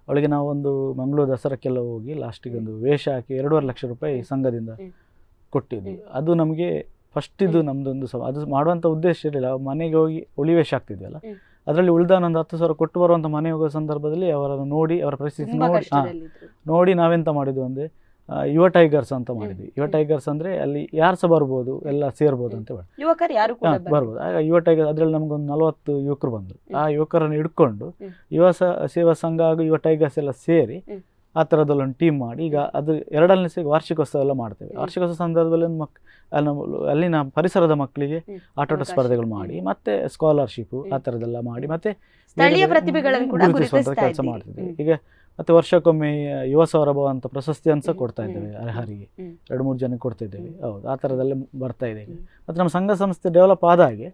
ಅವಳಿಗೆ ನಾವು ಒಂದು ಮಂಗಳೂರು ದಸರಕ್ಕೆಲ್ಲ ಹೋಗಿ ಲಾಸ್ಟಿಗೆ ಒಂದು ವೇಷ ಹಾಕಿ 2.5 ಲಕ್ಷ ರೂಪಾಯಿ ಸಂಘದಿಂದ ಕೊಟ್ಟಿದ್ವಿ. ಅದು ನಮಗೆ ಫಸ್ಟ್ ಇದು ನಮ್ಮದೊಂದು ಅದು ಮಾಡುವಂಥ ಉದ್ದೇಶ ಇರಲಿಲ್ಲ, ಮನೆಗೆ ಹೋಗಿ ಒಳಿವೇಷ ಆಗ್ತಿದ್ವಲ್ಲ, ಅದರಲ್ಲಿ ಉಳಿದ ಒಂದು 10,000 ಕೊಟ್ಟು ಬರುವಂಥ ಮನೆ ಹೋಗೋ ಸಂದರ್ಭದಲ್ಲಿ ಅವರನ್ನು ನೋಡಿ ಅವರ ಪರಿಸ್ಥಿತಿ ತುಂಬಾ ನೋಡಿ ಕಷ್ಟದಲ್ಲಿದ್ರು. ನೋಡಿ ನಾವೆಂತ ಮಾಡಿದ್ವಿ ಅಂದರೆ ಯುವ ಟೈಗರ್ಸ್ ಅಂತ ಮಾಡಿದ್ವಿ. ಯುವ ಟೈಗರ್ಸ್ ಅಂದರೆ ಅಲ್ಲಿ ಯಾರು ಸಹ ಬರ್ಬೋದು, ಎಲ್ಲ ಸೇರ್ಬೋದು ಅಂತ ಹೇಳಿ ಯುವಕರು ಯಾರು ಕೂಡ ಬರ್ಬೋದು. ಆಗ ಯುವ ಟೈಗರ್ ಅದರಲ್ಲಿ ನಮಗೊಂದು 40 ಯುವಕರು ಬಂದರು. ಆ ಯುವಕರನ್ನು ಹಿಡ್ಕೊಂಡು ಯುವ ಸೇವಾ ಸಂಘ ಹಾಗೂ ಯುವ ಟೈಗರ್ಸ್ ಎಲ್ಲ ಸೇರಿ ಆ ಥರದಲ್ಲೊಂದು ಟೀಮ್ ಮಾಡಿ ಈಗ ಅದು 2ನೇ ವಾರ್ಷಿಕೋತ್ಸವ ಎಲ್ಲ ಮಾಡ್ತೇವೆ. ವಾರ್ಷಿಕೋತ್ಸವ ಸಂದರ್ಭದಲ್ಲಿ ಅಲ್ಲಿನ ಪರಿಸರದ ಮಕ್ಕಳಿಗೆ ಆಟೋಟ ಸ್ಪರ್ಧೆಗಳು ಮಾಡಿ ಮತ್ತೆ ಸ್ಕಾಲರ್ಶಿಪ್ ಆ ಥರದ್ದೆಲ್ಲ ಮಾಡಿ ಮತ್ತೆ ಸ್ಥಳೀಯ ಪ್ರತಿಭೆಗಳನ್ನು ಕೂಡ ಗುರುತಿಸುವಂಥ ಕೆಲಸ ಮಾಡ್ತಿದ್ದೇವೆ. ಈಗ ಮತ್ತೆ ವರ್ಷಕ್ಕೊಮ್ಮೆ ಯುವ ಸೌರಭ ಅಂತ ಪ್ರಶಸ್ತಿಯನ್ನು ಸಹ ಕೊಡ್ತಾ ಇದ್ದೇವೆ ಅರ್ಹರಿಗೆ, 2-3 ಜನಕ್ಕೆ ಕೊಡ್ತಿದ್ದೇವೆ. ಹೌದು, ಆ ಥರದಲ್ಲೇ ಬರ್ತಾ ಇದೆ. ಮತ್ತು ನಮ್ಮ ಸಂಘ ಸಂಸ್ಥೆ ಡೆವಲಪ್ ಆದ ಹಾಗೆ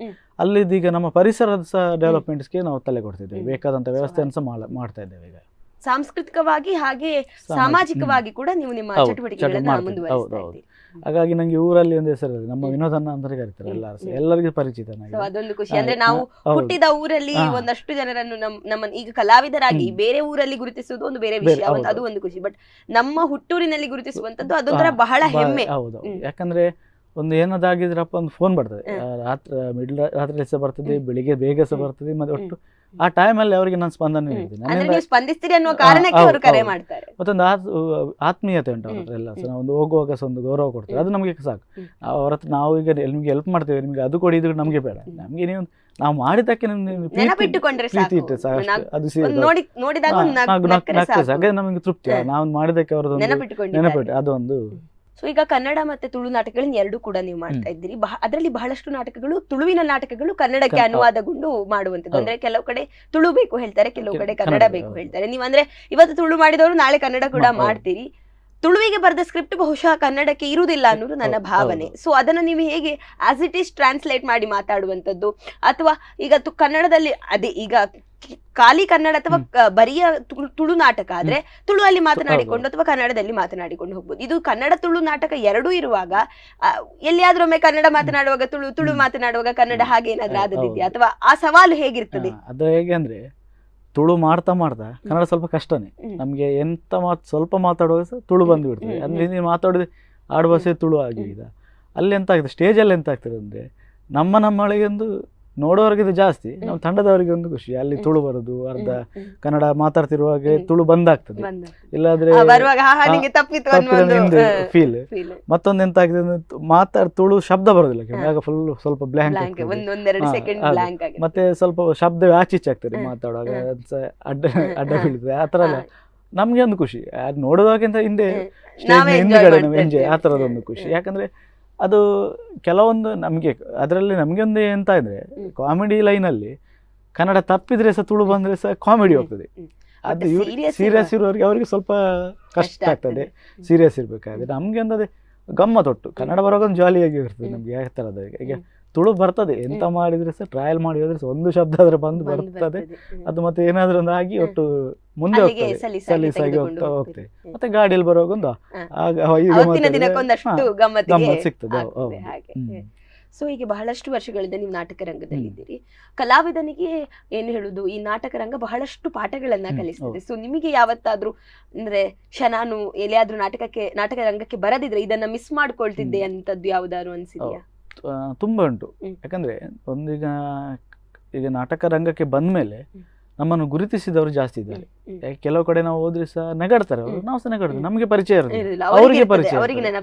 ಅಲ್ಲಿದ್ದೀಗ ನಮ್ಮ ಪರಿಸರದ ಸಹ ಡೆವಲಪ್ಮೆಂಟ್ಸ್ಗೆ ನಾವು ತಲೆ ಕೊಡ್ತಿದ್ದೇವೆ, ಬೇಕಾದಂಥ ವ್ಯವಸ್ಥೆಯನ್ನು ಸಹ ಮಾಡ್ತಾ ಇದ್ದೇವೆ. ಈಗ ಸಾಂಸ್ಕೃತಿಕವಾಗಿ ಹಾಗೆ ಸಾಮಾಜಿಕವಾಗಿ ಕೂಡ ನೀವು ನಿಮ್ಮ ಚಟುವಟಿಕೆಗಳನ್ನು ಮುಂದುವರಿಸ್ತಾ ಇದ್ದೀರಿ. ಹಾಗಾಗಿ ನಂಗೆ ಊರಲ್ಲಿ ಒಂದು ಹೆಸರು ನಮ್ಮ ವಿನೋದನ್ನ ಅಂತ ಕರೀತಾರೆ, ಎಲ್ಲರಿಗೂ ಪರಿಚಿತ. ಅದೊಂದು ಖುಷಿ. ಅಂದ್ರೆ ನಾವು ಹುಟ್ಟಿದ ಊರಲ್ಲಿ ಒಂದಷ್ಟು ಜನರನ್ನು ನಮ್ಮ ಈಗ ಕಲಾವಿದರಾಗಿ ಬೇರೆ ಊರಲ್ಲಿ ಗುರುತಿಸುವುದು ಒಂದು ಬೇರೆ ವಿಷಯ, ಅದು ಒಂದು ಖುಷಿ. ಬಟ್ ನಮ್ಮ ಹುಟ್ಟೂರಿನಲ್ಲಿ ಗುರುತಿಸುವಂತದ್ದು ಅದೊಂಥರ ಬಹಳ ಹೆಮ್ಮೆ. ಹೌದು, ಯಾಕಂದ್ರೆ ಒಂದು ಏನದಾಗಿದ್ರಪ್ಪ ಒಂದು ಫೋನ್ ಬರ್ತದೆ, ರಾತ್ರಿ ಸಹ ಬರ್ತದೆ, ಬೆಳಿಗ್ಗೆ ಬೇಗ ಸಹ ಬರ್ತದೆ. ಮತ್ತೆ ಒಟ್ಟು ಆ ಟೈಮಲ್ಲಿ ಅವರಿಗೆ ನಾನು ಸ್ಪಂದನೆ ನೀಡ್ತೀನಿ, ಸ್ಪಂದಿಸ್ತೀರಿ ಅನ್ನೋ ಕಾರಣಕ್ಕೆ ಅವರು ಕರೆ ಮಾಡ್ತಾರೆ. ಮತ್ತೊಂದು ಆತ್ಮೀಯತೆ ಉಂಟು ಅವ್ರ ಹತ್ರ ಎಲ್ಲ. ನಾವು ಒಂದು ಹೋಗುವಾಗ ಸಹ ಒಂದು ಗೌರವ ಕೊಡ್ತಾರೆ, ಅದು ನಮಗೆ ಸಾಕು. ಅವ್ರ ಹತ್ರ ನಾವು ಈಗ ನಿಮ್ಗೆ ಹೆಲ್ಪ್ ಮಾಡ್ತೇವೆ, ನಿಮ್ಗೆ ಅದು ಕೊಡಿ, ಇದು ನಮಗೆ ಬೇಡ, ನಮ್ಗೆ ನೀವು ನಾವು ಮಾಡಿದ್ದಕ್ಕೆ ಪ್ರೀತಿ ಇಟ್ಟರೆ ಸಾಕು, ಅದು ನಮಗೆ ತೃಪ್ತಿ. ನಾವು ಮಾಡಿದ್ದಕ್ಕೆ ಅವ್ರದ್ದು ನೆನಪಿಟ್ಟು ಅದೊಂದು. ಸೊ ಈಗ ಕನ್ನಡ ಮತ್ತೆ ತುಳು ನಾಟಕಗಳನ್ನ ಎರಡು ಕೂಡ ನೀವು ಮಾಡ್ತಾ ಇದ್ದೀರಿ. ಅದರಲ್ಲಿ ಬಹಳಷ್ಟು ನಾಟಕಗಳು ತುಳುವಿನ ನಾಟಕಗಳು ಕನ್ನಡಕ್ಕೆ ಅನುವಾದಗೊಂಡು ಮಾಡುವಂಥದ್ದು. ಅಂದ್ರೆ ಕೆಲವು ಕಡೆ ತುಳು ಬೇಕು ಹೇಳ್ತಾರೆ, ಕೆಲವು ಕಡೆ ಕನ್ನಡ ಬೇಕು ಹೇಳ್ತಾರೆ. ನೀವು ಅಂದ್ರೆ ಇವತ್ತು ತುಳು ಮಾಡಿದವರು ನಾಳೆ ಕನ್ನಡ ಕೂಡ ಮಾಡ್ತೀರಿ. ತುಳುವಿಗೆ ಬರೆದ ಸ್ಕ್ರಿಪ್ಟ್ ಬಹುಶಃ ಕನ್ನಡಕ್ಕೆ ಇರುವುದಿಲ್ಲ ಅನ್ನೋದು ನನ್ನ ಭಾವನೆ. ಸೊ ಅದನ್ನು ನೀವು ಹೇಗೆ ಆಸ್ ಇಟ್ ಈಸ್ ಟ್ರಾನ್ಸ್ಲೇಟ್ ಮಾಡಿ ಮಾತಾಡುವಂಥದ್ದು, ಅಥವಾ ಈಗ ಕನ್ನಡದಲ್ಲಿ ಅದೇ ಈಗ ಖಾಲಿ ಕನ್ನಡ ಅಥವಾ ಬರಿಯ ತುಳು ನಾಟಕ ಆದ್ರೆ ತುಳುವಲ್ಲಿ ಮಾತನಾಡಿಕೊಂಡು ಅಥವಾ ಕನ್ನಡದಲ್ಲಿ ಮಾತನಾಡಿಕೊಂಡು ಹೋಗ್ಬೋದು. ಇದು ಕನ್ನಡ ತುಳು ನಾಟಕ ಎರಡೂ ಇರುವಾಗ ಎಲ್ಲಿಯಾದ್ರೂ ಒಮ್ಮೆ ಕನ್ನಡ ಮಾತನಾಡುವಾಗ ತುಳು ಮಾತನಾಡುವಾಗ ಕನ್ನಡ ಹಾಗೆ ಏನಾದ್ರೂ ಆದದಿದೆಯಾ, ಅಥವಾ ಆ ಸವಾಲು ಹೇಗಿರ್ತದೆ? ಅದು ಹೇಗೆ ಅಂದ್ರೆ ತುಳು ಮಾಡ್ತಾ ಕನ್ನಡ ಸ್ವಲ್ಪ ಕಷ್ಟನೇ ನಮ್ಗೆ. ಎಂತ ಸ್ವಲ್ಪ ಮಾತಾಡುವಾಗ ಸಹ ತುಳು ಬಂದು ಬಿಡ್ತದೆ. ಅಂದ್ರೆ ನೀವು ಮಾತಾಡಿದ್ರೆ ಆಡು ಭಾಷೆ ತುಳು ಆಗಿ ಈಗ ಅಲ್ಲಿ ಎಂತ ಆಗ್ತದೆ, ಸ್ಟೇಜಲ್ಲಿ ಎಂತ ಆಗ್ತದೆ ಅಂದ್ರೆ ನಮ್ಮೊಳಗೆ ಒಂದು ನೋಡೋರಿಗೆ ಇದು ಜಾಸ್ತಿ, ನಮ್ಮ ತಂಡದವರಿಗೆ ಒಂದು ಖುಷಿ. ಅಲ್ಲಿ ತುಳು ಬರುದು, ಅರ್ಧ ಕನ್ನಡ ಮಾತಾಡ್ತಿರುವಾಗ ತುಳು ಬಂದಾಗ್ತದೆ, ಇಲ್ಲಾದ್ರೆ ಫೀಲ್. ಮತ್ತೊಂದು ಎಂತ ಆಗಿದೆ ತುಳು ಶಬ್ದ ಬರೋದಿಲ್ಲ, ಆಗ ಫುಲ್ ಸ್ವಲ್ಪ ಬ್ಲ್ಯಾಂಕ್, ಮತ್ತೆ ಸ್ವಲ್ಪ ಶಬ್ದವೇ ಆಚೀಚೆ ಆಗ್ತದೆ ಮಾತಾಡುವಾಗ, ಅಡ್ಡ ಬೀಳ್ತದೆ. ಆ ಥರ ಎಲ್ಲ ನಮ್ಗೆ ಒಂದು ಖುಷಿ. ಅದು ನೋಡೋದಕ್ಕಿಂತ ಹಿಂದ್ಗಡೆ ಎಂಜಾಯ್, ಆ ಥರದೊಂದು ಖುಷಿ. ಯಾಕಂದ್ರೆ ಅದು ಕೆಲವೊಂದು ನಮಗೆ ಅದರಲ್ಲಿ ನಮಗೆ ಒಂದು ಎಂತ ಇದ್ರೆ ಕಾಮಿಡಿ ಲೈನಲ್ಲಿ ಕನ್ನಡ ತಪ್ಪಿದ್ರೆ ಸಹ ತುಳು ಬಂದ್ರೆ ಸಹ ಕಾಮಿಡಿ ಹೋಗ್ತದೆ. ಅದು ಸೀರಿಯಸ್ ಇರೋರಿಗೆ ಅವರಿಗೆ ಸ್ವಲ್ಪ ಕಷ್ಟ ಆಗ್ತದೆ, ಸೀರಿಯಸ್ ಇರ್ಬೇಕಾದ್ರೆ. ನಮ್ಗೆ ಒಂದು ಅದೇ ಗಮ್ಮತ್ತೊಟ್ಟು ಕನ್ನಡ ಬರೋವಾಗ ಒಂದು ಜಾಲಿಯಾಗಿ ಇರ್ತದೆ ನಮ್ಗೆ. ಯಾವ ಥರದ ಈಗ ತುಳು ಬರ್ತದೆ, ಎಂತ ಮಾಡಿದ್ರೆ ಸಹ ಟ್ರಯಲ್ ಮಾಡಿ ಹೋದ್ರೆ ಸಹ ಒಂದು ಶಬ್ದ ಆದ್ರೆ ಬರ್ತದೆ. ಅದು ಮತ್ತೆ ಏನಾದ್ರೂ ಒಂದು ಆಗಿ ಒಟ್ಟು ಮುಂದೆ ಹೋಗ್ತದೆ, ಸಲೀಸಾಗಿ ಹೋಗ್ತದೆ. ಮತ್ತೆ ಗಾಡಿಯಲ್ಲಿ ಬರುವಾಗ ಒಂದು ಗಮ್ಮತ್ ಸಿಗ್ತದೆ. ಸೊ ಈಗ ಬಹಳಷ್ಟು ವರ್ಷಗಳಿಂದ ನೀವು ನಾಟಕ ರಂಗದಲ್ಲಿ ಇದ್ದೀರಿ. ಕಲಾವಿದನಿಗೆ ಏನು ಹೇಳುದು, ಈ ನಾಟಕ ರಂಗ ಬಹಳಷ್ಟು ಪಾಠಗಳನ್ನ ಕಲಿಸ್ತದೆ. ಸೊ ನಿಮಗೆ ಯಾವತ್ತಾದ್ರೂ ಅಂದ್ರೆ ನಾನು ಎಲ್ಲಿಯಾದ್ರೂ ನಾಟಕ ರಂಗಕ್ಕೆ ಬರದಿದ್ರೆ ಇದನ್ನ ಮಿಸ್ ಮಾಡ್ಕೊಳ್ತಿದ್ದೆ ಅಂತದ್ದು ಯಾವ್ದಾದ್ರು ಅನ್ಸಿದ್ಯಾ? ತುಂಬ ಉಂಟು. ಯಾಕಂದ್ರೆ ಈಗ ನಾಟಕ ರಂಗಕ್ಕೆ ಬಂದ್ಮೇಲೆ ನಮ್ಮನ್ನು ಗುರುತಿಸಿದವರು ಜಾಸ್ತಿ ಇದ್ದಾರೆ. ಕೆಲವು ಕಡೆ ನಾವು ಹೋದ್ರೆ ಸಹ ನಗಾಡ್ತಾರೆ ಅವರು, ನಾವು ಸಹ ನಗಾಡ್ತೀವಿ, ನಮಗೆ ಪರಿಚಯ ಇರೋದಿಲ್ಲ, ಅವರಿಗೆ ಪರಿಚಯ.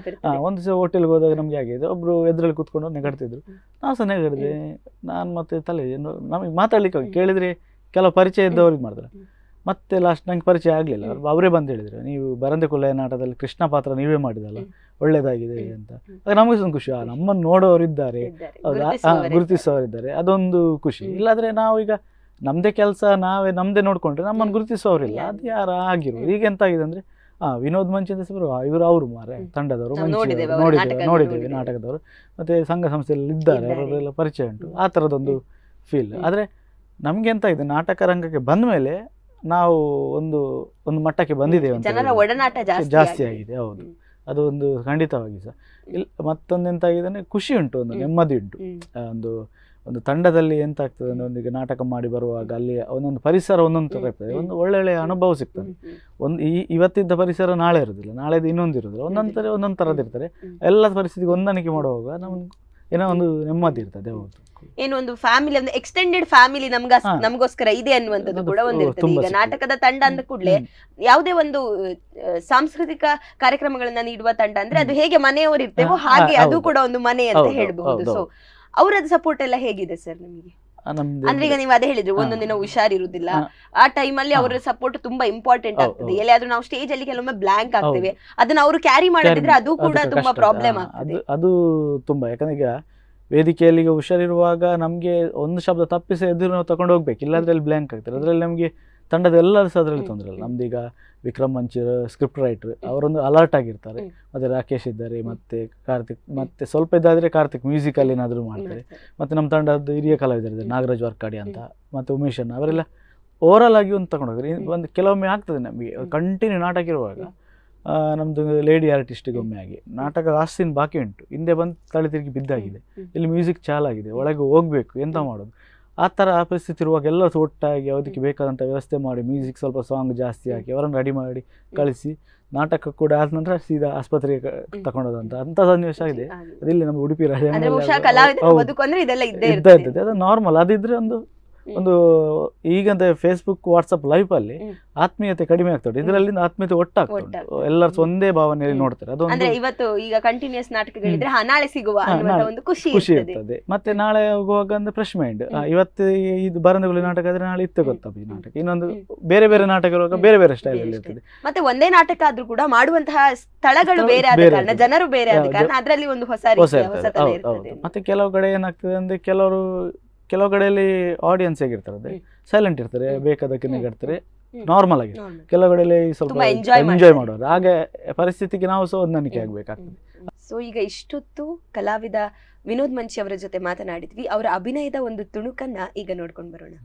ಒಂದು ಸಹ ಹೋಟೆಲ್ಗೆ ಹೋದಾಗ ನಮ್ಗೆ ಆಗಿದೆ, ಒಬ್ರು ಎದುರಲ್ಲಿ ಕೂತ್ಕೊಂಡು ನಗಾಡ್ತಿದ್ರು, ನಾವು ಸಹ ನಗಾಡಿದೆ. ನಾನು ಮತ್ತೆ ತಲೆ ನಮಗೆ ಮಾತಾಡ್ಲಿಕ್ಕೆ ಕೇಳಿದ್ರೆ ಕೆಲವು ಪರಿಚಯ ಇದ್ದವ್ರಿಗೆ ಮಾಡ್ತಾರೆ. ಮತ್ತೆ ಲಾಸ್ಟ್ ನಂಗೆ ಪರಿಚಯ ಆಗಲಿಲ್ಲ, ಅವರೇ ಬಂದು ಹೇಳಿದ್ರು, ನೀವು ಬರಂದೆ ಕುಲ್ಲಯ್ಯ ನಾಟಕದಲ್ಲಿ ಕೃಷ್ಣ ಪಾತ್ರ ನೀವೇ ಮಾಡಿದಲ್ಲ, ಒಳ್ಳೇದಾಗಿದೆ ಅಂತ. ನಮಗೆ ಒಂದು ಖುಷಿ, ನಮ್ಮನ್ನು ನೋಡೋರಿದ್ದಾರೆ, ಗುರುತಿಸೋರಿದ್ದಾರೆ, ಅದೊಂದು ಖುಷಿ. ಇಲ್ಲಾಂದ್ರೆ ನಾವು ಈಗ ನಮ್ದೇ ಕೆಲಸ ನಮ್ದೇ ನೋಡ್ಕೊಂಡ್ರೆ ನಮ್ಮನ್ನು ಗುರುತಿಸೋರಿಲ್ಲ, ಅದು ಯಾರ ಆಗಿರೋದು. ಈಗ ಎಂತ ಆಗಿದೆ ಅಂದ್ರೆ ವಿನೋದ್ ಮಂಚಿ ಅಂತ ಇವರು ಅವರು ಮಾರೆ ತಂಡದವರು ನೋಡಿದ್ದೇವೆ, ನಾಟಕದವರು, ಮತ್ತೆ ಸಂಘ ಸಂಸ್ಥೆಯಲ್ಲಿ ಇದ್ದಾರೆ, ಅವರೆಲ್ಲ ಪರಿಚಯ ಉಂಟು. ಆ ಥರದೊಂದು ಫೀಲ್. ಆದರೆ ನಮ್ಗೆ ಎಂತ ಇದೆ, ನಾಟಕ ರಂಗಕ್ಕೆ ಬಂದ ಮೇಲೆ ನಾವು ಒಂದು ಮಟ್ಟಕ್ಕೆ ಬಂದಿದ್ದೇವೆ ಅಂತ ಜಾಸ್ತಿ ಆಗಿದೆ. ಹೌದು, ಅದು ಒಂದು ಖಂಡಿತವಾಗಿ ಸಹ. ಮತ್ತೊಂದು ಎಂತ ಆಗಿದೆ ಅಂದ್ರೆ ಖುಷಿ ಉಂಟು, ಒಂದು ನೆಮ್ಮದಿ ಉಂಟು. ಒಂದು ತಂಡದಲ್ಲಿ ಎಂತ ಆಗ್ತದೆ ಅಂದ್ರೆ ಒಂದಿಗೆ ನಾಟಕ ಮಾಡಿ ಬರುವಾಗ ಅಲ್ಲಿ ಒಂದೊಂದು ಪರಿಸರ ಒಂದೊಂದು ಥರ ಇರ್ತದೆ, ಒಂದು ಒಳ್ಳೊಳ್ಳೆ ಅನುಭವ ಸಿಗ್ತದೆ. ಇವತ್ತಿದ್ದ ಪರಿಸರ ನಾಳೆ ಇರೋದಿಲ್ಲ, ನಾಳೆದು ಇನ್ನೊಂದು ಇರೋದಿಲ್ಲ, ಒಂದೊಂದು ಥರದ್ದು ಇರ್ತಾರೆ. ಎಲ್ಲ ಪರಿಸ್ಥಿತಿಗೆ ಹೊಂದಾಣಿಕೆ ಮಾಡುವಾಗ ಏನೋ ಒಂದು ನೆಮ್ಮದಿ ಇರ್ತದೆ. ಹೌದು, ಏನು ಒಂದು ಫ್ಯಾಮಿಲಿ, ಒಂದು ಎಕ್ಸ್ಟೆಂಡೆಡ್ ಫ್ಯಾಮಿಲಿ ಹಾ. ನಮಗೋಸ್ಕರ ಇದೆ ಅನ್ನುವಂಥದ್ದು ಕೂಡ ಒಂದಿರ್ತದೆ. ತುಂಬಾ ಈಗ ಸಿಗ್ತದೆ. ನಾಟಕದ ತಂಡ ಅಂದ ಕೂಡಲೇ ಯಾವುದೇ ಒಂದು ಸಾಂಸ್ಕೃತಿಕ ಕಾರ್ಯಕ್ರಮಗಳನ್ನ ನೀಡುವ ತಂಡ ಅಂದ್ರೆ ಅದು ಹೇಗೆ ಮನೆಯವರು ಇರ್ತೇವೋ ಹಾಗೆ ಅದು ಕೂಡ ಒಂದು ಮನೆ ಅಂತ ಹೌದು, ಹೇಳ್ಬಹುದು. ಹೌದು, ಸೊ ಅವರದ ಸಪೋರ್ಟ್ ಎಲ್ಲ ಹೇಗಿದೆ ಸರ್ ನಿಮಗೆ? ನಮ್ದು ಅಂದ್ರೆ ಈಗ ನೀವು ಅದೇ ಹೇಳಿದ್ರು, ಒಂದೊಂದ್ ದಿನ ಹುಷಾರಿರುವುದಿಲ್ಲ, ಆ ಟೈಮಲ್ಲಿ ಅವರ ಸಪೋರ್ಟ್ ತುಂಬಾ ಇಂಪಾರ್ಟೆಂಟ್ ಆಗ್ತದೆ. ಎಲ್ಲಿಯಾದ್ರೂ ನಾವು ಸ್ಟೇಜ್ ಅಲ್ಲಿ ಕೆಲವೊಮ್ಮೆ ಬ್ಲಾಂಕ್ ಆಗ್ತೇವೆ, ಅದನ್ನ ಅವರು ಕ್ಯಾರಿ ಮಾಡದಿದ್ರೆ ಅದು ಕೂಡ ತುಂಬಾ ಪ್ರಾಬ್ಲಮ್ ಆಗ್ತದೆ. ಅದು ತುಂಬಾ, ಯಾಕಂದ್ರೆ ಈಗ ವೇದಿಕೆಯಲ್ಲಿ ಈಗ ಹುಷಾರಿರುವಾಗ ನಮ್ಗೆ ಒಂದು ಶಬ್ದ ತಪ್ಪಿಸಿ ಎದುರು ನಾವು ತಗೊಂಡು ಹೋಗ್ಬೇಕು, ಇಲ್ಲಾಂದ್ರೆ ಅಲ್ಲಿ ಬ್ಲಾಂಕ್ ಆಗ್ತಾರೆ. ಅದ್ರಲ್ಲಿ ನಮ್ಗೆ ತಂಡದ ಎಲ್ಲರೂ ಸಹ ಅದರಲ್ಲಿ ತೊಂದರೆ ಇಲ್ಲ. ನಮ್ದೀಗ ವಿಕ್ರಮ್ ಮಂಚೂರ್ ಸ್ಕ್ರಿಪ್ಟ್ ರೈಟರ್ ಅವರೊಂದು ಅಲರ್ಟ್ ಆಗಿರ್ತಾರೆ, ಮತ್ತೆ ರಾಕೇಶ್ ಇದ್ದಾರೆ, ಮತ್ತೆ ಕಾರ್ತಿಕ್, ಮತ್ತೆ ಸ್ವಲ್ಪ ಇದಾದ್ರೆ ಕಾರ್ತಿಕ್ ಮ್ಯೂಸಿಕಲ್ಲಿ ಏನಾದರೂ ಮಾಡ್ತಾರೆ. ಮತ್ತೆ ನಮ್ಮ ತಂಡದ ಹಿರಿಯ ಕಲಾವಿದರಿದ್ದಾರೆ, ನಾಗರಾಜ್ ವರ್ಕಾಡಿ ಅಂತ, ಮತ್ತೆ ಉಮೇಶ್ ಅಣ್ಣ, ಅವರೆಲ್ಲ ಓವರಾಲ್ ಆಗಿ ಒಂದು ತಗೊಂಡೋಗ್ತಾರೆ. ಒಂದು ಕೆಲವೊಮ್ಮೆ ಆಗ್ತದೆ ನಮಗೆ ಕಂಟಿನ್ಯೂ ನಾಟಕ ಇರುವಾಗ, ನಮ್ಮದು ಲೇಡಿ ಆರ್ಟಿಸ್ಟಿಗೆ ಒಮ್ಮೆ ಆಗಿ ನಾಟಕ ಲಾಸ್ಟ್ ಸೀನ್ ಬಾಕಿ ಉಂಟು, ಹಿಂದೆ ಬಂದು ತಲೆ ತಿರುಗಿ ಬಿದ್ದಾಗಿದೆ, ಇಲ್ಲಿ ಮ್ಯೂಸಿಕ್ ಚಾಲಾಗಿದೆ, ಒಳಗೆ ಹೋಗ್ಬೇಕು, ಎಂತ ಮಾಡೋದು, ಆ ಥರ ಪರಿಸ್ಥಿತಿ ಇರುವಾಗ ಎಲ್ಲರೂ ಒಟ್ಟಾಗಿ ಅದಕ್ಕೆ ಬೇಕಾದಂಥ ವ್ಯವಸ್ಥೆ ಮಾಡಿ, ಮ್ಯೂಸಿಕ್ ಸ್ವಲ್ಪ ಸಾಂಗ್ ಜಾಸ್ತಿ ಹಾಕಿ ಅವರನ್ನು ರೆಡಿ ಮಾಡಿ ಕಳಿಸಿ, ನಾಟಕ ಕೂಡ ಆದ ನಂತರ ಸೀದಾ ಆಸ್ಪತ್ರೆಗೆ ತಗೊಂಡೋದಂತ ಅಂಥ ಸನ್ನಿವೇಶ ಆಗಿದೆ. ಅದಿಲ್ಲಿ ನಮ್ಮ ಉಡುಪಿ ಇದ್ದದ್ದು, ಅದು ನಾರ್ಮಲ್. ಅದಿದ್ರೆ ಒಂದು ಈಗಂತ ಫೇಸ್ಬುಕ್ ವಾಟ್ಸಪ್ ಲೈವ್ ಅಲ್ಲಿ ಆತ್ಮೀಯತೆ ಕಡಿಮೆ ಆಗ್ತದೆ, ಇದರಲ್ಲಿ ಆತ್ಮೀಯತೆ ಒಟ್ಟಾಗ್ತದೆ, ಎಲ್ಲರೂ ಒಂದೇ ಭಾವನೆಯಲ್ಲಿ ನೋಡ್ತಾರೆ. ಅದೊಂದು ಇವತ್ತು ಈಗ ಕಂಟಿನ್ಯೂಸ್ ನಾಟಕಗಳಿದ್ರೆ ನಾಳೆ ಸಿಗುವ ಒಂದು ಖುಷಿ ಇರ್ತದೆ. ಮತ್ತೆ ನಾಳೆ ಹೋಗುವಾಗ ಅಂದ್ರೆ ಫ್ರೆಶ್ ಮೈಂಡ್, ಇವತ್ತು ಇದು ಬರಂದಗುಳಿ ನಾಟಕ ಆದ್ರೆ ನಾಳೆ ಇತ್ತು ಗೊತ್ತಾ ಈ ನಾಟಕ, ಇನ್ನೊಂದು ಬೇರೆ ಬೇರೆ ನಾಟಕ ಇರುವಾಗ ಬೇರೆ ಬೇರೆ ಸ್ಟೈಲ್ ಅಲ್ಲಿ ಇರ್ತದೆ. ಮತ್ತೆ ಒಂದೇ ನಾಟಕ ಆದ್ರೂ ಕೂಡ ಮಾಡುವಂತಹ ಸ್ಥಳಗಳು ಬೇರೆ ಆದ ಕಾರಣ, ಜನರು ಬೇರೆ ಆದ ಕಾರಣ ಅದರಲ್ಲಿ ಒಂದು ಹೊಸತನ ಇರ್ತದೆ. ಮತ್ತೆ ಕೆಲವು ಕಡೆ ಏನಾಗ್ತದೆ ಅಂದ್ರೆ ಕೆಲವು ಕಡೆಯಲ್ಲಿ ಆಡಿಯನ್ಸ್ ಹೇಗಿರ್ತಾರೆ, ಸೈಲೆಂಟ್ ಇರ್ತಾರೆ, ಬೇಕಾದಕ್ಕೆ ನಗಾಡ್ತಾರೆ, ನಾರ್ಮಲ್ ಆಗಿ. ಕೆಲವು ಕಡೆಯಲ್ಲಿ ಸ್ವಲ್ಪ ಎಂಜಾಯ್ ಮಾಡೋರು, ಹಾಗೆ ಪರಿಸ್ಥಿತಿಗೆ ನಾವು ಸಹ ಹೊಂದಾಣಿಕೆ ಆಗ್ಬೇಕಾಗ್ತದೆ. ಸೊ ಈಗ ಇಷ್ಟೊತ್ತು ಕಲಾವಿದ ವಿನೋದ್ ಮಂಚಿ ಅವರ ಜೊತೆ ಮಾತನಾಡಿದ್ವಿ. ಅವರ ಅಭಿನಯದ ಒಂದು ತುಣುಕನ್ನ ಈಗ ನೋಡ್ಕೊಂಡು ಬರೋಣ.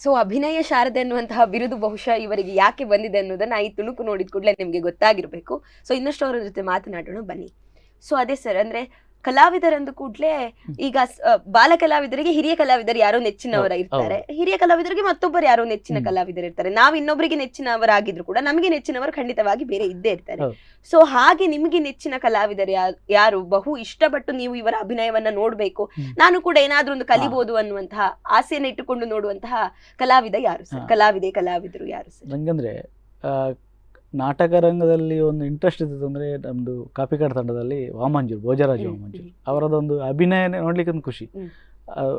ಸೊ ಅಭಿನಯ ಶಾರದೆ ಅನ್ನುವಂತಹ ಬಿರುದು ಬಹುಶಃ ಇವರಿಗೆ ಯಾಕೆ ಬಂದಿದೆ ಅನ್ನೋದನ್ನ ಈ ತುಣುಕು ನೋಡಿದ ಕೂಡಲೇ ನಿಮ್ಗೆ ಗೊತ್ತಾಗಿರ್ಬೇಕು. ಸೊ ಇನ್ನಷ್ಟು ಅವರ ಜೊತೆ ಮಾತನಾಡೋಣ ಬನ್ನಿ. ಸೊ ಅದೇ ಸರ್, ಅಂದ್ರೆ ಕಲಾವಿದರಂದು ಕೂಡ್ಲೆ ಈಗ ಬಾಲ ಕಲಾವಿದರಿಗೆ ಹಿರಿಯ ಕಲಾವಿದರು ಯಾರೋ ನೆಚ್ಚಿನವರ ಇರ್ತಾರೆ, ಹಿರಿಯ ಕಲಾವಿದರಿಗೆ ಮತ್ತೊಬ್ಬರು ಯಾರೋ ನೆಚ್ಚಿನ ಕಲಾವಿದರು ಇರ್ತಾರೆ. ನಾವು ಇನ್ನೊಬ್ಬರಿಗೆ ನೆಚ್ಚಿನವರಾಗಿದ್ರು ಕೂಡ ನಮಗೆ ನೆಚ್ಚಿನವರು ಖಂಡಿತವಾಗಿ ಬೇರೆ ಇದ್ದೇ ಇರ್ತಾರೆ. ಸೊ ಹಾಗೆ ನಿಮಗೆ ನೆಚ್ಚಿನ ಕಲಾವಿದರು ಯಾರು, ಬಹು ಇಷ್ಟಪಟ್ಟು ನೀವು ಇವರ ಅಭಿನಯವನ್ನ ನೋಡ್ಬೇಕು, ನಾನು ಕೂಡ ಏನಾದ್ರೂ ಒಂದು ಕಲಿಬಹುದು ಅನ್ನುವಂತಹ ಆಸೆಯನ್ನ ಇಟ್ಟುಕೊಂಡು ನೋಡುವಂತಹ ಕಲಾವಿದ ಯಾರು ಸರ್? ಕಲಾವಿದರು ಯಾರು ಸರ್? ನಂಗಂದ್ರೆ ನಾಟಕ ರಂಗದಲ್ಲಿ ಒಂದು ಇಂಟ್ರೆಸ್ಟ್ ಇದ್ದದ್ದು ಅಂದರೆ ನಮ್ಮದು ಕಾಪಿಕಾಡ್ ತಂಡದಲ್ಲಿ ವಾಮಂಜೂರು, ಭೋಜರಾಜ್ ವಾಮಂಜೂರು ಅವರದೊಂದು ಅಭಿನಯನೇ ನೋಡ್ಲಿಕ್ಕೆ ಒಂದು ಖುಷಿ.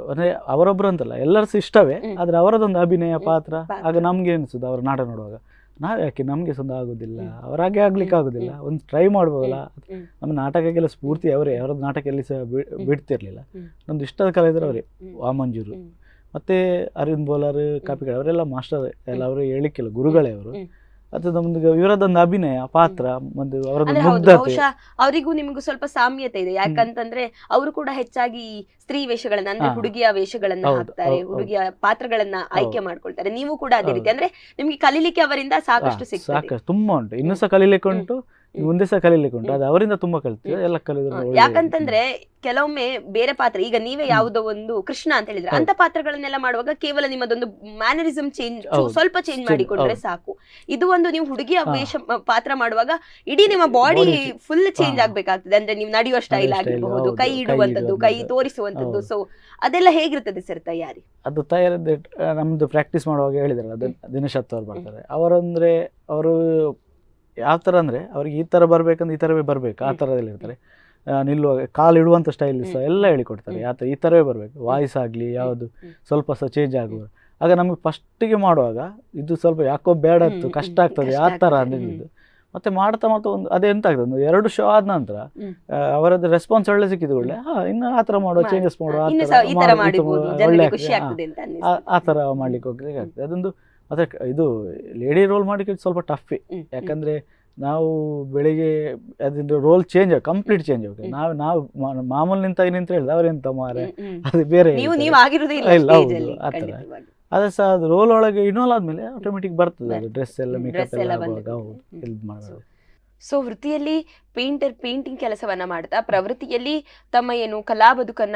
ಅಂದರೆ ಅವರೊಬ್ಬರು ಅಂತಲ್ಲ, ಎಲ್ಲರೂ ಸಹ ಇಷ್ಟವೇ, ಆದರೆ ಅವರದೊಂದು ಅಭಿನಯ ಪಾತ್ರ ಆಗ ನಮ್ಗೆ ಅನಿಸುದು ಅವ್ರ ನಾಟಕ ನೋಡುವಾಗ, ನಾವು ಯಾಕೆ ನಮಗೆ ಸ್ವಂತ ಆಗೋದಿಲ್ಲ, ಅವರಾಗೆ ಆಗ್ಲಿಕ್ಕೆ ಆಗೋದಿಲ್ಲ, ಒಂದು ಟ್ರೈ ಮಾಡ್ಬೋದಲ್ಲ. ನಮ್ಮ ನಾಟಕಕ್ಕೆಲ್ಲ ಸ್ಫೂರ್ತಿ ಅವರೇ, ಅವರದ್ದು ನಾಟಕ ಎಲ್ಲಿ ಸಹ ಬಿಡ್ತಿರ್ಲಿಲ್ಲ. ನಮ್ದು ಇಷ್ಟದ ಕಲಾವಿದರು ಅವರೇ, ವಾಮಂಜೂರು ಮತ್ತೆ ಅರವಿಂದ್ ಬೋಲಾರ್, ಕಾಪಿಕಾಡ್ ಅವರೆಲ್ಲ ಮಾಸ್ಟರ್ ಎಲ್ಲ, ಅವರು ಹೇಳಿಕ್ಕಿಲ್ಲ, ಗುರುಗಳೇ ಅವರು. ಅದು ನಮ್ದು ಇವರದೊಂದು ಅಭಿನಯ ಪಾತ್ರ, ಒಂದು ಬಹುಶಃ ಅವರಿಗೂ ನಿಮಗೂ ಸ್ವಲ್ಪ ಸಾಮ್ಯತೆ ಇದೆ. ಯಾಕಂತಂದ್ರೆ ಅವರು ಕೂಡ ಹೆಚ್ಚಾಗಿ ಸ್ತ್ರೀ ವೇಷಗಳನ್ನ, ಅಂದ್ರೆ ಹುಡುಗಿಯ ವೇಷಗಳನ್ನ ಹಾಕ್ತಾರೆ, ಹುಡುಗಿಯ ಪಾತ್ರಗಳನ್ನ ಆಯ್ಕೆ ಮಾಡ್ಕೊಳ್ತಾರೆ. ನೀವು ಕೂಡ ಅದೇ ರೀತಿ, ಅಂದ್ರೆ ನಿಮ್ಗೆ ಕಲೀಲಿಕ್ಕೆ ಅವರಿಂದ ಸಾಕಷ್ಟು ಸಿಗ್ತದೆ. ತುಂಬಾ ಉಂಟು, ಇನ್ನೂ ಸಹ ಕಲೀಲಿಕ್ಕೆ ಉಂಟು, ಮುಂದೆ ಸಹ ಕಲೀಲಿಕ್ಕೆ ಉಂಟು. ಅದು ಅವರಿಂದ ತುಂಬಾ ಕಲಿತೀವಿ, ಎಲ್ಲ ಕಲಿದ್ರು. ಯಾಕಂತಂದ್ರೆ ಕೆಲವೊಮ್ಮೆ ಬೇರೆ ಪಾತ್ರ, ಈಗ ನೀವೇ ಯಾವುದೋ ಒಂದು ಕೃಷ್ಣ ಅಂತ ಹೇಳಿದ್ರೆ ಅಂತ ಪಾತ್ರಗಳನ್ನೆಲ್ಲ ಮಾಡುವಾಗ ಕೇವಲ ನಿಮ್ಮದೊಂದು ಮ್ಯಾನರಿಸಮ್ ಚೇಂಜ್, ಸ್ವಲ್ಪ ಚೇಂಜ್ ಮಾಡಿಕೊಂಡ್ರೆ ಸಾಕು. ಇದು ಒಂದು ನೀವು ಹುಡುಗಿಯ ವೇಷ ಪಾತ್ರ ಮಾಡುವಾಗ ಇಡೀ ನಿಮ್ಮ ಬಾಡಿ ಫುಲ್ ಚೇಂಜ್ ಆಗ್ಬೇಕಾಗ್ತದೆ. ಅಂದ್ರೆ ನೀವು ನಡೆಯುವ ಸ್ಟೈಲ್ ಆಗಿರಬಹುದು, ಕೈ ಇಡುವಂತದ್ದು, ಕೈ ತೋರಿಸುವಂತದ್ದು. ಸೊ ಅದೆಲ್ಲ ಹೇಗಿರ್ತದೆ ಸರ್ ತಯಾರಿ? ಅದು ತಯಾರಿ ನಮ್ದು ಪ್ರಾಕ್ಟೀಸ್ ಮಾಡುವಾಗ ಹೇಳಿದಾರೆ, ದಿನೇಶ್ ಅವ್ರು ಬರ್ತಾರೆ. ಅವರು ಯಾವ ಥರ ಅಂದರೆ ಅವ್ರಿಗೆ ಈ ಥರ ಬರ್ಬೇಕಂದ್ರೆ ಈ ಥರವೇ ಬರಬೇಕು, ಆ ಥರದಲ್ಲಿ ಇರ್ತಾರೆ. ನಿಲ್ಲುವಾಗ ಕಾಲು ಇಡುವಂಥ ಸ್ಟೈಲ್ ಸಹ ಎಲ್ಲ ಹೇಳಿಕೊಡ್ತಾರೆ, ಈ ಥರವೇ ಬರಬೇಕು. ವಾಯ್ಸ್ ಆಗಲಿ ಯಾವುದು ಸ್ವಲ್ಪ ಸಹ ಚೇಂಜ್ ಆಗುವ. ಆಗ ನಮಗೆ ಫಸ್ಟಿಗೆ ಮಾಡುವಾಗ ಇದು ಸ್ವಲ್ಪ ಯಾಕೋ ಬೇಡ ಕಷ್ಟ ಆಗ್ತದೆ ಆ ಥರ ಅಂದಿದ್ದು. ಮತ್ತೆ ಮಾಡ್ತಾ ಮಾಡ್ತಾ ಒಂದು ಅದೆಂತ ಆಗ್ತದೆ, ಒಂದು 2 ಶೋ ಆದ ನಂತರ ಅವರದ್ದು ರೆಸ್ಪಾನ್ಸ್ ಒಳ್ಳೆ ಸಿಕ್ಕಿದ್ದು ಒಳ್ಳೆ ಇನ್ನು ಆ ಥರ ಮಾಡುವ, ಚೇಂಜಸ್ ಮಾಡುವ, ಒಳ್ಳೆ ಆ ಥರ ಮಾಡ್ಲಿಕ್ಕೆ ಹೋಗ್ಲಿಕ್ಕೆ ಆಗ್ತದೆ. ಅದೊಂದು ಮತ್ತೆ ಇದು ಲೇಡಿ ರೋಲ್ ಮಾಡಲಿಕ್ಕೆ ಸ್ವಲ್ಪ ಟಫ್, ಯಾಕಂದ್ರೆ ನಾವು ಬೆಳಿಗ್ಗೆ ಅದ್ರ ರೋಲ್ ಚೇಂಜ್ ಕಂಪ್ಲೀಟ್ ಚೇಂಜ್ ಆಗುತ್ತೆ. ನಾವು ಮಾಮೂಲಿ ನಿಂತ ಹೇಳಿದ್ರೆ ಅವ್ರೆಂತ ಮಾರೆ ಅದು ಬೇರೆ ಇಲ್ಲ, ಹೌದು ಆ ಥರ. ಅದೇ ಸಹ ಅದು ರೋಲ್ ಒಳಗೆ ಇನ್ವಾಲ್ವ್ ಆದ್ಮೇಲೆ ಆಟೋಮೆಟಿಕ್ ಬರ್ತದೆ ಅದು ಡ್ರೆಸ್ ಎಲ್ಲ ಮೇಕಪ್ ಎಲ್ಲ ಆಗುವಾಗ ಇದು ಮಾಡೋದು. ಸೊ ವೃತ್ತಿಯಲ್ಲಿ ಪೇಂಟಿಂಗ್ ಕೆಲಸವನ್ನ ಮಾಡ್ತಾ, ಪ್ರವೃತ್ತಿಯಲ್ಲಿ ತಮ್ಮ ಏನು ಕಲಾ ಬದುಕನ್ನ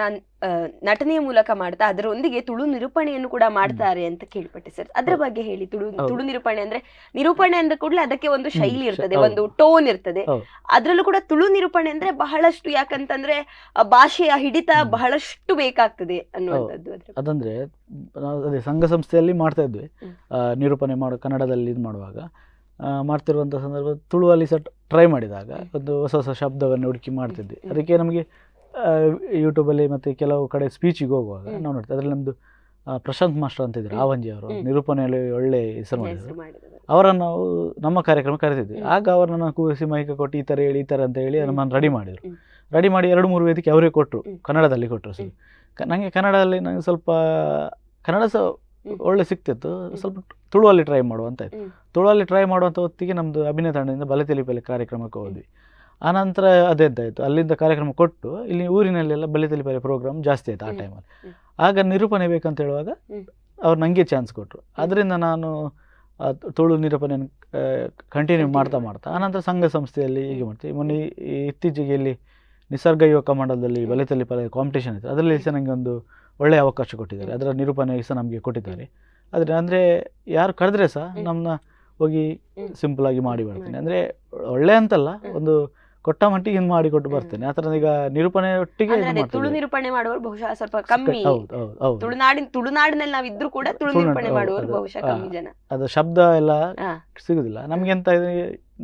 ನಟನೆಯ ಮೂಲಕ ಮಾಡ್ತಾ, ಅದರೊಂದಿಗೆ ತುಳು ನಿರೂಪಣೆಯನ್ನು ಕೂಡ ಮಾಡ್ತಾರೆ ಅಂತ ಕೇಳ್ಪಟ್ಟೆ ಸರ್. ಅದ್ರ ಬಗ್ಗೆ ಹೇಳಿ. ತುಳು ನಿರೂಪಣೆ ಅಂದ ಕೂಡಲೇ ಅದಕ್ಕೆ ಒಂದು ಶೈಲಿ ಇರ್ತದೆ, ಒಂದು ಟೋನ್ ಇರ್ತದೆ. ಅದ್ರಲ್ಲೂ ಕೂಡ ತುಳು ನಿರೂಪಣೆ ಅಂದ್ರೆ ಬಹಳಷ್ಟು, ಯಾಕಂತಂದ್ರೆ ಭಾಷೆಯ ಹಿಡಿತ ಬಹಳಷ್ಟು ಬೇಕಾಗ್ತದೆ ಅನ್ನುವಂಥದ್ದು. ಅದಂದ್ರೆ ನಾವು ಅದೇ ಸಂಘ ಸಂಸ್ಥೆಯಲ್ಲಿ ಮಾಡ್ತಾ ಇದ್ವಿ ನಿರೂಪಣೆ ಕನ್ನಡದಲ್ಲಿ ಇದು ಮಾಡುವಾಗ ಮಾಡ್ತಿರುವಂಥ ಸಂದರ್ಭ ತುಳುವಲ್ಲಿ ಸಹ ಟ್ರೈ ಮಾಡಿದಾಗ ಒಂದು ಹೊಸ ಹೊಸ ಶಬ್ದವನ್ನು ಹುಡುಕಿ ಮಾಡ್ತಿದ್ವಿ. ಅದಕ್ಕೆ ನಮಗೆ ಯೂಟ್ಯೂಬಲ್ಲಿ ಮತ್ತು ಕೆಲವು ಕಡೆ ಸ್ಪೀಚಿಗೆ ಹೋಗುವಾಗ ನಾವು ನೋಡ್ತೀವಿ. ಅದರಲ್ಲಿ ನಮ್ಮದು ಪ್ರಶಾಂತ್ ಮಾಸ್ಟರ್ ಅಂತ ಇದ್ರು, ಆವಂಜಿ ಅವರು ನಿರೂಪಣೆಯಲ್ಲಿ ಒಳ್ಳೆ ಹೆಸರು ಮಾಡಿದರು. ಅವರನ್ನು ನಾವು ನಮ್ಮ ಕಾರ್ಯಕ್ರಮ ಕರೆದಿದ್ವಿ. ಆಗ ಅವರನ್ನು ಕೂರಿಸಿ ಮೈಕ ಕೊಟ್ಟು ಈ ಥರ ಹೇಳಿ ಈ ಥರ ಅಂತ ಹೇಳಿ ನಮ್ಮನ್ನು ರೆಡಿ ಮಾಡಿದರು. ರೆಡಿ ಮಾಡಿ 2-3 ವೇದಿಕೆ ಅವರೇ ಕೊಟ್ಟರು, ಕನ್ನಡದಲ್ಲಿ ಕೊಟ್ಟರು. ಸರ್ ನನಗೆ ಕನ್ನಡದಲ್ಲಿ ನನಗೆ ಸ್ವಲ್ಪ ಕನ್ನಡ ಸಹ ಒಳ್ಳೆ ಸಿಕ್ತಿತ್ತು, ಸ್ವಲ್ಪ ತುಳುವಲ್ಲಿ ಟ್ರೈ ಮಾಡುವಂತಾಯ್ತು. ತುಳುವಲ್ಲಿ ಟ್ರೈ ಮಾಡುವಂಥ ಹೊತ್ತಿಗೆ ನಮ್ಮದು ಅಭಿನಯ ತಂಡದಿಂದ ಬಲೆ ತೆಲಿಪಲ್ಲಿ ಕಾರ್ಯಕ್ರಮಕ್ಕೆ ಹೋದ್ವಿ. ಆನಂತರ ಅದೆದ್ದಾಯಿತು, ಅಲ್ಲಿಂದ ಕಾರ್ಯಕ್ರಮ ಕೊಟ್ಟು ಇಲ್ಲಿ ಊರಿನಲ್ಲೆಲ್ಲ ಬಲೆ ತೆಲಿಪಲ್ಲಿ ಪ್ರೋಗ್ರಾಮ್ ಜಾಸ್ತಿ ಆಯಿತು ಆ ಟೈಮಲ್ಲಿ. ಆಗ ನಿರೂಪಣೆ ಬೇಕಂತ ಹೇಳುವಾಗ ಅವ್ರು ನನಗೆ ಚಾನ್ಸ್ ಕೊಟ್ಟರು. ಅದರಿಂದ ನಾನು ತುಳು ನಿರೂಪಣೆಯನ್ನು ಕಂಟಿನ್ಯೂ ಮಾಡ್ತಾ ಆನಂತರ ಸಂಘ ಸಂಸ್ಥೆಯಲ್ಲಿ ಹೀಗೆ ಮಾಡ್ತೀವಿ. ಮೊನ್ನೆ ಇತ್ತೀಚೆಗೆ ಇಲ್ಲಿ ನಿಸರ್ಗ ಯುವಕ ಮಂಡಲದಲ್ಲಿ ಬಲೆ ತೆಲಿಪಲ್ಲಿ ಕಾಂಪಿಟೇಷನ್ ಇತ್ತು, ಅದರಲ್ಲಿ ಸಹ ನನಗೆ ಒಂದು ಒಳ್ಳೆಯ ಅವಕಾಶ ಕೊಟ್ಟಿದ್ದಾರೆ. ಅದರ ನಿರೂಪಣೆ ಸಹ ನಮಗೆ ಕೊಟ್ಟಿದ್ದಾರೆ. ಅಂದರೆ ಯಾರು ಕರೆದ್ರೆ ಸಹ ನಮ್ಮನ್ನ ಹೋಗಿ ಸಿಂಪಲ್ ಆಗಿ ಮಾಡಿ ಬರ್ತೇನೆ. ಅಂದರೆ ಒಳ್ಳೆ ಅಂತಲ್ಲ, ಒಂದು ಕೊಟ್ಟ ಮಟ್ಟಿಗೆ ಹಿಂಗೆ ಮಾಡಿಕೊಟ್ಟು ಬರ್ತೇನೆ. ಆ ಥರ ಈಗ ನಿರೂಪಣೆ ಒಟ್ಟಿಗೆ ತುಳು ನಿರೂಪಣೆ ಮಾಡುವವರು ಬಹುಶಃ ಸ್ವಲ್ಪ ಕಮ್ಮಿ. ತುಳುನಾಡಿನಲ್ಲಿ ನಾವಿದ್ರು ಕೂಡ ತುಳು ನಿರೂಪಣೆ ಮಾಡುವವರು ಬಹುಶಃ ಕಮ್ಮಿ ಜನ. ಅದು ಶಬ್ದ ಎಲ್ಲ ಸಿಗುದಿಲ್ಲ ನಮ್ಗೆ. ಎಂತ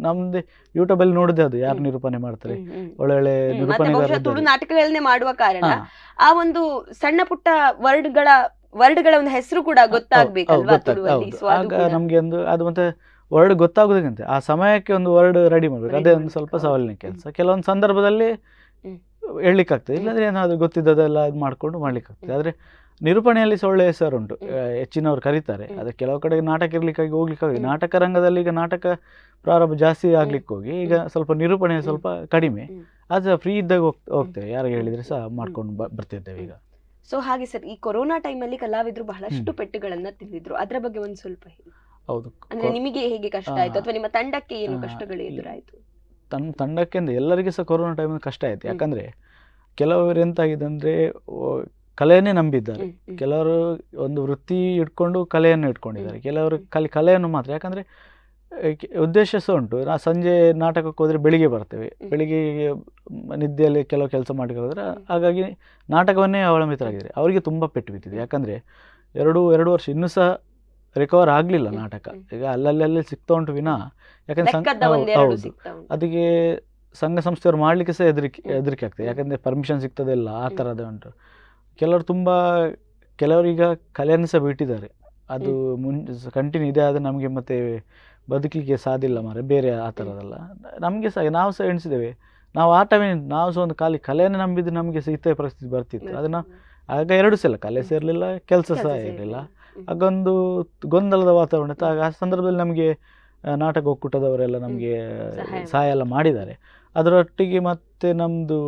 ನಮ್ದು ಯೂಟ್ಯೂಬ್ ಅಲ್ಲಿ ನೋಡಿದೆ ಅದು ಯಾರು ನಿರೂಪಣೆ ಮಾಡ್ತಾರೆ, ಒಳ್ಳೆ ನಿರೂಪಣೆ ತುಳು ನಾಟಕಗಳನ್ನೇ ಮಾಡುವ ಕಾರಣ ಆ ಒಂದು ಸಣ್ಣ ಪುಟ್ಟ ವರ್ಡ್ಗಳ ಒಂದು ಹೆಸರು ಕೂಡ ಗೊತ್ತಾಗ್ಬೇಕಲ್ವಾ ತುಳುವಲ್ಲಿ. ಆಗ ನಮ್ಗೆ ಒಂದು ಅದು ಮತ್ತೆ ವರ್ಡ್ ಗೊತ್ತಾಗೋದಕ್ಕಿಂತ ಆ ಸಮಯಕ್ಕೆ ಒಂದು ವರ್ಡ್ ರೆಡಿ ಮಾಡ್ಬೇಕು, ಅದೇ ಒಂದು ಸ್ವಲ್ಪ ಸವಾಲಿನ ಕೆಲಸ. ಕೆಲವೊಂದು ಸಂದರ್ಭದಲ್ಲಿ ಹೇಳಲಿಕ್ಕಾಗ್ತದೆ, ಇಲ್ಲಾಂದ್ರೆ ಏನಾದ್ರು ಗೊತ್ತಿದ್ದದೆಲ್ಲ ಇದು ಮಾಡ್ಕೊಂಡು ಮಾಡ್ಲಿಕ್ಕಾಗ್ತದೆ. ಆದರೆ ನಿರೂಪಣೆಯಲ್ಲಿ ಸಹ ಒಳ್ಳೆಯ ಹೆಸರುಂಟು, ಹೆಚ್ಚಿನವ್ರು ಕರೀತಾರೆ. ಅದು ಕೆಲವು ಕಡೆ ನಾಟಕ ಇರ್ಲಿಕ್ಕಾಗಿ ಹೋಗ್ಲಿಕ್ಕಾಗಿ ನಾಟಕ ರಂಗದಲ್ಲಿ ಈಗ ನಾಟಕ ಪ್ರಾರಂಭ ಜಾಸ್ತಿ ಆಗ್ಲಿಕ್ಕೆ ಹೋಗಿ ಈಗ ಸ್ವಲ್ಪ ನಿರೂಪಣೆ ಸ್ವಲ್ಪ ಕಡಿಮೆ. ಅದು ಫ್ರೀ ಇದ್ದಾಗ ಹೋಗ್ತೇವೆ, ಯಾರಿಗೆ ಹೇಳಿದ್ರೆ ಸಹ ಮಾಡ್ಕೊಂಡು ಬರ್ತಿದ್ದೇವೆ ಈಗ. ಸೊ ಹಾಗೆ ಸರ್, ಈ ಕೊರೋನಾ ಟೈಮಲ್ಲಿ ಕಲಾವಿದರು ಬಹಳಷ್ಟು ಪೆಟ್ಟುಗಳನ್ನ ತಿಂದಿದ್ರು, ಅದರ ಬಗ್ಗೆ ಒಂದು ಸ್ವಲ್ಪ ಹೇಳಿ. ಹೌದು, ಅಂದ್ರೆ ನಿಮಗೆ ಹೇಗೆ ಕಷ್ಟ ಆಯ್ತು ಅಥವಾ ನಿಮ್ಮ ತಂಡಕ್ಕೆ ಏನು ಕಷ್ಟಗಳು ಎದುರಾಯ್ತು? ತಂಡಕ್ಕೆ ಅಂದ್ರೆ ಎಲ್ಲರಿಗೂ ಸಹ ಕೊರೋನಾ ಟೈಮಲ್ಲಿ ಕಷ್ಟ ಆಯ್ತು. ಯಾಕಂದ್ರೆ ಕೆಲವರು ಎಂತಾಗಿದೆ ಅಂದ್ರೆ ಕಲೆಯನ್ನೇ ನಂಬಿದ್ದಾರೆ, ಕೆಲವರು ಒಂದು ವೃತ್ತಿ ಇಟ್ಕೊಂಡು ಕಲೆಯನ್ನು ಇಟ್ಕೊಂಡಿದ್ದಾರೆ, ಕೆಲವರು ಕಲೆಯನ್ನು ಮಾತ್ರ. ಯಾಕಂದ್ರೆ ಉದ್ದೇಶ ಸಹ ಉಂಟು. ಸಂಜೆ ನಾಟಕಕ್ಕೆ ಹೋದರೆ ಬೆಳಿಗ್ಗೆ ಬರ್ತೇವೆ, ಬೆಳಿಗ್ಗೆ ನಿದ್ದೆಯಲ್ಲಿ ಕೆಲವು ಕೆಲಸ ಮಾಡಲಿಕ್ಕೆ ಹೋದರೆ, ಹಾಗಾಗಿ ನಾಟಕವನ್ನೇ ಅವಲಂಬಿತರಾಗಿದ್ದಾರೆ. ಅವರಿಗೆ ತುಂಬ ಪೆಟ್ಟು ಬಿದ್ದಿದೆ. ಯಾಕಂದರೆ ಎರಡು ವರ್ಷ ಇನ್ನೂ ಸಹ ರಿಕವರ್ ಆಗಲಿಲ್ಲ ನಾಟಕ. ಈಗ ಅಲ್ಲಲ್ಲಿ ಸಿಗ್ತಾ ಉಂಟು ವಿನಃ, ಯಾಕಂದರೆ ಹೌದು ಅದಕ್ಕೆ ಸಂಘ ಸಂಸ್ಥೆಯವರು ಮಾಡಲಿಕ್ಕೆ ಸಹ ಹೆದರಿಕೆ ಆಗ್ತದೆ. ಯಾಕಂದರೆ ಪರ್ಮಿಷನ್ ಸಿಗ್ತದೆಲ್ಲ ಆ ಥರದ ಉಂಟು. ಕೆಲವರೀಗ ಕಲೆಯನ್ನು ಸಹ ಬಿಟ್ಟಿದ್ದಾರೆ. ಅದು ಕಂಟಿನ್ಯೂ ಇದೆ ಆದರೆ ನಮಗೆ ಮತ್ತೆ ಬದುಕಲಿಕ್ಕೆ ಸಾಧ್ಯ ಇಲ್ಲ ಮಾರೆ, ಬೇರೆ ಆ ಥರದಲ್ಲ. ನಮಗೆ ಸಹ ನಾವು ಸಹ ಎಣಿಸಿದ್ದೇವೆ, ನಾವು ಆ ಟೈಮ್ ನಾವು ಸಹ ಒಂದು ಕಲೆಯನ್ನು ನಂಬಿದ್ದು ನಮಗೆ ಸಹ ಇತ್ತ ಪರಿಸ್ಥಿತಿ ಬರ್ತಿತ್ತು. ಅದನ್ನು ಆಗ 2 ಸಲ ಕಲೆ ಸೇರಲಿಲ್ಲ, ಕೆಲಸ ಸಹ ಇರಲಿಲ್ಲ. ಆಗೊಂದು ಗೊಂದಲದ ವಾತಾವರಣ ಇತ್ತು. ಆಗ ಆ ಸಂದರ್ಭದಲ್ಲಿ ನಮಗೆ ನಾಟಕ ಒಕ್ಕೂಟದವರೆಲ್ಲ ನಮಗೆ ಸಹಾಯ ಎಲ್ಲ ಮಾಡಿದ್ದಾರೆ. ಅದರೊಟ್ಟಿಗೆ ಮತ್ತೆ ನಮ್ಮದು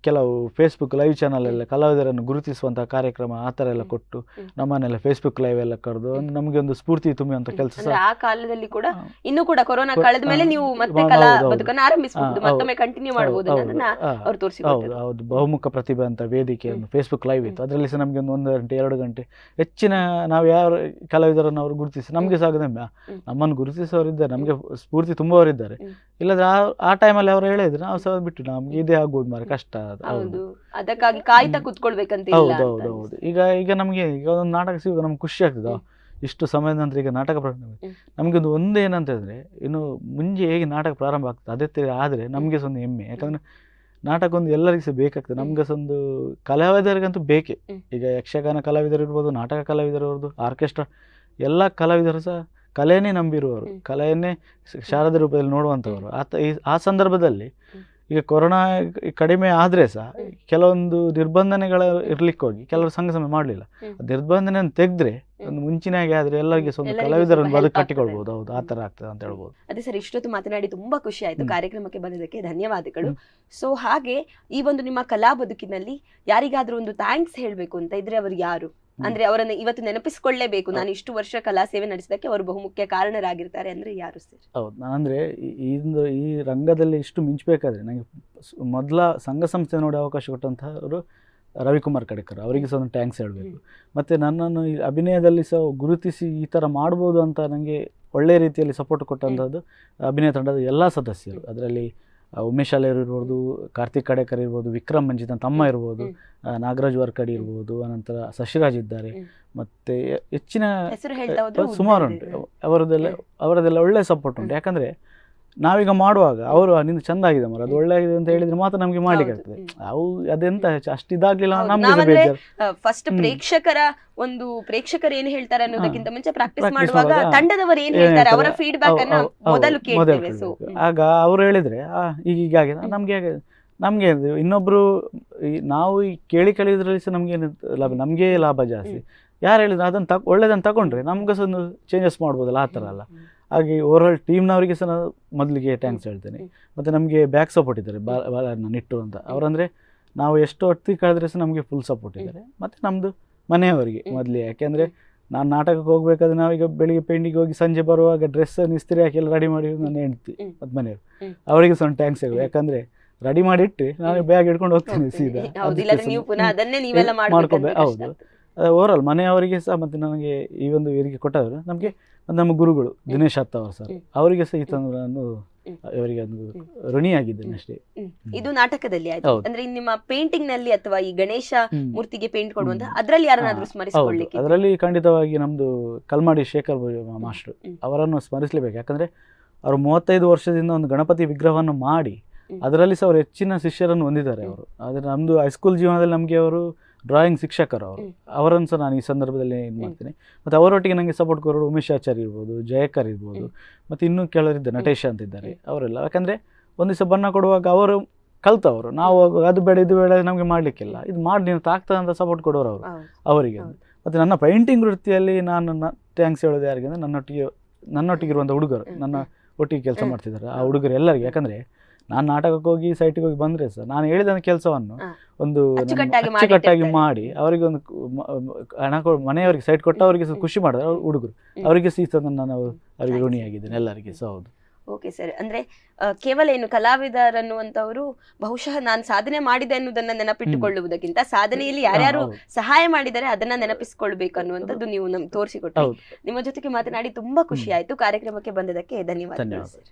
ಕೆಲವು ಫೇಸ್ಬುಕ್ ಲೈವ್ ಚಾನಲ್ ಎಲ್ಲ ಕಲಾವಿದರನ್ನು ಗುರುತಿಸುವಂಥ ಕಾರ್ಯಕ್ರಮ ಆ ಥರ ಎಲ್ಲ ಕೊಟ್ಟು ನಮ್ಮನ್ನೆಲ್ಲ ಫೇಸ್ಬುಕ್ ಲೈವ್ ಎಲ್ಲ ಕರೆದು ನಮಗೆ ಒಂದು ಸ್ಫೂರ್ತಿ ತುಂಬುವಂಥ ಕೆಲಸ. ಆ ಕಾಲದಲ್ಲಿ ಕೂಡ ಇನ್ನೂ ಕೂಡ ಕೊರೋನಾ ಕಳೆದ ಮೇಲೆ ನೀವು ಮತ್ತೆ ಕಲಾ ಬದುಕನ್ನು ಆರಂಭಿಸಬಹುದು, ಮತ್ತೊಮ್ಮೆ ಕಂಟಿನ್ಯೂ ಮಾಡಬಹುದು ಅನ್ನೋದನ್ನ ಅವರು ತೋರಿಸಿದ್ದಾರೆ. ಹೌದು, ಬಹುಮುಖ ಪ್ರತಿಭೆ ಅಂತ ವೇದಿಕೆ ಒಂದು ಫೇಸ್ಬುಕ್ ಲೈವ್ ಇತ್ತು. ಅದರಲ್ಲಿ ಸಹ ನಮಗೆ ಒಂದು 1 ಗಂಟೆ 2 ಗಂಟೆ ಹೆಚ್ಚಿನ ನಾವು ಯಾವ ಕಲಾವಿದರನ್ನು ಅವರು ಗುರುತಿಸಿ ನಮಗೆ ಸಾಗದೆ ನಮ್ಮನ್ನು ಗುರುತಿಸೋರಿದ್ದಾರೆ, ನಮಗೆ ಸ್ಫೂರ್ತಿ ತುಂಬುವವರಿದ್ದಾರೆ. ಇಲ್ಲದ್ರೆ ಆ ಟೈಮಲ್ಲಿ ಅವರು ಹೇಳಿದ್ರೆ ನಾವು ಸಹ ಬಿಟ್ಟು ನಮ್ಗೆ ಇದೇ ಆಗ್ಬೋದು ಮಾರೆ, ಕಷ್ಟ. ಅದಕ್ಕಾಗಿ ಕಾಯ್ತಾ ಕೂತ್ಕೊಳ್ಬೇಕಂತ. ಹೌದು. ಈಗ ನಮಗೆ ಈಗ ಒಂದು ನಾಟಕ ಸಿಗುವಾಗ ನಮ್ಗೆ ಖುಷಿ ಆಗ್ತದೆ. ಇಷ್ಟು ಸಮಯದ ನಂತರ ಈಗ ನಾಟಕ ನಮಗೆ ಒಂದು ಏನಂತ ಹೇಳಿದ್ರೆ, ಇನ್ನು ಮುಂಚೆ ಹೇಗೆ ನಾಟಕ ಪ್ರಾರಂಭ ಆಗ್ತದೆ ಅದೇ ಆದರೆ ನಮಗೆ ಸಹ ಒಂದು ಹೆಮ್ಮೆ. ಯಾಕಂದ್ರೆ ನಾಟಕ ಒಂದು ಎಲ್ಲರಿಗೂ ಸಹ ಬೇಕಾಗ್ತದೆ. ನಮ್ಗೆ ಸಹ ಒಂದು ಕಲಾವಿದರಿಗಂತೂ ಬೇಕೇ. ಈಗ ಯಕ್ಷಗಾನ ಕಲಾವಿದರು ಇರ್ಬೋದು, ನಾಟಕ ಕಲಾವಿದರು ಇರ್ಬೋದು, ಆರ್ಕೆಸ್ಟ್ರಾ ಎಲ್ಲ ಕಲಾವಿದರು ಸಹ ಕಲೆಯನ್ನೇ ನಂಬಿರುವವರು, ಕಲೆಯನ್ನೇ ಶಾರದ ರೂಪದಲ್ಲಿ ನೋಡುವಂಥವರು. ಆ ಸಂದರ್ಭದಲ್ಲಿ ಈಗ ಕೊರೋನಾ ಕಡಿಮೆ ಆದರೆ ಸಹ ಕೆಲವೊಂದು ನಿರ್ಬಂಧನೆಗಳ ಇರ್ಲಿಕ್ಕೆ ಹೋಗಿ ಕೆಲವರು ಸಂಘ ಸಮಯ ಮಾಡಲಿಲ್ಲ. ನಿರ್ಬಂಧನೆಯನ್ನು ತೆಗೆದ್ರೆ ಒಂದು ಮುಂಚಿನಾಗೆ ಆದರೆ ಎಲ್ಲರಿಗೆ ಒಂದು ಕಲಾವಿದರನ್ನು ಬದುಕು ಕಟ್ಟಿಕೊಳ್ಬಹುದು. ಹೌದು, ಆ ಥರ ಆಗ್ತದೆ ಅಂತ ಹೇಳ್ಬೋದು. ಅದೇ ಸರ್, ಇಷ್ಟೊತ್ತು ಮಾತನಾಡಿ ತುಂಬಾ ಖುಷಿ ಆಯ್ತು. ಕಾರ್ಯಕ್ರಮಕ್ಕೆ ಬಂದಿದ್ದಕ್ಕೆ ಧನ್ಯವಾದಗಳು. ಸೊ ಹಾಗೆ ಈ ಒಂದು ನಿಮ್ಮ ಕಲಾ ಬದುಕಿನಲ್ಲಿ ಯಾರಿಗಾದ್ರೂ ಒಂದು ಥ್ಯಾಂಕ್ಸ್ ಹೇಳ್ಬೇಕು ಅಂತ ಇದ್ರೆ ಅವರು ಯಾರು? ಅಂದ್ರೆ ಅವರನ್ನ ಇವತ್ತು ನೆನಪಿಸಿಕೊಳ್ಳಲೇಬೇಕು, ನಾನು ಇಷ್ಟು ವರ್ಷ ಕಲಾ ಸೇವೆ ನಡೆಸಿದಕ್ಕೆ ಅವರು ಬಹುಮುಖ್ಯ ಕಾರಣರಾಗಿರ್ತಾರೆ ಅಂದ್ರೆ ಯಾರು ಸರ್? ಹೌದು, ನಾನಂದ್ರೆ ಈ ರಂಗದಲ್ಲಿ ಇಷ್ಟು ಮಿಂಚಬೇಕಾದ್ರೆ ನನಗೆ ಮೊದಲ ಸಂಘ ಸಂಸ್ಥೆ ನೋಡಿ ಅವಕಾಶ ಕೊಟ್ಟಂತಹವರು ರವಿಕುಮಾರ್ ಕಡೆಕರ್, ಅವರಿಗೆ ಸಹ ಒಂದು ಥ್ಯಾಂಕ್ಸ್ ಹೇಳಬೇಕು. ಮತ್ತು ನನ್ನನ್ನು ಈ ಅಭಿನಯದಲ್ಲಿ ಸಹ ಗುರುತಿಸಿ ಈ ಥರ ಮಾಡ್ಬೋದು ಅಂತ ನನಗೆ ಒಳ್ಳೆಯ ರೀತಿಯಲ್ಲಿ ಸಪೋರ್ಟ್ ಕೊಟ್ಟಂಥದ್ದು ಅಭಿನಯ ತಂಡದ ಎಲ್ಲ ಸದಸ್ಯರು. ಅದರಲ್ಲಿ ಉಮೇಶ್ ಅಲೆಯವರು ಇರ್ಬೋದು, ಕಾರ್ತಿಕ್ ಕಡೇಕರ್ ಇರ್ಬೋದು, ವಿಕ್ರಮ್ ಮಂಜಿತ್ ತಮ್ಮ ಇರ್ಬೋದು, ನಾಗರಾಜ್ ವರ್ಕಡಿ ಇರ್ಬೋದು, ಅನಂತರ ಶಶಿರಾಜ್ ಇದ್ದಾರೆ, ಮತ್ತು ಹೆಚ್ಚಿನ ಸುಮಾರು ಉಂಟು. ಅವರದೆಲ್ಲ ಒಳ್ಳೆಯ ಸಪೋರ್ಟ್ ಉಂಟು. ಯಾಕಂದರೆ ನಾವೀಗ ಮಾಡುವಾಗ ಅವರು ನಿಂದು ಚೆಂದ ಆಗಿದೆ ಮರ, ಅದು ಒಳ್ಳೆ ಆಗಿದೆ ಅಂತ ಹೇಳಿದ್ರೆ ಮಾತ್ರ ನಮಗೆ ಮಾಡ್ಲಿಕ್ಕೆ ಆಗ್ತದೆ. ಅವು ಅದೆಂತ ಅಷ್ಟು ಇದಾಗ್ಲಿಲ್ಲ ನಮ್ಗೆ ಫಸ್ಟ್ ಪ್ರೇಕ್ಷಕರು ಏನ್ ಹೇಳ್ತಾರೆ ಅನ್ನೋದಕ್ಕಿಂತ ಮುಂಚೆ ಪ್ರಾಕ್ಟೀಸ್ ಮಾಡುವಾಗ ತಂಡದವರು ಏನ್ ಹೇಳ್ತಾರೆ ಅವರ ಫೀಡ್ಬ್ಯಾಕ್ ಅನ್ನ ಮೊದಲು ಕೇಳ್ತೇವೆ. ಆಗ ಅವ್ರು ಹೇಳಿದ್ರೆ ಹೀಗಾಗಿದೆ ನಮ್ಗೆ ಇನ್ನೊಬ್ರು ನಾವು ಕೇಳಿ ಕಲಿಯೋದ್ರಲ್ಲಿ ಸಹ ನಮ್ಗೆ ಲಾಭ ಜಾಸ್ತಿ. ಯಾರು ಹೇಳಿದ್ರೆ ಅದನ್ನ ಒಳ್ಳೇದನ್ನ ತಗೊಂಡ್ರೆ ನಮ್ಗೆ ಸಹ ಒಂದು ಚೇಂಜಸ್ ಮಾಡ್ಬೋದಲ್ಲ, ಆ ಥರ ಅಲ್ಲ. ಹಾಗೆ ಓವರಾಲ್ ಟೀಮ್ನವರಿಗೆ ಸಹ ನಾನು ಮೊದಲಿಗೆ ಥ್ಯಾಂಕ್ಸ್ ಹೇಳ್ತೇನೆ. ಮತ್ತು ನಮಗೆ ಬ್ಯಾಕ್ ಸಪೋರ್ಟ್ ಇದ್ದಾರೆ, ನಿಟ್ಟು ಅಂತ ಅವರಂದರೆ ನಾವು ಎಷ್ಟು ಹೊತ್ತಿ ಕಳೆದ್ರೆ ಸಹ ನಮಗೆ ಫುಲ್ ಸಪೋರ್ಟ್ ಇದ್ದಾರೆ. ಮತ್ತು ನಮ್ಮದು ಮನೆಯವರಿಗೆ ಮೊದಲೇ, ಯಾಕೆಂದರೆ ನಾನು ನಾಟಕಕ್ಕೆ ಹೋಗ್ಬೇಕಾದ್ರೆ ನಾವೀಗ ಬೆಳಿಗ್ಗೆ ಪೇಂಟಿಗೆ ಹೋಗಿ ಸಂಜೆ ಬರುವಾಗ ಡ್ರೆಸ್ ಇಸ್ತ್ರಿ ಹಾಕಿ ಎಲ್ಲ ರೆಡಿ ಮಾಡಿ ನನ್ನ ಹೆಂಡ್ತಿ ಮತ್ತು ಮನೆಯವರು ಅವರಿಗೆ ಸಹ ಒಂದು ಥ್ಯಾಂಕ್ಸ್ ಹೇಳಿ. ಯಾಕಂದರೆ ರೆಡಿ ಮಾಡಿಟ್ಟು ನಾನು ಬ್ಯಾಗ್ ಹಿಡ್ಕೊಂಡು ಹೋಗ್ತೀನಿ ಸೀದಾ ಮಾಡ್ಕೋಬೇಕು. ಹೌದು, ಓವರಾಲ್ ಮನೆಯವರಿಗೆ ಸಹ ಮತ್ತು ನನಗೆ ಈ ಒಂದು ವೇದಿಕೆ ಕೊಟ್ಟವರು ನಮಗೆ ನಮ್ಮ ಗುರುಗಳು ದಿನೇಶ್ ಹತ್ತ ಅವರು ಸರ್, ಅವರಿಗೆ ಸಹ ಈ ತಂದು ಅವರಿಗೆ ಒಂದು ಋಣಿಯಾಗಿದ್ದೇನೆ ಅಷ್ಟೇ. ಇದು ನಾಟಕದಲ್ಲಿ ಆಯ್ತು. ಅಂದ್ರೆ ನಿಮ್ಮ ಪೇಂಟಿಂಗ್ ನಲ್ಲಿ ಅಥವಾ ಈ ಗಣೇಶ ಮೂರ್ತಿಗೆ ಪೇಂಟ್ ಕೊಡುವಂತ ಅದರಲ್ಲಿ ಯಾರನ್ನಾದ್ರೂ ಸ್ಮರಿಸಿಕೊಳ್ಳಿಕ್ಕೆ? ಅದರಲ್ಲಿ ಖಂಡಿತವಾಗಿ ನಮ್ದು ಕಲ್ಮಾಡಿ ಶೇಖರ್ ಮಾಸ್ಟರ್ ಅವರನ್ನು ಸ್ಮರಿಸಲೇಬೇಕು. ಯಾಕಂದ್ರೆ ಅವರು 35 ವರ್ಷದಿಂದ ಒಂದು ಗಣಪತಿ ವಿಗ್ರಹವನ್ನು ಮಾಡಿ ಅದರಲ್ಲಿ ಸಹ ಅವರು ಹೆಚ್ಚಿನ ಶಿಷ್ಯರನ್ನು ಹೊಂದಿದ್ದಾರೆ ಅವರು. ಆದರೆ ನಮ್ಮದು ಹೈಸ್ಕೂಲ್ ಜೀವನದಲ್ಲಿ ನಮಗೆ ಅವರು ಡ್ರಾಯಿಂಗ್ ಶಿಕ್ಷಕರು, ಅವರನ್ನು ಸಹ ನಾನು ಈ ಸಂದರ್ಭದಲ್ಲಿ ಇದು ಮಾಡ್ತೀನಿ. ಮತ್ತು ಅವರೊಟ್ಟಿಗೆ ನನಗೆ ಸಪೋರ್ಟ್ ಕೊಡೋರು ಉಮೇಶ್ ಆಚಾರ್ಯ ಇರ್ಬೋದು, ಜಯಕರ್ ಇರ್ಬೋದು, ಮತ್ತು ಇನ್ನೂ ಕೆಲವರಿದ್ದಾರೆ, ನಟೇಶ ಅಂತಿದ್ದಾರೆ ಅವರೆಲ್ಲ. ಯಾಕಂದರೆ ಒಂದು ದಿವಸ ಬಣ್ಣ ಕೊಡುವಾಗ ಅವರು ಕಲ್ತವರು, ನಾವು ಅದು ಬೇಡ ಇದು ಬೇಡ ನಮಗೆ ಮಾಡಲಿಕ್ಕಿಲ್ಲ, ಇದು ಮಾಡಿ ನೀವು ತಾಗ್ತದೆ ಅಂತ ಸಪೋರ್ಟ್ ಕೊಡೋರು ಅವರು ಅವರಿಗೆ. ಮತ್ತು ನನ್ನ ಪೇಂಟಿಂಗ್ ವೃತ್ತಿಯಲ್ಲಿ ನಾನು ಥ್ಯಾಂಕ್ಸ್ ಹೇಳೋದು ಯಾರಿಗೆ ಅಂದರೆ ನನ್ನೊಟ್ಟಿಗೆ ಇರುವಂಥ ಹುಡುಗರು, ನನ್ನ ಒಟ್ಟಿಗೆ ಕೆಲಸ ಮಾಡ್ತಿದ್ದಾರೆ ಆ ಹುಡುಗರು ಎಲ್ಲರಿಗೆ. ಯಾಕಂದರೆ ನಾನು ನಾಟಕಕ್ಕೆ ಹೋಗಿ ಸೈಟಿಗೆ ಹೋಗಿ ಬಂದರೆ ಸರ್ ನಾನು ಹೇಳಿದ ಕೆಲಸವನ್ನು ಒಂದು ಅಚ್ಚುಕಟ್ಟಾಗಿ ಮಾಡಿ ಅವರಿಗೆ ಒಂದು ಹಣ ಮನೆಯವರಿಗೆ ಸೈಟ್ ಕೊಟ್ಟು ಅವರಿಗೆ ಸಹ ಖುಷಿ ಮಾಡಿದ್ರೆ ಅವ್ರು ಹುಡುಗರು ಅವರಿಗೆ ಸಹ ನಾನು ಅವರಿಗೆ ಋಣಿಯಾಗಿದ್ದೇನೆ ಎಲ್ಲರಿಗೆ ಸಹ. ಹೌದು. ಓಕೆ ಸರ್, ಅಂದ್ರೆ ಕೇವಲ ಏನು ಕಲಾವಿದರನ್ನುವಂತವರು ಬಹುಶಃ ನಾನು ಸಾಧನೆ ಮಾಡಿದೆ ಅನ್ನೋದನ್ನ ನೆನಪಿಟ್ಟುಕೊಳ್ಳುವುದಕ್ಕಿಂತ ಸಾಧನೆಯಲ್ಲಿ ಯಾರ್ಯಾರು ಸಹಾಯ ಮಾಡಿದರೆ ಅದನ್ನ ನೆನಪಿಸಿಕೊಳ್ಬೇಕು ಅನ್ನುವಂಥದ್ದು ನೀವು ನಮ್ಗೆ ತೋರಿಸಿಕೊಟ್ಟು. ನಿಮ್ಮ ಜೊತೆಗೆ ಮಾತನಾಡಿ ತುಂಬಾ ಖುಷಿ ಆಯ್ತು. ಕಾರ್ಯಕ್ರಮಕ್ಕೆ ಬಂದದಕ್ಕೆ ಧನ್ಯವಾದಗಳು ಸರ್.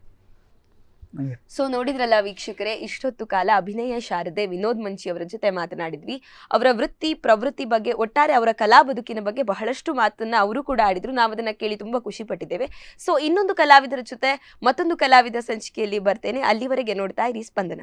ಸೊ ನೋಡಿದ್ರಲ್ಲ ವೀಕ್ಷಕರೇ, ಇಷ್ಟೊತ್ತು ಕಾಲ ಅಭಿನಯ ಶಾರದೆ ವಿನೋದ್ ಮಂಚಿ ಅವರ ಜೊತೆ ಮಾತನಾಡಿದ್ವಿ. ಅವರ ವೃತ್ತಿ ಪ್ರವೃತ್ತಿ ಬಗ್ಗೆ, ಒಟ್ಟಾರೆ ಅವರ ಕಲಾ ಬದುಕಿನ ಬಗ್ಗೆ ಬಹಳಷ್ಟು ಮಾತನ್ನ ಅವರು ಕೂಡ ಆಡಿದ್ರು. ನಾವು ಅದನ್ನ ಕೇಳಿ ತುಂಬಾ ಖುಷಿ ಪಟ್ಟಿದ್ದೇವೆ. ಸೊ ಇನ್ನೊಂದು ಕಲಾವಿದರ ಜೊತೆ ಮತ್ತೊಂದು ಕಲಾವಿದ ಸಂಚಿಕೆಯಲ್ಲಿ ಬರ್ತೇನೆ. ಅಲ್ಲಿವರೆಗೆ ನೋಡ್ತಾ ಇರಿ ಸ್ಪಂದನ.